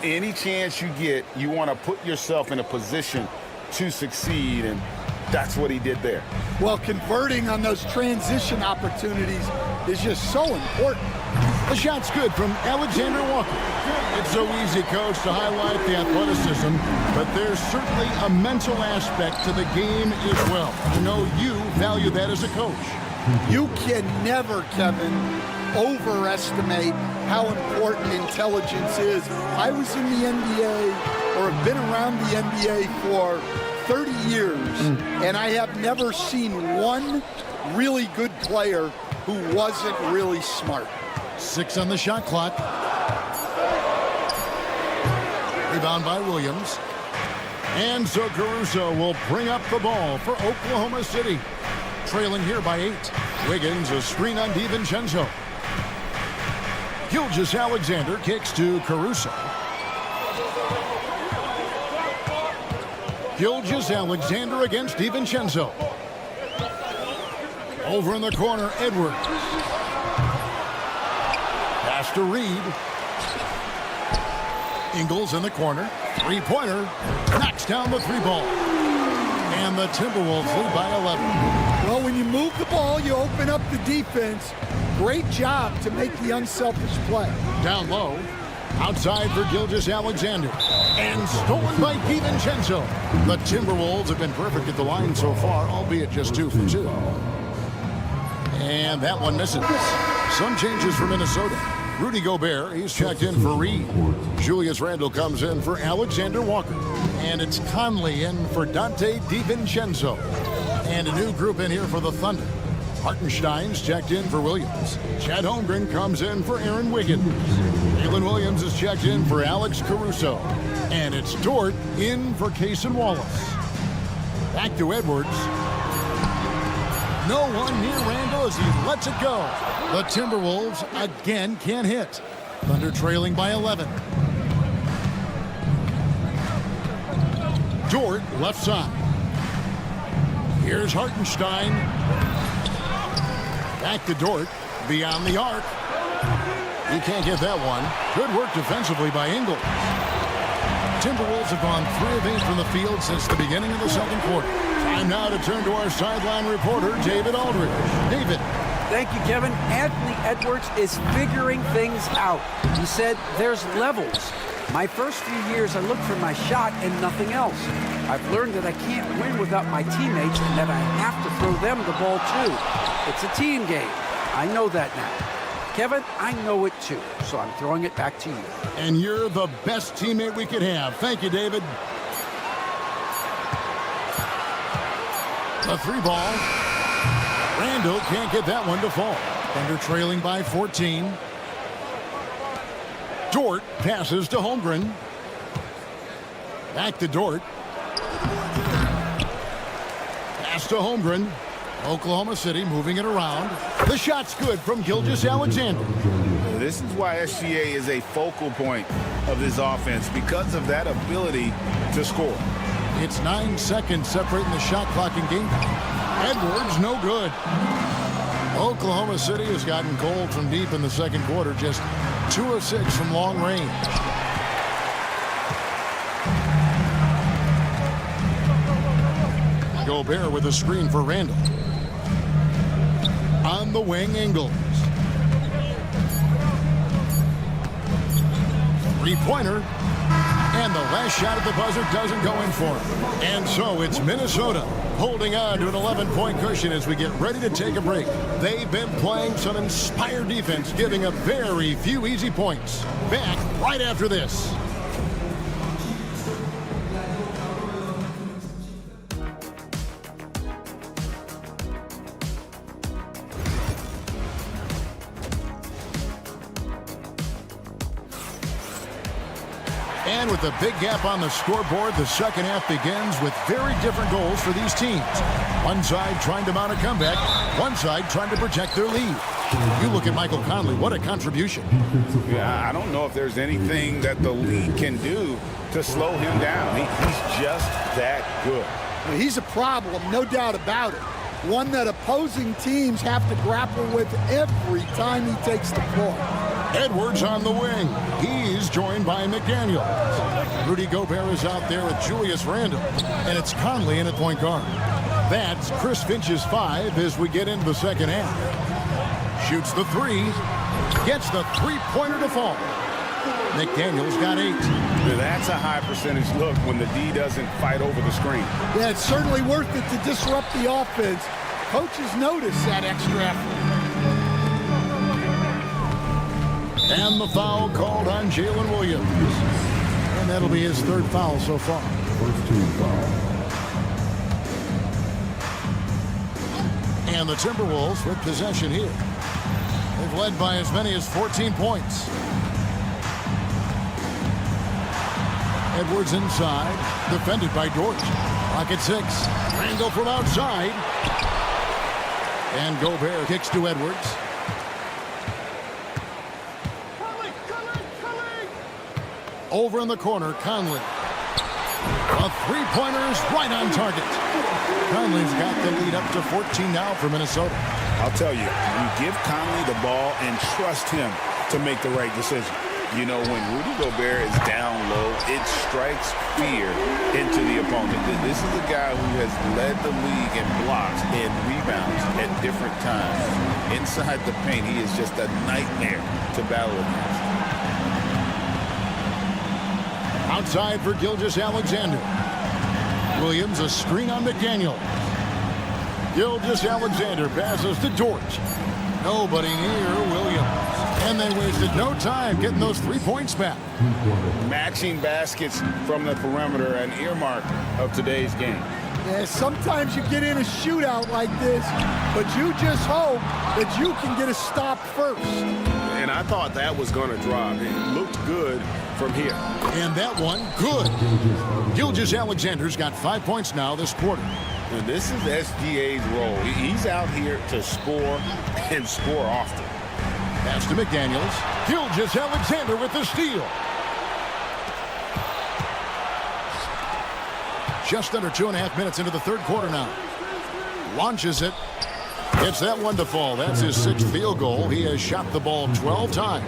Any chance you get, you want to put yourself in a position to succeed, and that's what he did there. Well, converting on those transition opportunities is just so important. The shot's good from Alexander Walker. It's so easy, Coach, to highlight the athleticism, but there's certainly a mental aspect to the game as well. I know you value that as a coach. You can never, Kevin, overestimate how important intelligence is. I was in the NBA, or have been around the NBA for 30 years, and I have never seen one really good player who wasn't really smart. 6 on the shot clock. Rebound by Williams. And so Caruso will bring up the ball for Oklahoma City. Trailing here by 8. Wiggins, a screen on DiVincenzo. Gilgeous-Alexander kicks to Caruso. Gilgeous-Alexander against DiVincenzo. Over in the corner, Edwards. Pass to Reed. Ingles in the corner. 3-pointer. Knocks down the 3 ball. And the Timberwolves lead by 11. Well, when you move the ball, you open up the defense. Great job to make the unselfish play. Down low. Outside for Gilgeous-Alexander. And stolen by DiVincenzo. The Timberwolves have been perfect at the line so far, albeit just 2 for 2. And that one misses. Some changes for Minnesota. Rudy Gobert, he's checked in for Reed. Julius Randle comes in for Alexander Walker. And it's Conley in for Dante DiVincenzo. And a new group in here for the Thunder. Hartenstein's checked in for Williams. Chad Holmgren comes in for Aaron Wiggins. Jalen Williams is checked in for Alex Caruso. And it's Dort in for Cason Wallace. Back to Edwards. No one near Randall as he lets it go. The Timberwolves again can't hit. Thunder trailing by 11. Dort left side. Here's Hartenstein. Back to Dort. Beyond the arc. He can't get that one. Good work defensively by Ingles. Timberwolves have gone 3 of 8 from the field since the beginning of the second quarter. Time now to turn to our sideline reporter, David Aldridge. David. Thank you, Kevin. Anthony Edwards is figuring things out. He said there's levels. My first few years, I looked for my shot and nothing else. I've learned that I can't win without my teammates and that I have to throw them the ball too. It's a team game. I know that now. Kevin, I know it too, so I'm throwing it back to you. And you're the best teammate we could have. Thank you, David. The 3 ball. Randall can't get that one to fall. Thunder trailing by 14. Dort passes to Holmgren. Back to Dort. Pass to Holmgren. Oklahoma City moving it around. The shot's good from Gilgeous-Alexander. This is why SGA is a focal point of this offense, because of that ability to score. It's 9 seconds separating the shot clock and game time. Edwards, no good. Oklahoma City has gotten cold from deep in the second quarter, just 2 of 6 from long range. Gobert with a screen for Randall. On the wing, Ingles. 3-pointer. And the last shot at the buzzer doesn't go in for him. And so it's Minnesota holding on to an 11-point cushion as we get ready to take a break. They've been playing some inspired defense, giving up very few easy points. Back right after this. And with a big gap on the scoreboard, the second half begins with very different goals for these teams. One side trying to mount a comeback, one side trying to protect their lead. You look at Michael Conley, what a contribution. Yeah, I don't know if there's anything that the league can do to slow him down. He's just that good. Well, he's a problem, no doubt about it. One that opposing teams have to grapple with every time he takes the floor. Edwards on the wing. He's joined by McDaniel. Rudy Gobert is out there with Julius Randle. And it's Conley in at point guard. That's Chris Finch's 5 as we get into the second half. Shoots the 3. Gets the 3-pointer to fall. McDaniel's got 8. That's a high percentage look when the D doesn't fight over the screen. Yeah, it's certainly worth it to disrupt the offense. Coaches notice that extra effort. And the foul called on Jalen Williams. And that'll be his 3rd foul so far. First team foul. And the Timberwolves with possession here. They've led by as many as 14 points. Edwards inside, defended by Dort. Clock at 6. Randall from outside. And Gobert kicks to Edwards. Over in the corner, Conley. A 3-pointer is right on target. Conley's got the lead up to 14 now for Minnesota. I'll tell you, you give Conley the ball and trust him to make the right decision. You know, when Rudy Gobert is down low, it strikes fear into the opponent. This is a guy who has led the league in blocks and rebounds at different times. Inside the paint, he is just a nightmare to battle against. Outside for Gilgeous-Alexander. Williams, a screen on McDaniel. Gilgeous-Alexander passes to Dort. Nobody near Williams. And they wasted no time getting those 3 points back. Matching baskets from the perimeter, an earmark of today's game. Yeah, sometimes you get in a shootout like this, but you just hope that you can get a stop first. And I thought that was going to drop. It looked good from here. And that one, good. Gilgeous-Alexander's got 5 points now this quarter. And this is SGA's role. He's out here to score and score often. Pass to McDaniels. Gilgeous-Alexander with the steal. Just under 2.5 minutes into the third quarter now. Launches it. Gets that one to fall. That's his 6th field goal. He has shot the ball 12 times.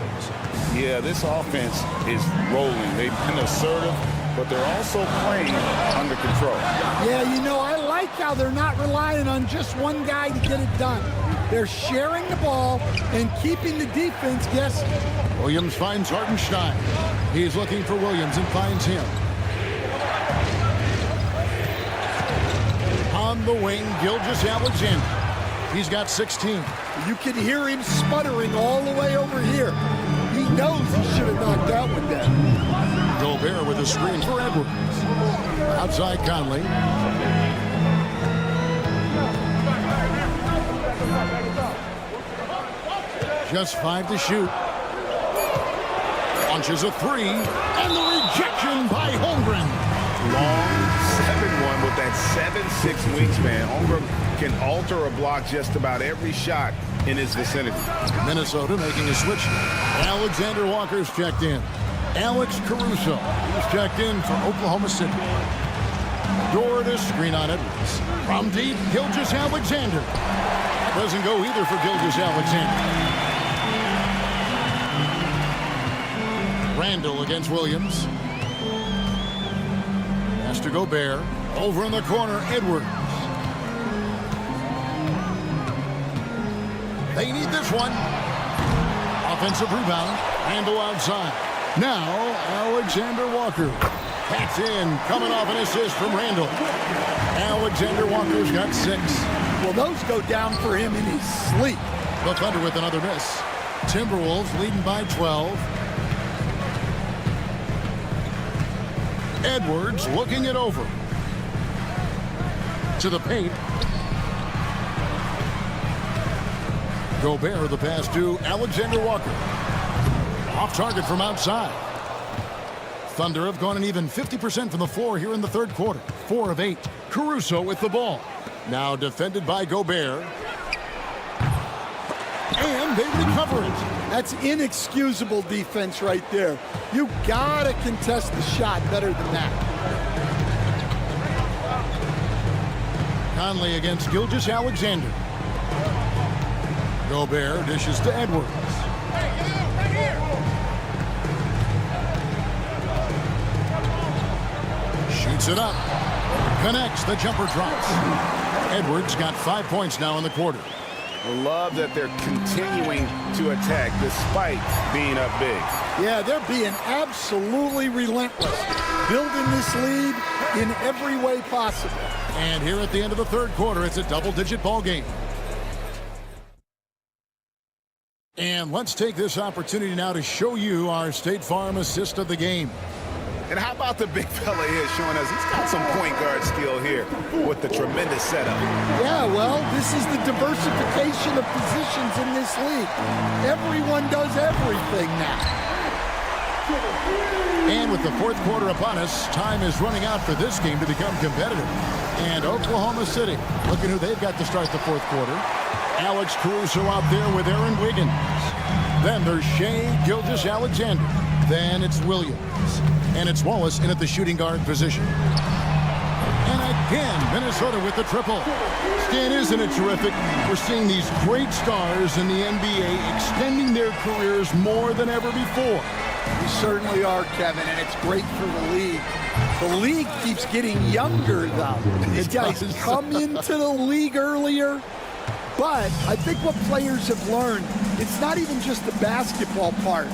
Yeah, this offense is rolling. They've been assertive, but they're also playing under control. Yeah, you know, I like how they're not relying on just one guy to get it done. They're sharing the ball and keeping the defense guessing. Williams finds Hartenstein. He's looking for Williams and finds him. On the wing, Gilgeous-Alexander. He's got 16. You can hear him sputtering all the way over here. He knows he should have knocked out with that. Gobert with a screen for Edwards. Outside Conley. Just 5 to shoot. Launches a 3. And the rejection by Holmgren. Long 7-1 with that 7'6" wingspan. Holmgren can alter a block just about every shot in his vicinity. Minnesota making a switch. Alexander Walker's checked in. Alex Caruso is checked in for Oklahoma City. Dort screen on Edwards. From deep, Gilgeous-Alexander. Doesn't go either for Gilgeous-Alexander. Randall against Williams. Pass to Gobert. Over in the corner, Edwards. They need this one. Offensive rebound. Randall outside. Now, Alexander Walker. That's in. Coming off an assist from Randall. Alexander Walker's got 6. Well, those go down for him in his sleep. The Thunder with another miss. Timberwolves leading by 12. Edwards looking it over. To the paint. Gobert the pass to Alexander Walker. Off target from outside. Thunder have gone an even 50% from the floor here in the third quarter. 4 of 8. Caruso with the ball. Now defended by Gobert. And they recover it. That's inexcusable defense right there. You gotta contest the shot better than that. Conley against Gilgeous-Alexander. Gobert dishes to Edwards. Shoots it up. Connects. The jumper drops. Edwards got 5 points now in the quarter. I love that they're continuing to attack despite being up big. Yeah, they're being absolutely relentless. Building this lead in every way possible. And here at the end of the third quarter, it's a double-digit ball game. And let's take this opportunity now to show you our State Farm assist of the game. And how about the big fella here showing us he's got some point guard skill here with the tremendous setup. Yeah, well, this is the diversification of positions in this league. Everyone does everything now. And with the fourth quarter upon us, time is running out for this game to become competitive. And Oklahoma City, looking who they've got to start the fourth quarter. Alex Caruso out there with Aaron Wiggins. Then there's Shai Gilgeous-Alexander. Then it's Williams. And it's Wallace in at the shooting guard position. And again, Minnesota with the triple. Stan, isn't it terrific? We're seeing these great stars in the NBA extending their careers more than ever before. We certainly are, Kevin, and it's great for the league. The league keeps getting younger, though. These guys come into the league earlier. But I think what players have learned, it's not even just the basketball part.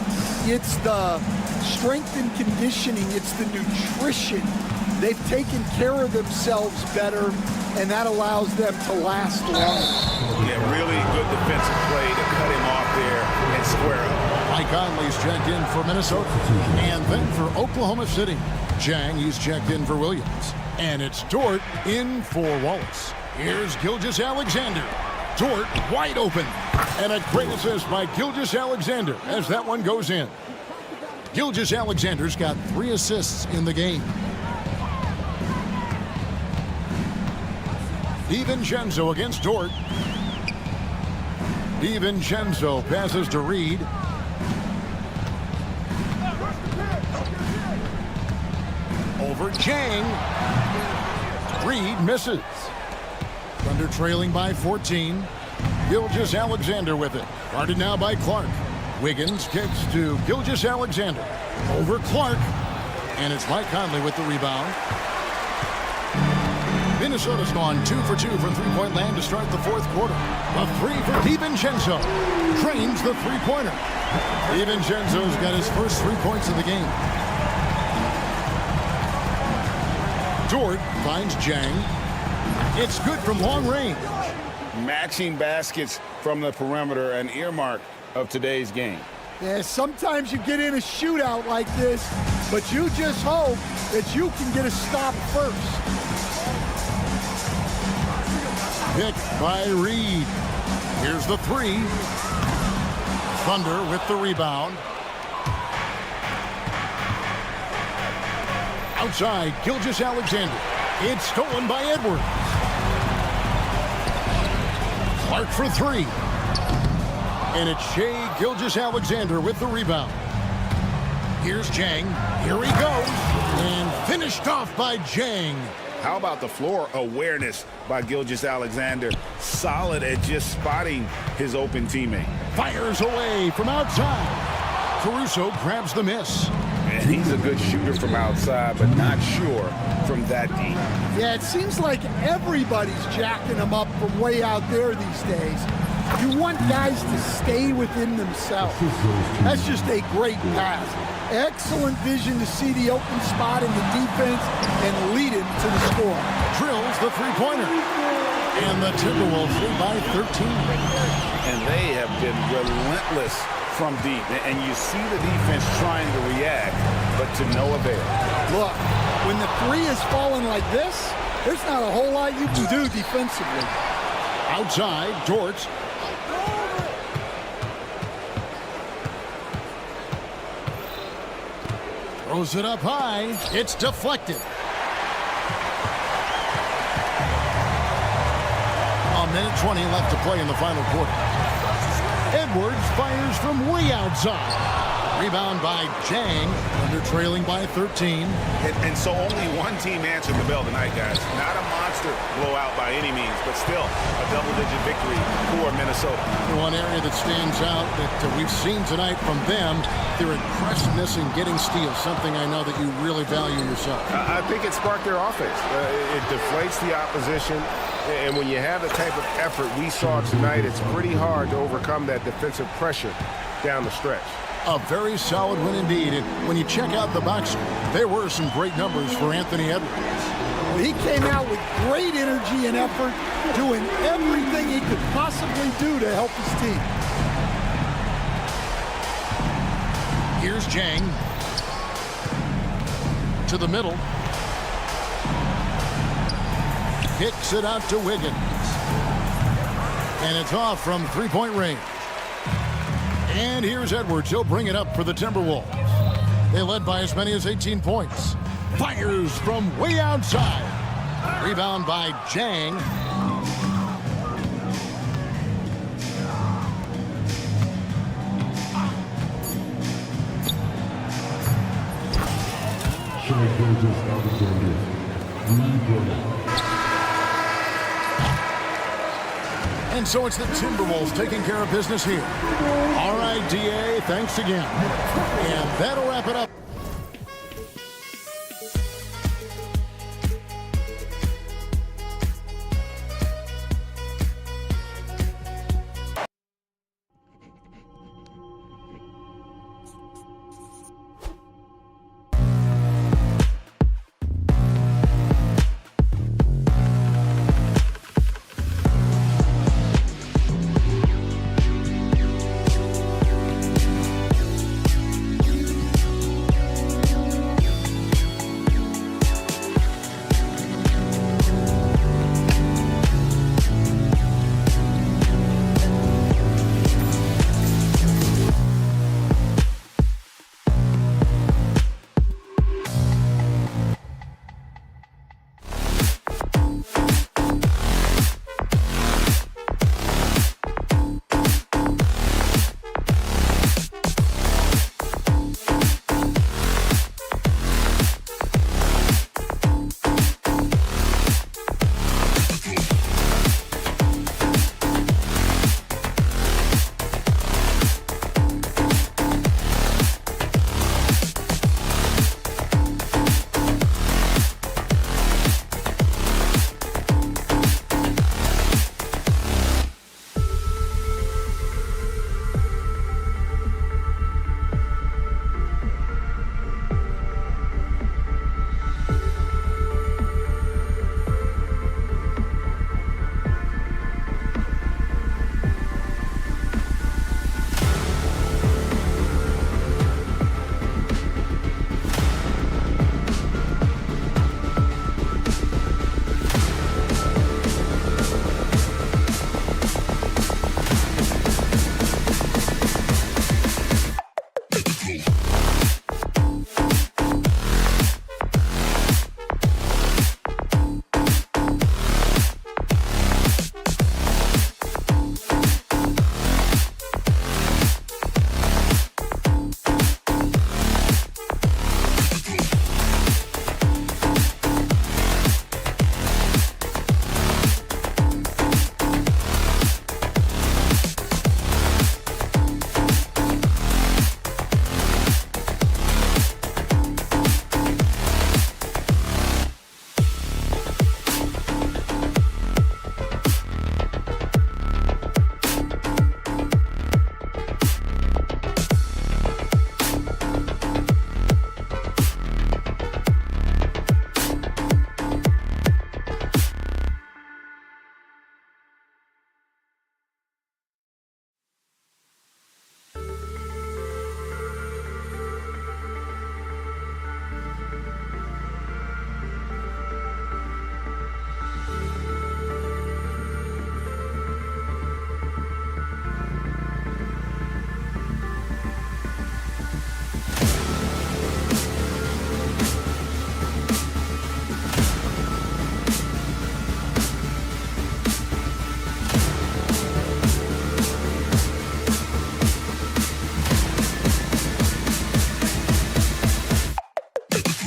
It's the strength and conditioning. It's the nutrition. They've taken care of themselves better, and that allows them to last longer. Yeah, really good defensive play to cut him off there and square up. Mike Conley's checked in for Minnesota. And then for Oklahoma City, Jang, he's checked in for Williams. And it's Dort in for Wallace. Here's Gilgeous-Alexander. Dort wide open. And a great assist by Gilgeous-Alexander as that one goes in. Gilgeous-Alexander's got 3 assists in the game. DiVincenzo against Dort. DiVincenzo passes to Reed. Over Jang. Reed misses. Thunder trailing by 14. Gilgeous-Alexander with it. Guarded now by Clark. Wiggins kicks to Gilgeous-Alexander. Over Clark. And it's Mike Conley with the rebound. Minnesota's gone 2 for 2 from three-point land to start the 4th quarter. A 3 for DiVincenzo. Drains the three-pointer. DiVincenzo's got his first 3 points of the game. Dort finds Jang. It's good from long range. Matching baskets from the perimeter, an earmark of today's game. Yeah, sometimes you get in a shootout like this, but you just hope that you can get a stop first. Picked by Reed. Here's the 3. Thunder with the rebound. Outside, Gilgeous-Alexander. It's stolen by Edwards. Clark for 3. And it's Shai Gilgeous-Alexander with the rebound. Here's Jang. Here he goes. And finished off by Jang. How about the floor awareness by Gilgeous-Alexander? Solid at just spotting his open teammate. Fires away from outside. Caruso grabs the miss. And he's a good shooter from outside, but not sure from that deep. Yeah, it seems like everybody's jacking them up from way out there these days. You want guys to stay within themselves. That's just a great pass. Excellent vision to see the open spot in the defense and lead him to the score. Drills the three-pointer. And the Timberwolves lead by 13. And they have been relentless from deep. And you see the defense trying to react, but to no avail. Look, when the 3 is falling like this, there's not a whole lot you can do defensively. Outside, Dort. Throws it up high. It's deflected. A minute 20 left to play in the final quarter. Edwards fires from way outside. Rebound by Jang. Under trailing by 13. And so only one team answered the bell tonight, guys. Not a monster blowout by any means, but still a double-digit victory for Minnesota. One area that stands out that we've seen tonight from them, their aggressiveness in getting steals, something I know that you really value yourself. I think it sparked their offense. It deflates the opposition. And when you have the type of effort we saw tonight, it's pretty hard to overcome that defensive pressure down the stretch. A very solid win indeed. And when you check out the box score, there were some great numbers for Anthony Edwards. Well, he came out with great energy and effort, doing everything he could possibly do to help his team. Here's Jang. To the middle. Kicks it out to Wiggins. And it's off from three-point range. And here's Edwards. He'll bring it up for the Timberwolves. They led by as many as 18 points. Fires from way outside. Rebound by Jang. And so it's the Timberwolves taking care of business here. All right, DA, thanks again. And that'll wrap it up.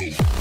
ready.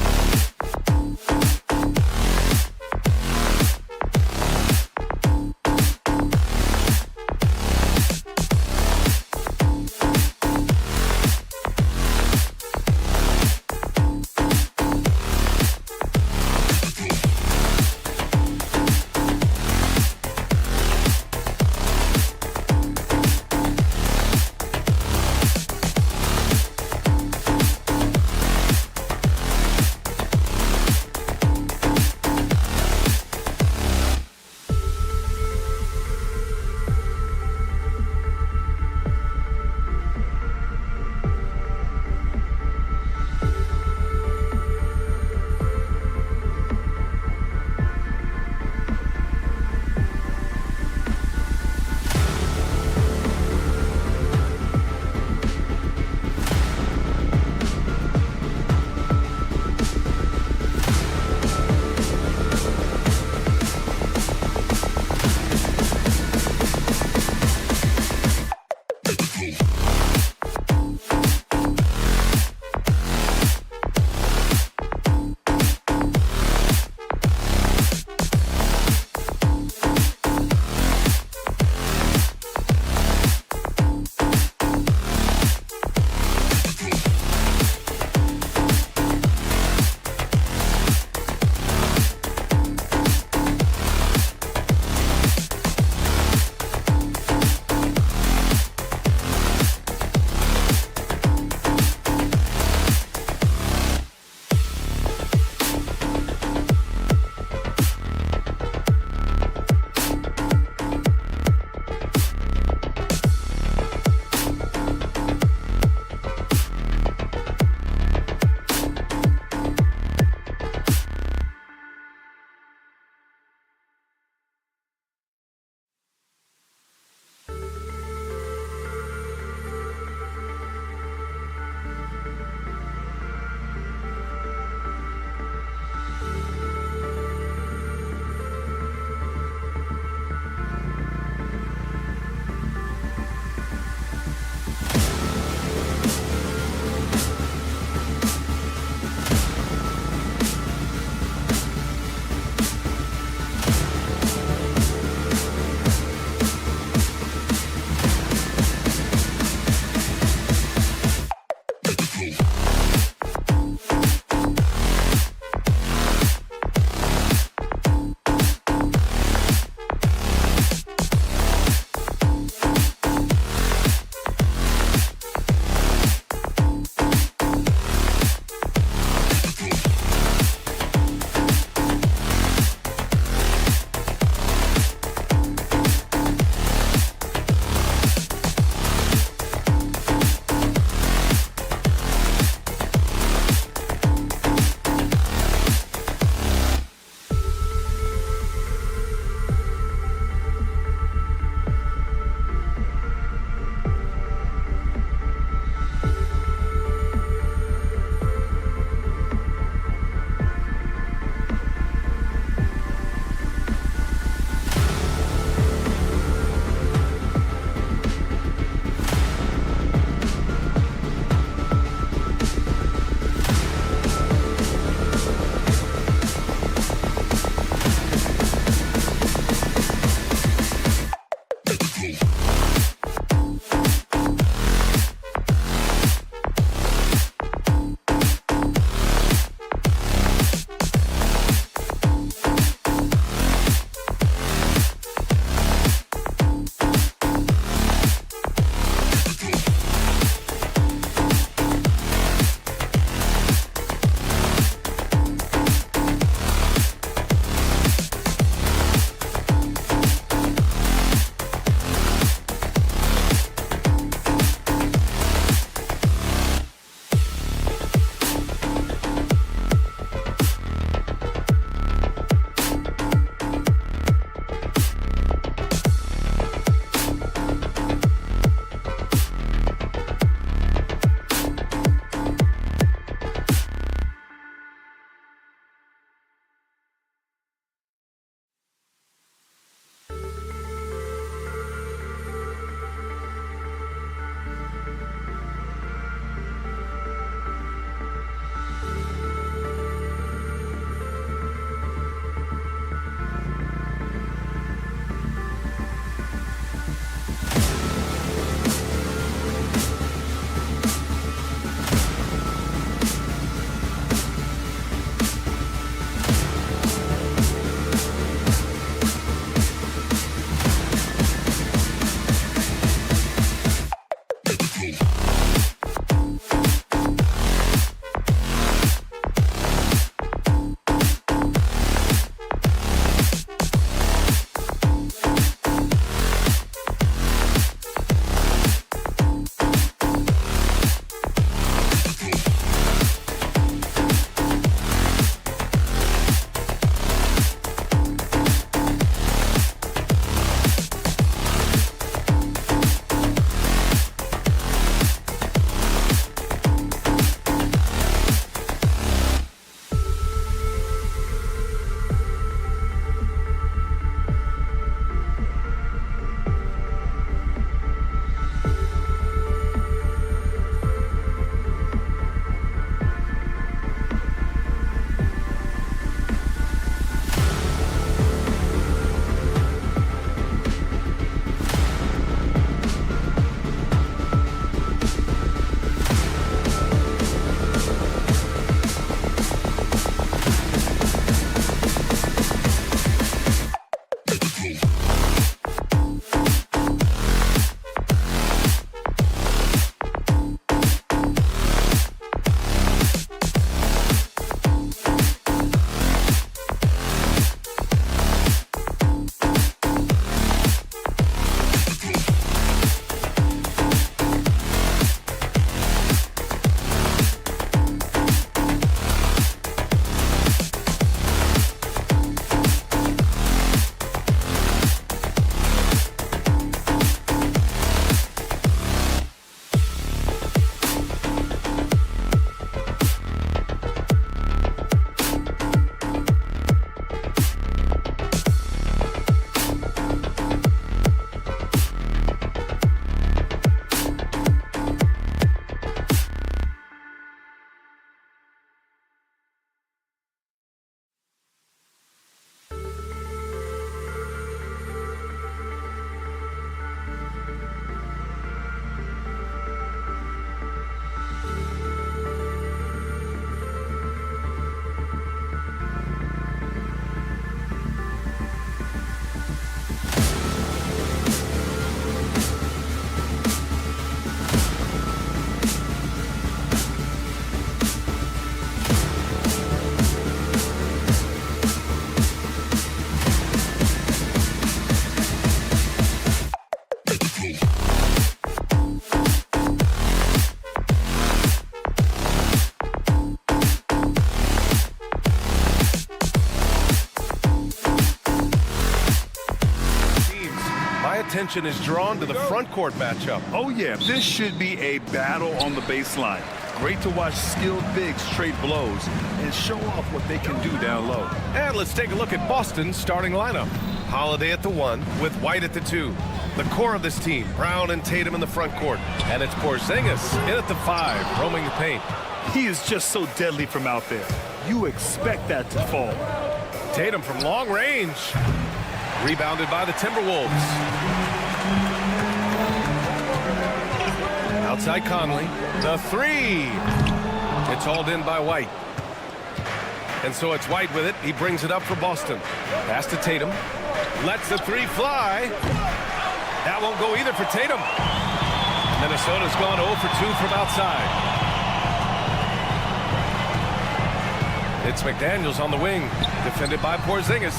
attention is drawn to the front court matchup. Oh, yeah, this should be a battle on the baseline. Great to watch skilled bigs trade blows and show off what they can do down low. And let's take a look at Boston's starting lineup. Holiday at the 1 with White at the 2. The core of this team, Brown and Tatum in the front court. And it's Porzingis in at the 5, roaming the paint. He is just so deadly from out there. You expect that to fall. Tatum from long range. Rebounded by the Timberwolves. Outside Conley. The 3. It's hauled in by White. And so it's White with it. He brings it up for Boston. Pass to Tatum. Lets the 3 fly. That won't go either for Tatum. Minnesota's gone 0 for 2 from outside. It's McDaniels on the wing. Defended by Porzingis.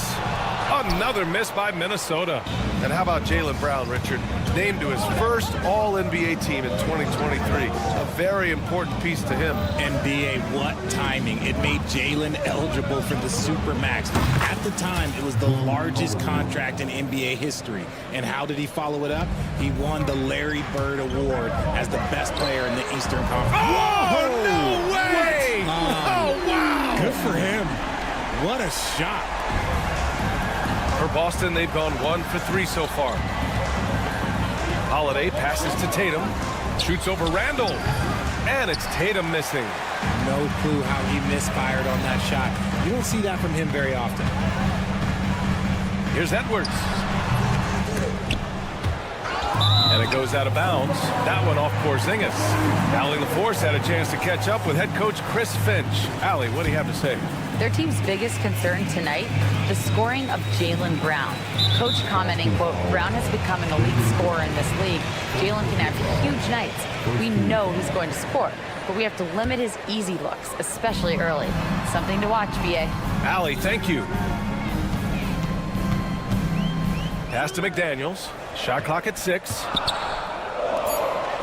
Another miss by Minnesota. And how about Jaylen Brown, Richard? Named to his first All-NBA team in 2023. A very important piece to him. NBA, what timing. It made Jaylen eligible for the Supermax. At the time, it was the largest contract in NBA history. And how did he follow it up? He won the Larry Bird Award as the best player in the Eastern Conference. Oh, no way! Oh, wow! Good for him. What a shot. For Boston, they've gone 1 for 3 so far. Holiday passes to Tatum. Shoots over Randall. And it's Tatum missing. No clue how he misfired on that shot. You don't see that from him very often. Here's Edwards. And it goes out of bounds. That one off Porzingis. Allie LaForce had a chance to catch up with head coach Chris Finch. Allie, what do you have to say? Their team's biggest concern tonight, the scoring of Jaylen Brown. Coach commenting, quote, Brown has become an elite scorer in this league. Jaylen can have huge nights. We know he's going to score, but we have to limit his easy looks, especially early. Something to watch, B.A. Allie, thank you. Pass to McDaniels. Shot clock at 6.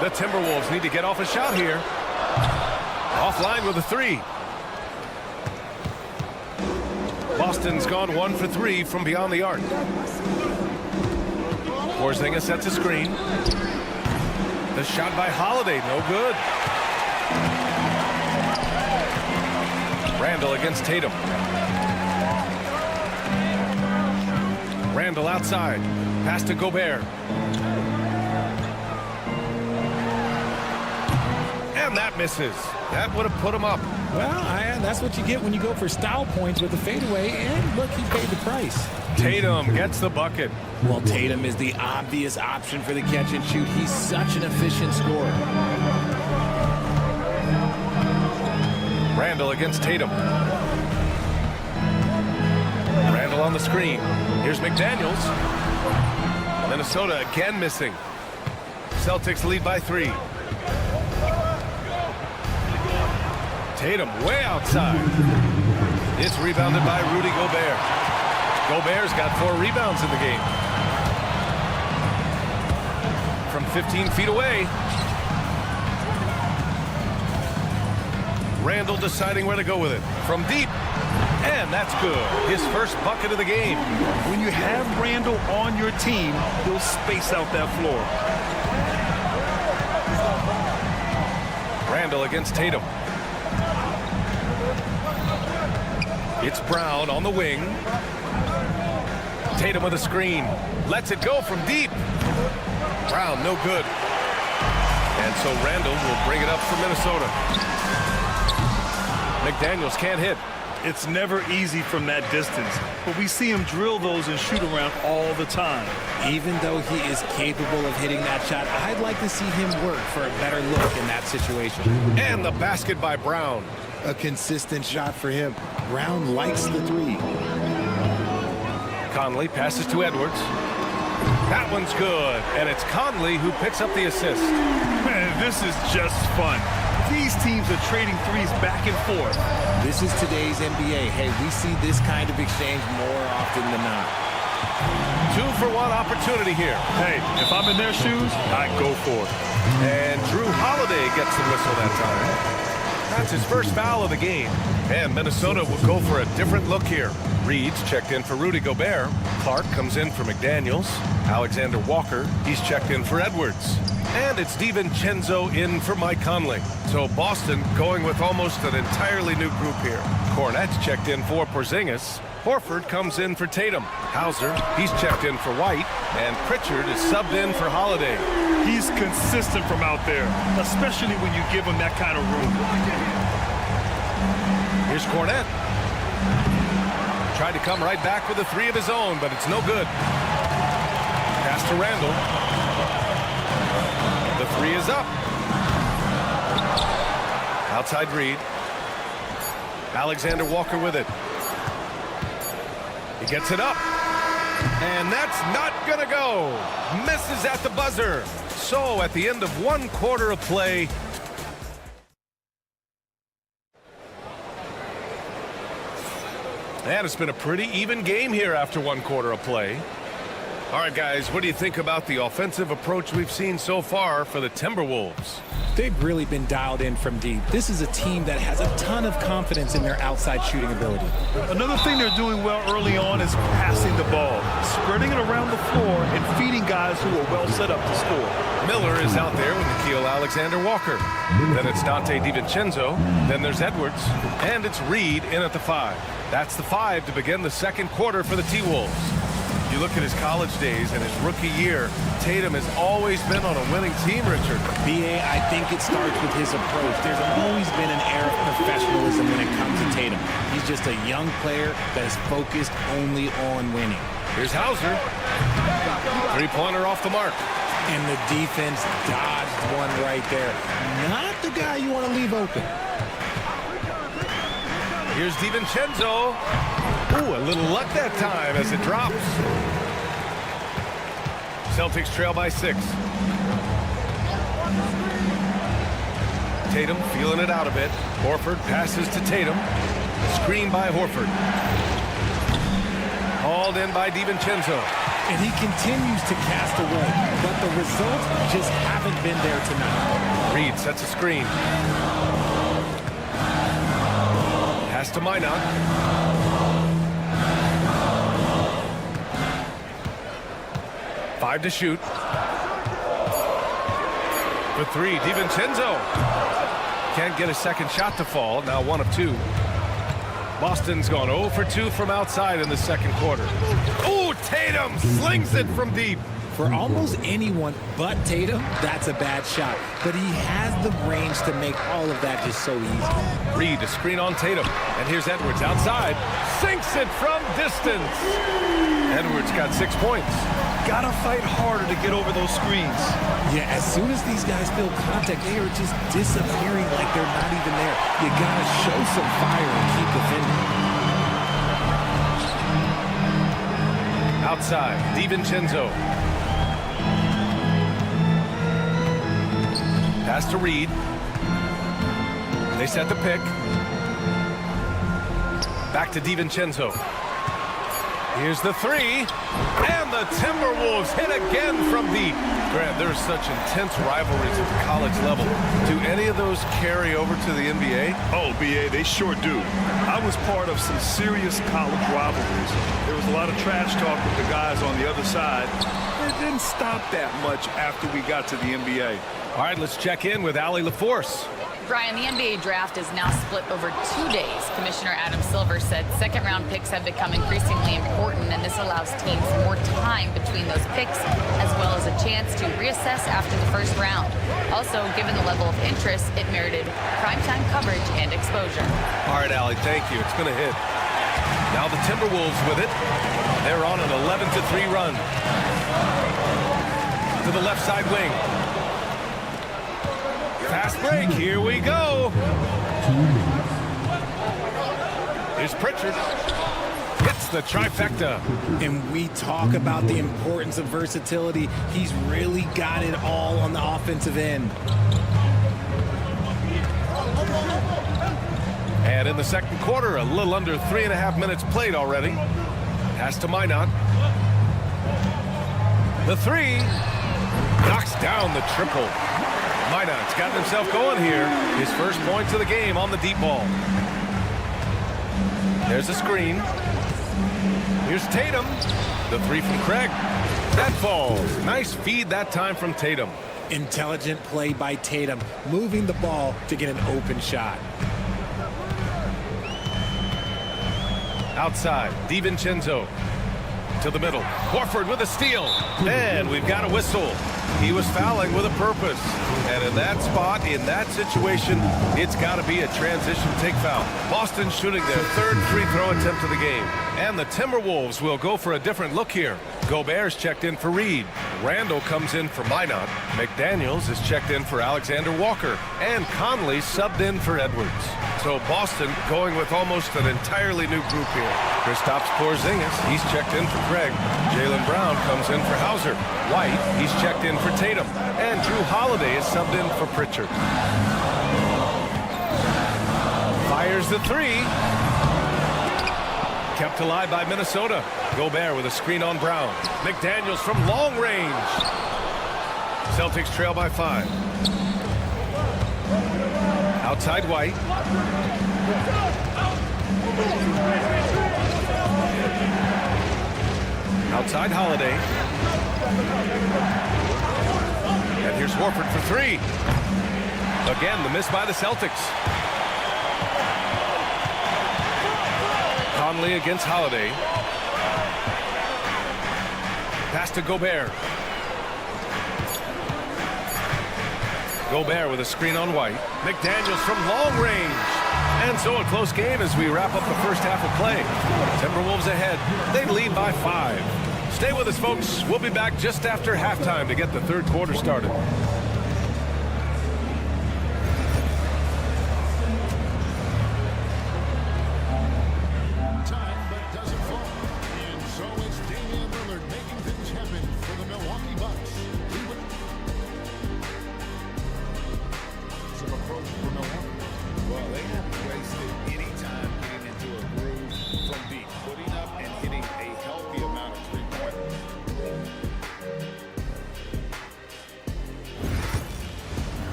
The Timberwolves need to get off a shot here. Offline with a 3. Boston's gone 1 for 3 from beyond the arc. Porzingis sets a screen. The shot by Holiday, no good. Randall against Tatum. Randall outside. Pass to Gobert. And that misses. That would have put him up. Well, that's what you get when you go for style points with the fadeaway. And look, he paid the price. Tatum gets the bucket. Well, Tatum is the obvious option for the catch and shoot. He's such an efficient scorer. Randall against Tatum. Randall on the screen. Here's McDaniels. Minnesota again missing. Celtics lead by 3. Tatum way outside. It's rebounded by Rudy Gobert. Gobert's got 4 rebounds in the game. From 15 feet away. Randall deciding where to go with it. From deep. And that's good. His first bucket of the game. When you have Randall on your team, he'll space out that floor. Randall against Tatum. It's Brown on the wing. Tatum with a screen. Lets it go from deep. Brown, no good. And so Randall will bring it up for Minnesota. McDaniels can't hit. It's never easy from that distance, but we see him drill those and shoot around all the time. Even though he is capable of hitting that shot, I'd like to see him work for a better look in that situation. And the basket by Brown. A consistent shot for him. Brown likes the 3. Conley passes to Edwards. That one's good. And it's Conley who picks up the assist. Man, this is just fun. These teams are trading threes back and forth. This is today's NBA. Hey, we see this kind of exchange more often than not. 2-for-1 opportunity here. Hey, if I'm in their shoes, I'd go for it. And Drew Holiday gets the whistle that time. That's his first foul of the game. And Minnesota will go for a different look here. Reed's checked in for Rudy Gobert. Clark comes in for McDaniels. Alexander Walker, he's checked in for Edwards. And it's DiVincenzo in for Mike Conley. So Boston going with almost an entirely new group here. Cornette's checked in for Porzingis. Horford comes in for Tatum. Hauser, he's checked in for White. And Pritchard is subbed in for Holiday. He's consistent from out there, especially when you give him that kind of room. Here's Cornette. Tried to come right back with a three of his own, but it's no good. Pass to Randall. The three is up. Outside Reed. Alexander Walker with it. He gets it up. And that's not going to go. Misses at the buzzer. So at the end of 1 quarter of play, and it's been a pretty even game here after 1 quarter of play. All right, guys, what do you think about the offensive approach we've seen so far for the Timberwolves? They've really been dialed in from deep. This is a team that has a ton of confidence in their outside shooting ability. Another thing they're doing well early on is passing the ball, spreading it around the floor and feeding guys who are well set up to score. Miller is out there with Nickeil Alexander-Walker. Then it's Dante DiVincenzo. Then there's Edwards. And it's Reed in at the 5. That's the 5 to begin the second quarter for the T-Wolves. You look at his college days and his rookie year, Tatum has always been on a winning team, Richard. B.A., I think it starts with his approach. There's always been an air of professionalism when it comes to Tatum. He's just a young player that is focused only on winning. Here's Hauser. Three-pointer off the mark. And the defense dodged one right there. Not the guy you want to leave open. Here's DiVincenzo. Ooh, a little luck that time as it drops. Celtics trail by 6. Tatum feeling it out a bit. Horford passes to Tatum. Screen by Horford. Hauled in by DiVincenzo. And he continues to cast away, but the results just haven't been there tonight. Reed sets a screen. Pass to Minot. Five to shoot. For 3, DiVincenzo. Can't get a second shot to fall. Now 1 of 2. Boston's gone 0 for 2 from outside in the second quarter. Oh, Tatum slings it from deep. For almost anyone but Tatum, that's a bad shot. But he has the range to make all of that just so easy. Reed to screen on Tatum. And here's Edwards outside. Sinks it from distance. Edwards got 6 points. Gotta fight harder to get over those screens. Yeah, as soon as these guys feel contact, they are just disappearing like they're not even there. You gotta show some fire and keep defending. Outside, DiVincenzo. Pass to Reed. They set the pick. Back to DiVincenzo. Here's the 3. And the Timberwolves hit again from deep. Grant, there's such intense rivalries at the college level. Do any of those carry over to the NBA? Oh, B.A., they sure do. I was part of some serious college rivalries. There was a lot of trash talk with the guys on the other side. It didn't stop that much after we got to the NBA. All right, let's check in with Allie LaForce. Brian, the NBA draft is now split over 2 days. Commissioner Adam Silver said second-round picks have become increasingly important, and this allows teams more time between those picks, as well as a chance to reassess after the first round. Also, given the level of interest, it merited primetime coverage and exposure. All right, Allie, thank you. It's going to hit. Now the Timberwolves with it. They're on an 11-3 run. To the left side wing. Fast break, here we go. Here's Pritchard. Hits the trifecta. And we talk about the importance of versatility. He's really got it all on the offensive end. And in the second quarter, a little under 3.5 minutes played already. Pass to Minot. The 3. Knocks down the triple. Minot's got himself going here. His first points of the game on the deep ball. There's a screen. Here's Tatum. The three from Craig. That falls. Nice feed that time from Tatum. Intelligent play by Tatum, moving the ball to get an open shot. Outside, DiVincenzo to the middle. Horford with a steal. And we've got a whistle. He was fouling with a purpose. And in that spot, in that situation, it's got to be a transition take foul. Boston shooting their third free throw attempt of the game. And the Timberwolves will go for a different look here. Gobert's checked in for Reed. Randall comes in for Minot. McDaniels is checked in for Alexander Walker. And Conley subbed in for Edwards. So Boston going with almost an entirely new group here. Kristaps Porzingis, he's checked in for Craig. Jaylen Brown comes in for Hauser. White, he's checked in for Tatum. And Drew Holiday is subbed in for Pritchard. Fires the three. Kept alive by Minnesota. Gobert with a screen on Brown. McDaniels from long range. Celtics trail by 5. Outside White. Outside Holiday. And here's Horford for 3. Again, the miss by the Celtics. Conley against Holiday. Pass to Gobert. Gobert with a screen on White. McDaniels from long range. And so a close game as we wrap up the first half of play. Timberwolves ahead. They lead by 5. Stay with us, folks. We'll be back just after halftime to get the third quarter started.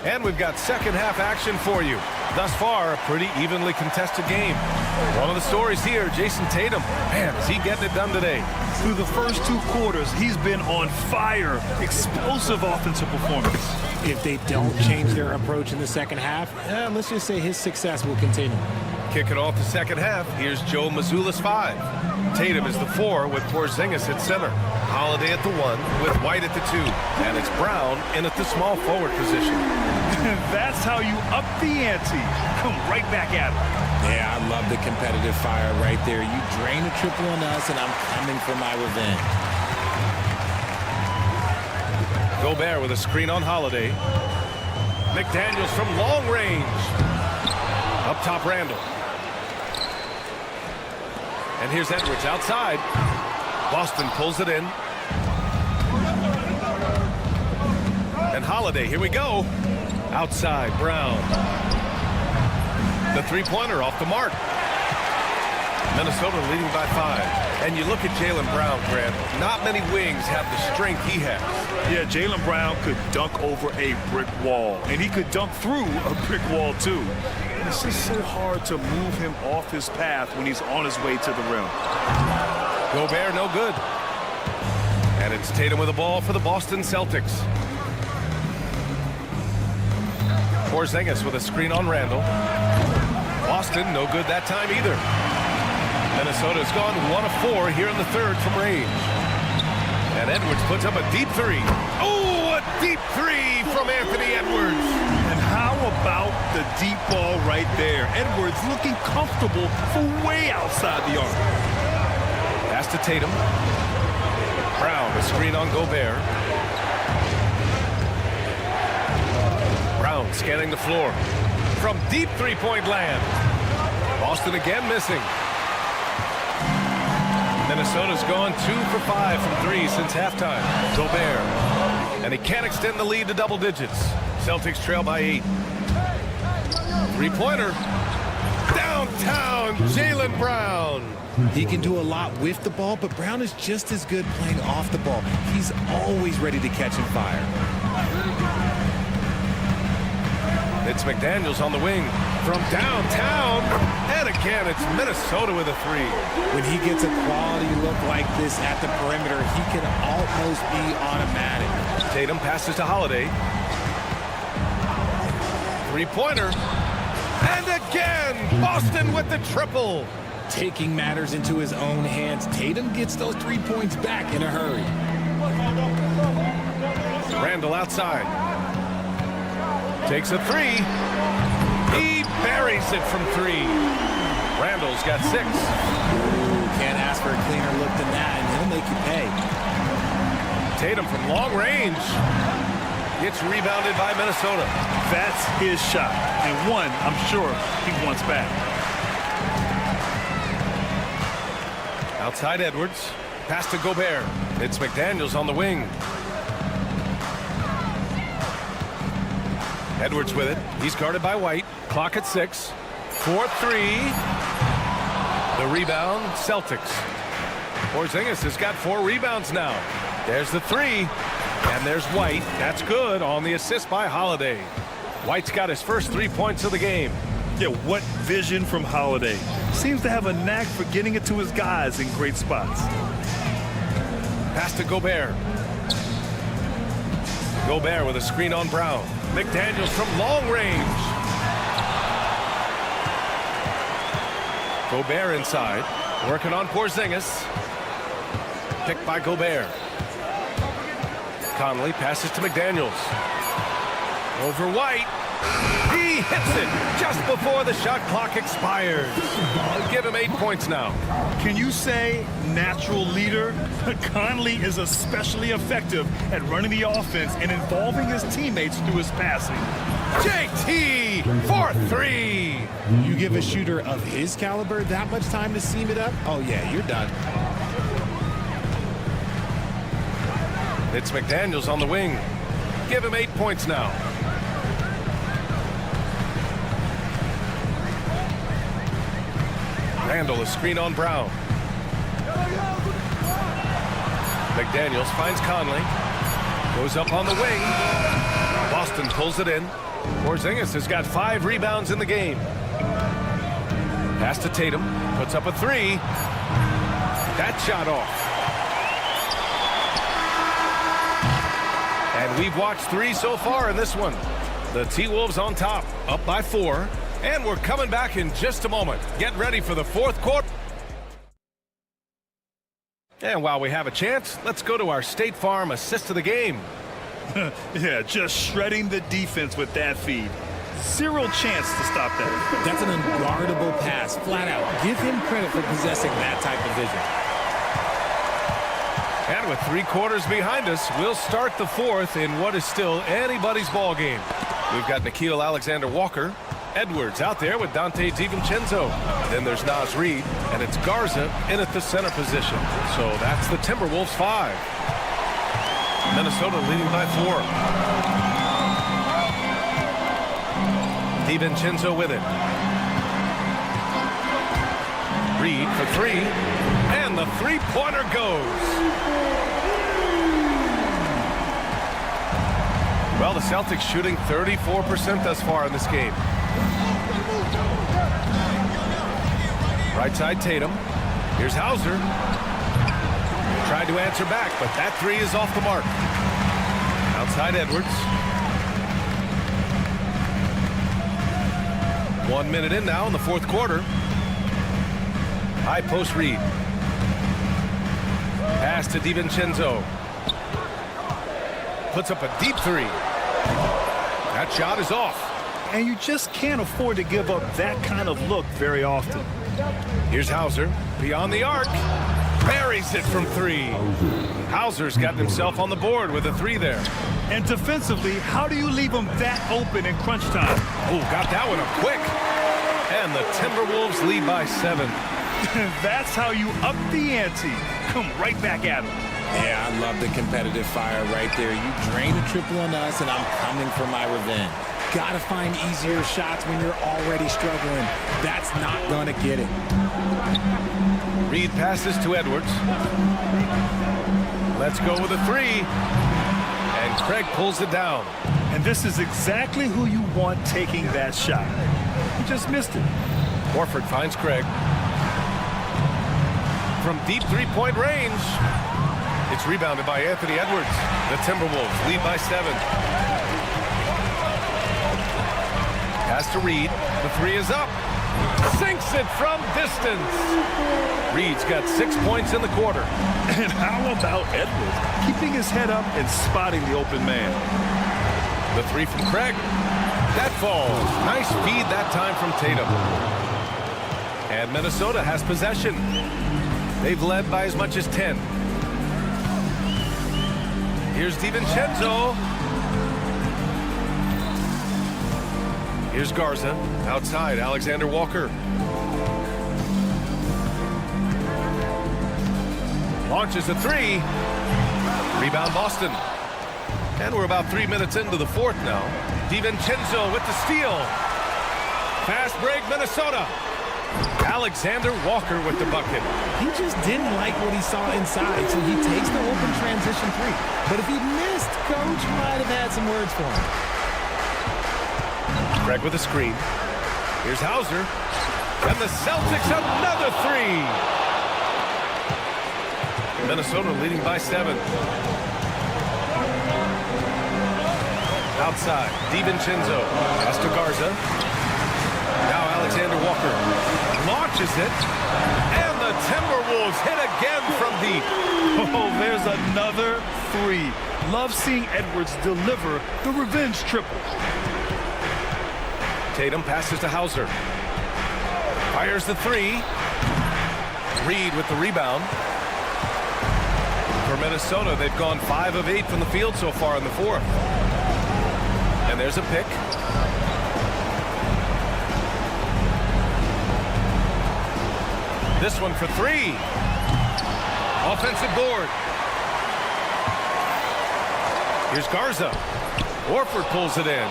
And we've got second half action for you. Thus far, a pretty evenly contested game. One of the stories here, Jason Tatum. Man, is he getting it done today? Through the first 2 quarters, he's been on fire. Explosive offensive performance. If they don't change their approach in the second half, let's just say his success will continue. Kicking off the second half, here's Joe Mazzulla's 5. Tatum is the 4 with Porzingis at center. Holiday at the 1 with White at the 2. And it's Brown in at the small forward position. That's how you up the ante. Come right back at him. Yeah, I love the competitive fire right there. You drain a triple on us, and I'm coming for my revenge. Gobert with a screen on Holiday. McDaniels from long range. Up top, Randall. And here's Edwards outside. Boston pulls it in. And Holiday, here we go. Outside, Brown. The three-pointer off the mark. Minnesota leading by 5. And you look at Jaylen Brown, Grant. Not many wings have the strength he has. Yeah, Jaylen Brown could dunk over a brick wall. And he could dunk through a brick wall, too. And it's just so hard to move him off his path when he's on his way to the rim. Gobert, no good. And it's Tatum with the ball for the Boston Celtics. Porzingis with a screen on Randall. Boston, no good that time either. Minnesota's gone 1 of 4 here in the third from range. And Edwards puts up a deep 3. Oh, a deep 3 from Anthony Edwards. And how about the deep ball right there? Edwards looking comfortable from way outside the arc. Pass to Tatum. Brown, a screen on Gobert. Brown scanning the floor. From deep three-point land. Boston again missing. Minnesota's gone 2 for 5 from 3 since halftime. Gobert. And he can't extend the lead to double digits. Celtics trail by 8. Three-pointer. Downtown, Jaylen Brown. He can do a lot with the ball, but Brown is just as good playing off the ball. He's always ready to catch and fire. It's McDaniels on the wing from downtown. And again, it's Minnesota with a three. When he gets a quality look like this at the perimeter, he can almost be automatic. Tatum passes to Holiday. Three-pointer. And again, Boston with the triple. Taking matters into his own hands, Tatum gets those 3 points back in a hurry. Randall outside. Takes a three. He buries it from three. Randall's got 6. Ooh, can't ask for a cleaner look than that, and he'll make you pay. Tatum from long range. Gets rebounded by Minnesota. That's his shot, and one I'm sure he wants back. Outside Edwards. Pass to Gobert. It's McDaniels on the wing. Edwards with it. He's guarded by White. Clock at 6. 4-3. The rebound, Celtics. Porzingis has got 4 rebounds now. There's the 3. And there's White. That's good on the assist by Holiday. White's got his first 3 points of the game. Yeah, what vision from Holiday. Seems to have a knack for getting it to his guys in great spots. Pass to Gobert. Gobert with a screen on Brown. McDaniels from long range. Gobert inside. Working on Porzingis. Picked by Gobert. Conley passes to McDaniels. Over White. He hits it just before the shot clock expires. I'll give him 8 points now. Can you say natural leader? Conley is especially effective at running the offense and involving his teammates through his passing. JT for 3. You give a shooter of his caliber that much time to seam it up? Oh, yeah, you're done. It's McDaniels on the wing. Give him 8 points now. Randall a screen on Brown. McDaniels finds Conley. Goes up on the wing. Boston pulls it in. Porzingis has got 5 rebounds in the game. Pass to Tatum. Puts up a 3. That shot off. And we've watched 3 so far in this one. The T-Wolves on top, up by 4. And we're coming back in just a moment. Get ready for the 4th quarter. And while we have a chance, let's go to our State Farm assist of the game. Yeah, just shredding the defense with that feed. Zero chance to stop that. That's an unguardable pass, flat out. Give him credit for possessing that type of vision. And with 3 quarters behind us, we'll start the 4th in what is still anybody's ball game. We've got Nickeil Alexander-Walker. Edwards out there with Dante DiVincenzo. Then there's Naz Reid, and it's Garza in at the center position. So that's the Timberwolves 5. Minnesota leading by 4. DiVincenzo with it. Reid for 3. And the 3-pointer goes. Well, the Celtics shooting 34% thus far in this game. Right side Tatum. Here's Hauser. Tried to answer back, but that 3 is off the mark. Outside Edwards. 1 minute in now in the 4th quarter. High post Reid. Pass to DiVincenzo. Puts up a deep 3. That shot is off. And you just can't afford to give up that kind of look very often. Here's Hauser. Beyond the arc. Buries it from 3. Hauser's gotten himself on the board with a 3 there. And defensively, how do you leave him that open in crunch time? Oh, got that one up quick. And the Timberwolves lead by 7. That's how you up the ante. Come right back at him. Yeah, I love the competitive fire right there. You drain a triple on us, and I'm coming for my revenge. Gotta find easier shots when you're already struggling. That's not gonna get it. Reed passes to Edwards. Let's go with a three. And Craig pulls it down. And this is exactly who you want taking that shot. He just missed it. Horford finds Craig. From deep three-point range. It's rebounded by Anthony Edwards. The Timberwolves lead by 7. Pass to Reed. The three is up. Sinks it from distance. Reed's got 6 points in the quarter. And how about Edwards keeping his head up and spotting the open man? The three from Craig. That falls. Nice feed that time from Tatum. And Minnesota has possession. They've led by as much as 10. Here's DiVincenzo. Here's Garza. Outside, Alexander Walker. Launches a three. Rebound Boston. And we're about 3 minutes into the fourth now. DiVincenzo with the steal. Fast break, Minnesota. Alexander Walker with the bucket. He just didn't like what he saw inside, so he takes the open transition three. But if he missed, Coach might have had some words for him. Craig with a screen. Here's Hauser. And the Celtics another three. Minnesota leading by 7. Outside, DiVincenzo. Pass to Garza. Now Alexander Walker launches it. And the Timberwolves hit again from deep. Oh, there's another three. Love seeing Edwards deliver the revenge triple. Tatum passes to Hauser. Fires the three. Reed with the rebound. For Minnesota, they've gone 5 of 8 from the field so far in the fourth. And there's a pick. This one for 3. Offensive board. Here's Garza. Horford pulls it in.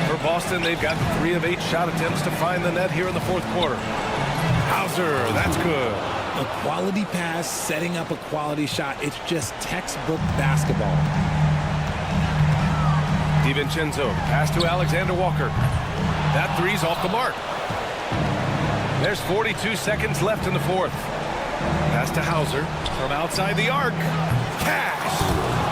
For Boston, they've got 3 of 8 shot attempts to find the net here in the fourth quarter. Hauser, that's good. A quality pass, setting up a quality shot. It's just textbook basketball. DiVincenzo, pass to Alexander Walker. That three's off the mark. There's 42 seconds left in the fourth. Pass to Hauser from outside the arc. Cash!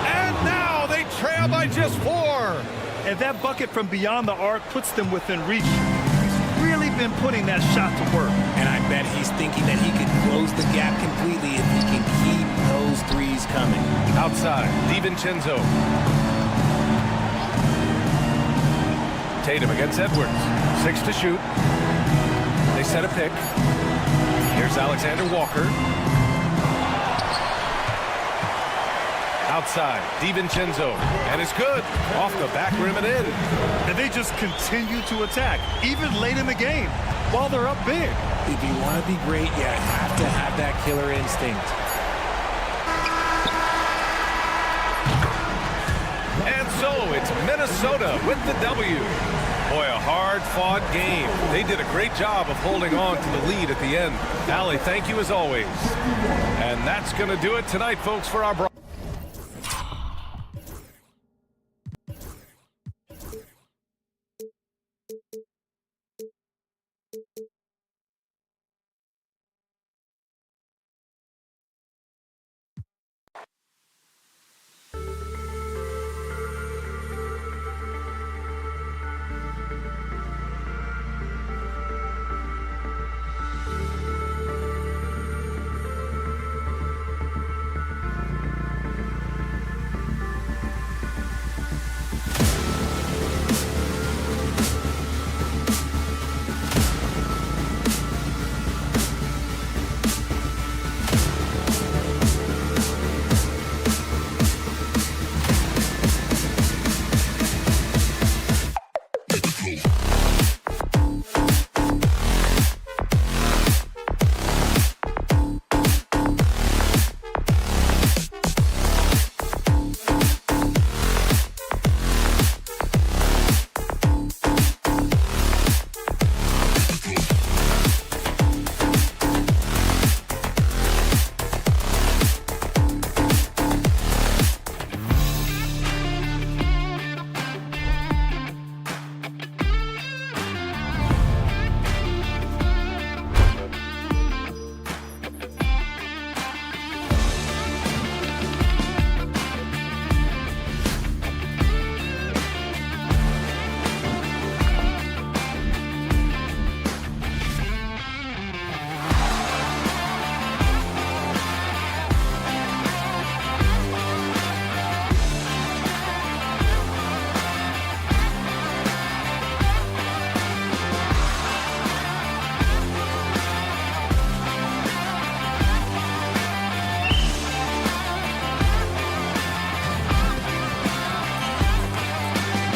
And now they trail by just 4. And that bucket from beyond the arc puts them within reach. He's really been putting that shot to work. And I bet he's thinking that he could close the gap completely if he can keep those threes coming. Outside, DiVincenzo. Tatum against Edwards. 6 to shoot. They set a pick. Here's Alexander Walker. Outside, DiVincenzo, and it's good. Off the back rim and in. And they just continue to attack, even late in the game, while they're up big. If you want to be great, you have to have that killer instinct. And so it's Minnesota with the W. Boy, a hard-fought game. They did a great job of holding on to the lead at the end. Allie, thank you as always. And that's going to do it tonight, folks, for our broadcast. Cool.